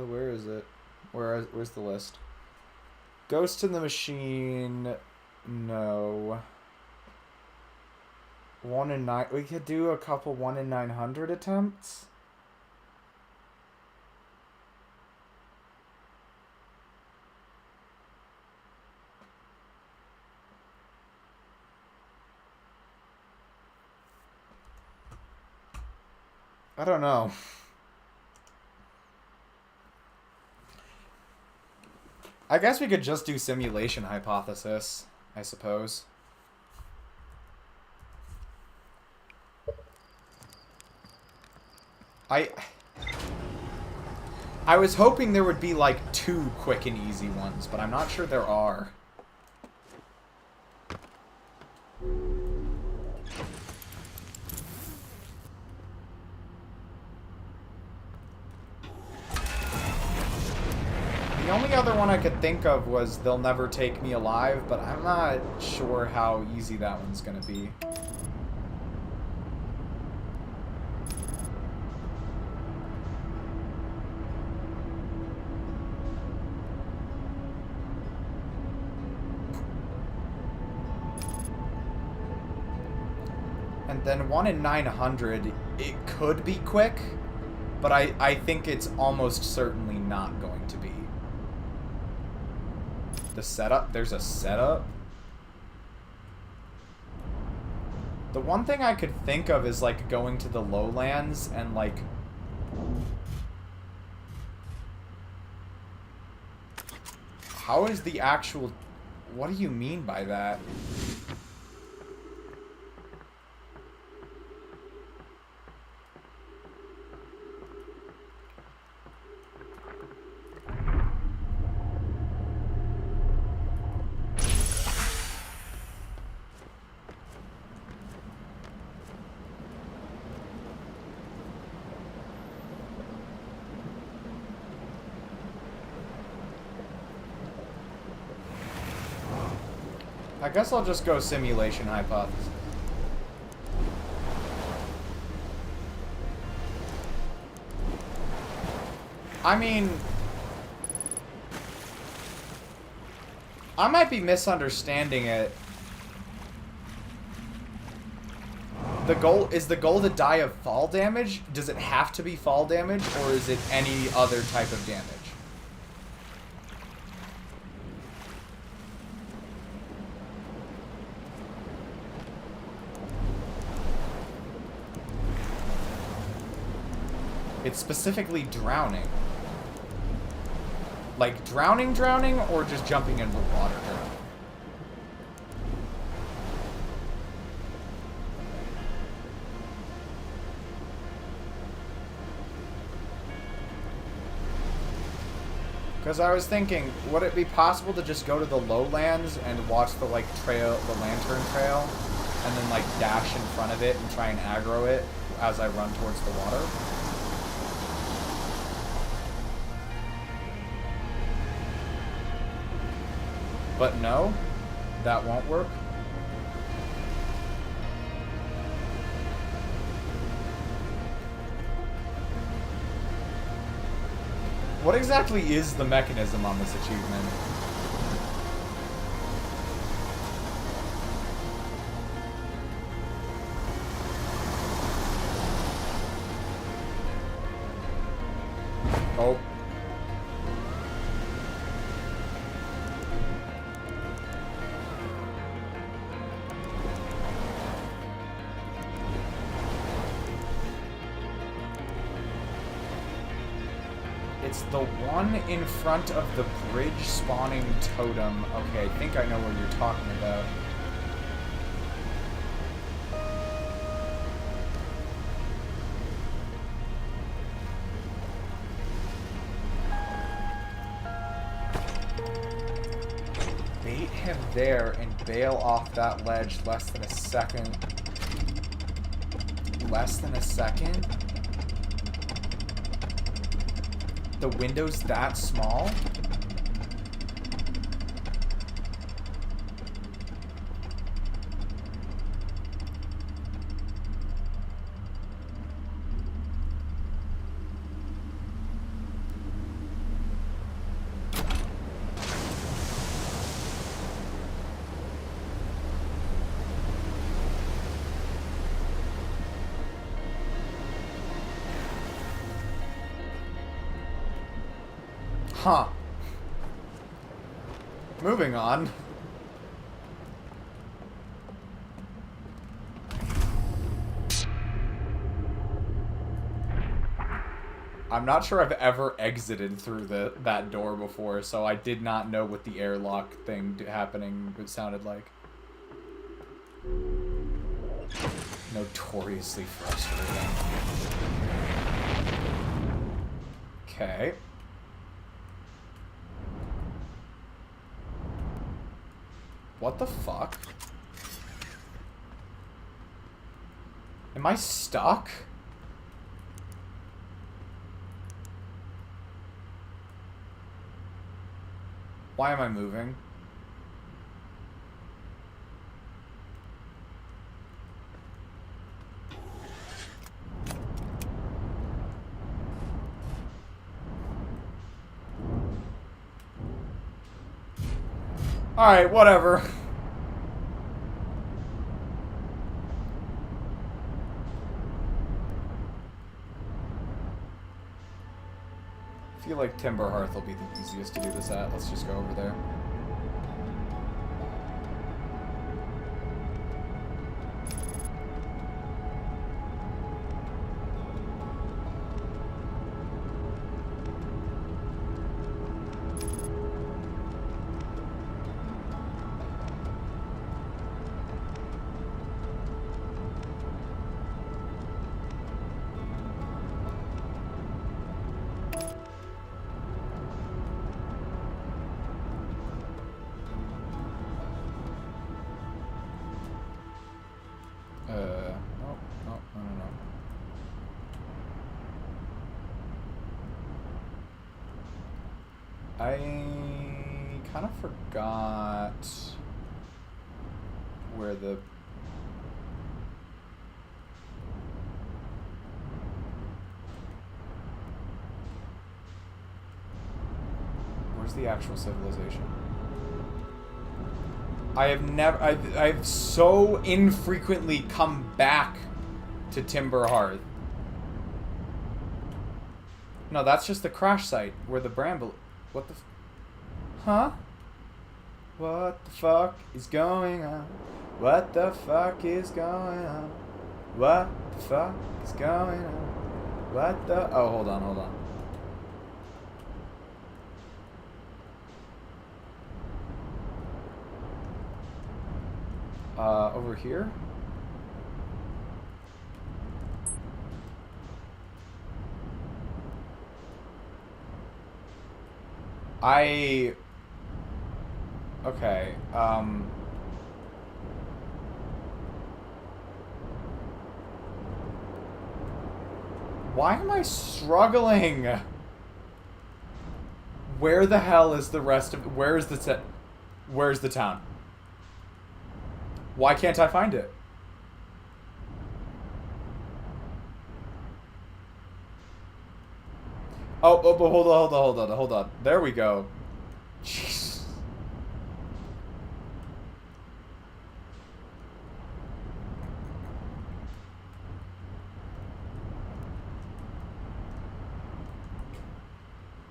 S1: Where is it? Where's the list? Ghost in the Machine, no. 1 in 9. We could do a couple 1 in 900 attempts. I don't know. I guess we could just do simulation hypothesis, I suppose. I was hoping there would be, like, 2 quick and easy ones, but I'm not sure there are. The only other one I could think of was They'll Never Take Me Alive, but I'm not sure how easy that one's gonna be. And then 1 in 900, it could be quick, but I think it's almost certainly not going to be. The setup, there's a setup. The one thing I could think of is, like, going to the lowlands and, like... How is the actual... What do you mean by that? I guess I'll just go simulation hypothesis. I mean, I might be misunderstanding it. Is the goal to die of fall damage? Does it have to be fall damage, or is it any other type of damage? It's specifically drowning. Like drowning, or just jumping into the water drowning? Because I was thinking, would it be possible to just go to the lowlands and watch the, like, lantern trail, and then, like, dash in front of it and try and aggro it as I run towards the water? But no, that won't work. What exactly is the mechanism on this achievement? Oh. It's the one in front of the bridge spawning totem. Okay, I think I know what you're talking about. Bait him there and bail off that ledge less than a second. Less than a second? The window's that small? Huh. Moving on. I'm not sure I've ever exited through that door before, so I did not know what the airlock thing happening sounded like. Notoriously frustrating. Okay. What the fuck? Am I stuck? Why am I moving? Alright, whatever. I feel like Timber Hearth will be the easiest to do this at. Let's just go over there. No. I kind of forgot where the... Where's the actual civilization? I've so infrequently come back to Timber Hearth. No, that's just the crash site where the bramble... What the... Huh? What the fuck is going on? What the fuck is going on? What the fuck is going on? What the... Oh, hold on. Over here? Okay, why am I struggling? Where the hell is the rest of... Where's the town? Why can't I find it? Oh, but hold on. There we go. Jeez.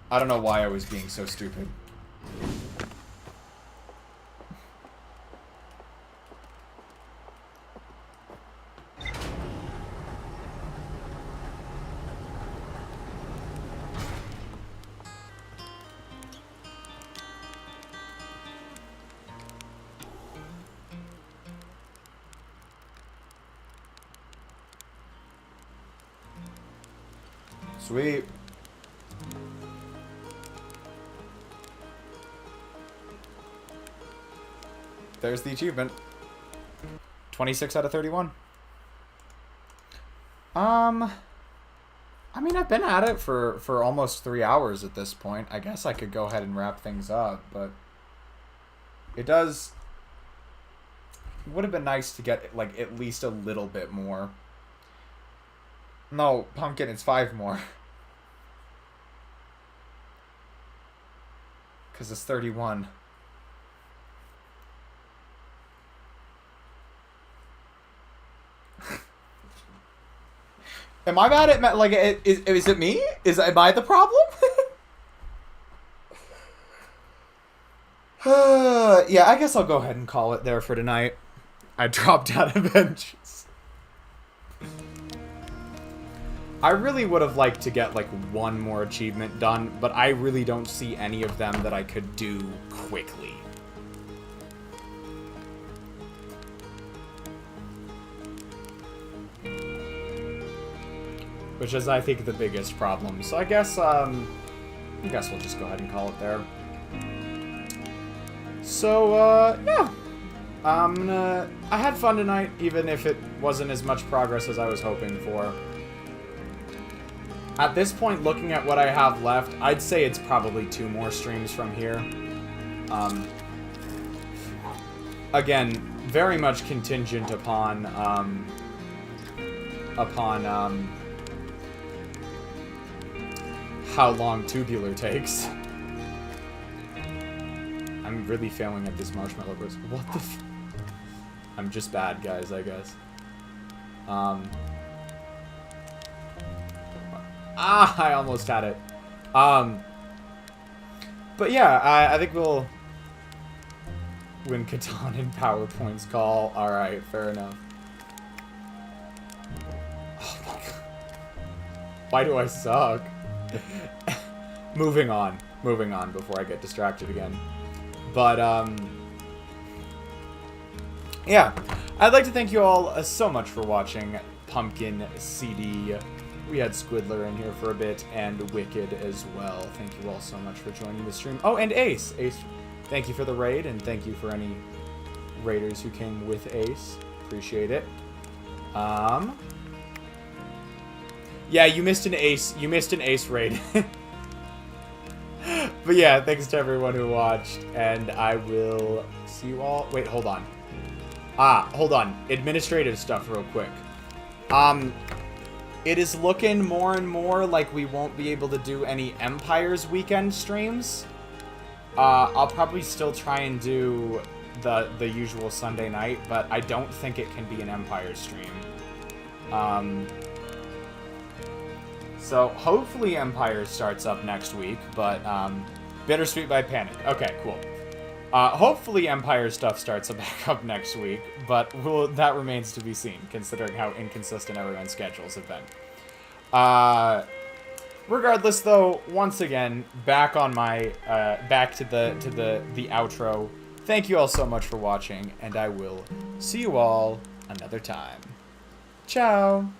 S1: I don't know why I was being so stupid. Sweet. There's the achievement. 26 out of 31. I mean, I've been at it for almost 3 hours at this point. I guess I could go ahead and wrap things up, but it does... Would have been nice to get, like, at least a little bit more. No, Pumpkin, it's 5 more. Because it's 31. Am I bad at, like, is it me? Am I the problem? Yeah, I guess I'll go ahead and call it there for tonight. I dropped out of benches. I really would have liked to get, like, one more achievement done, but I really don't see any of them that I could do quickly. which is, I think, the biggest problem. So I guess we'll just go ahead and call it there. So, yeah. I had fun tonight, even if it wasn't as much progress as I was hoping for. At this point, looking at what I have left, I'd say it's probably 2 more streams from here. Again, very much contingent upon, how long Tubular takes. I'm really failing at this marshmallow burst. What the f... I'm just bad, guys, I guess. I almost had it. But yeah, I think we'll win Catan in PowerPoint's call. Alright, fair enough. Oh my god. Why do I suck? Moving on before I get distracted again. But, yeah. I'd like to thank you all so much for watching Pumpkin CD. We had Squidler in here for a bit, and Wicked as well. Thank you all so much for joining the stream. Oh, and Ace. Ace, thank you for the raid, and thank you for any raiders who came with Ace. Appreciate it. Yeah, you missed an Ace. You missed an Ace raid. But yeah, thanks to everyone who watched, and I will see you all. Wait, hold on. Hold on. Administrative stuff real quick. It is looking more and more like we won't be able to do any Empires weekend streams. I'll probably still try and do the usual Sunday night, but I don't think it can be an Empire stream. So hopefully Empire starts up next week, but Bittersweet by Panic. Okay, cool. Hopefully Empire stuff starts back up next week, but that remains to be seen, considering how inconsistent everyone's schedules have been. Regardless, though, once again, back on my back to the outro. Thank you all so much for watching, and I will see you all another time. Ciao.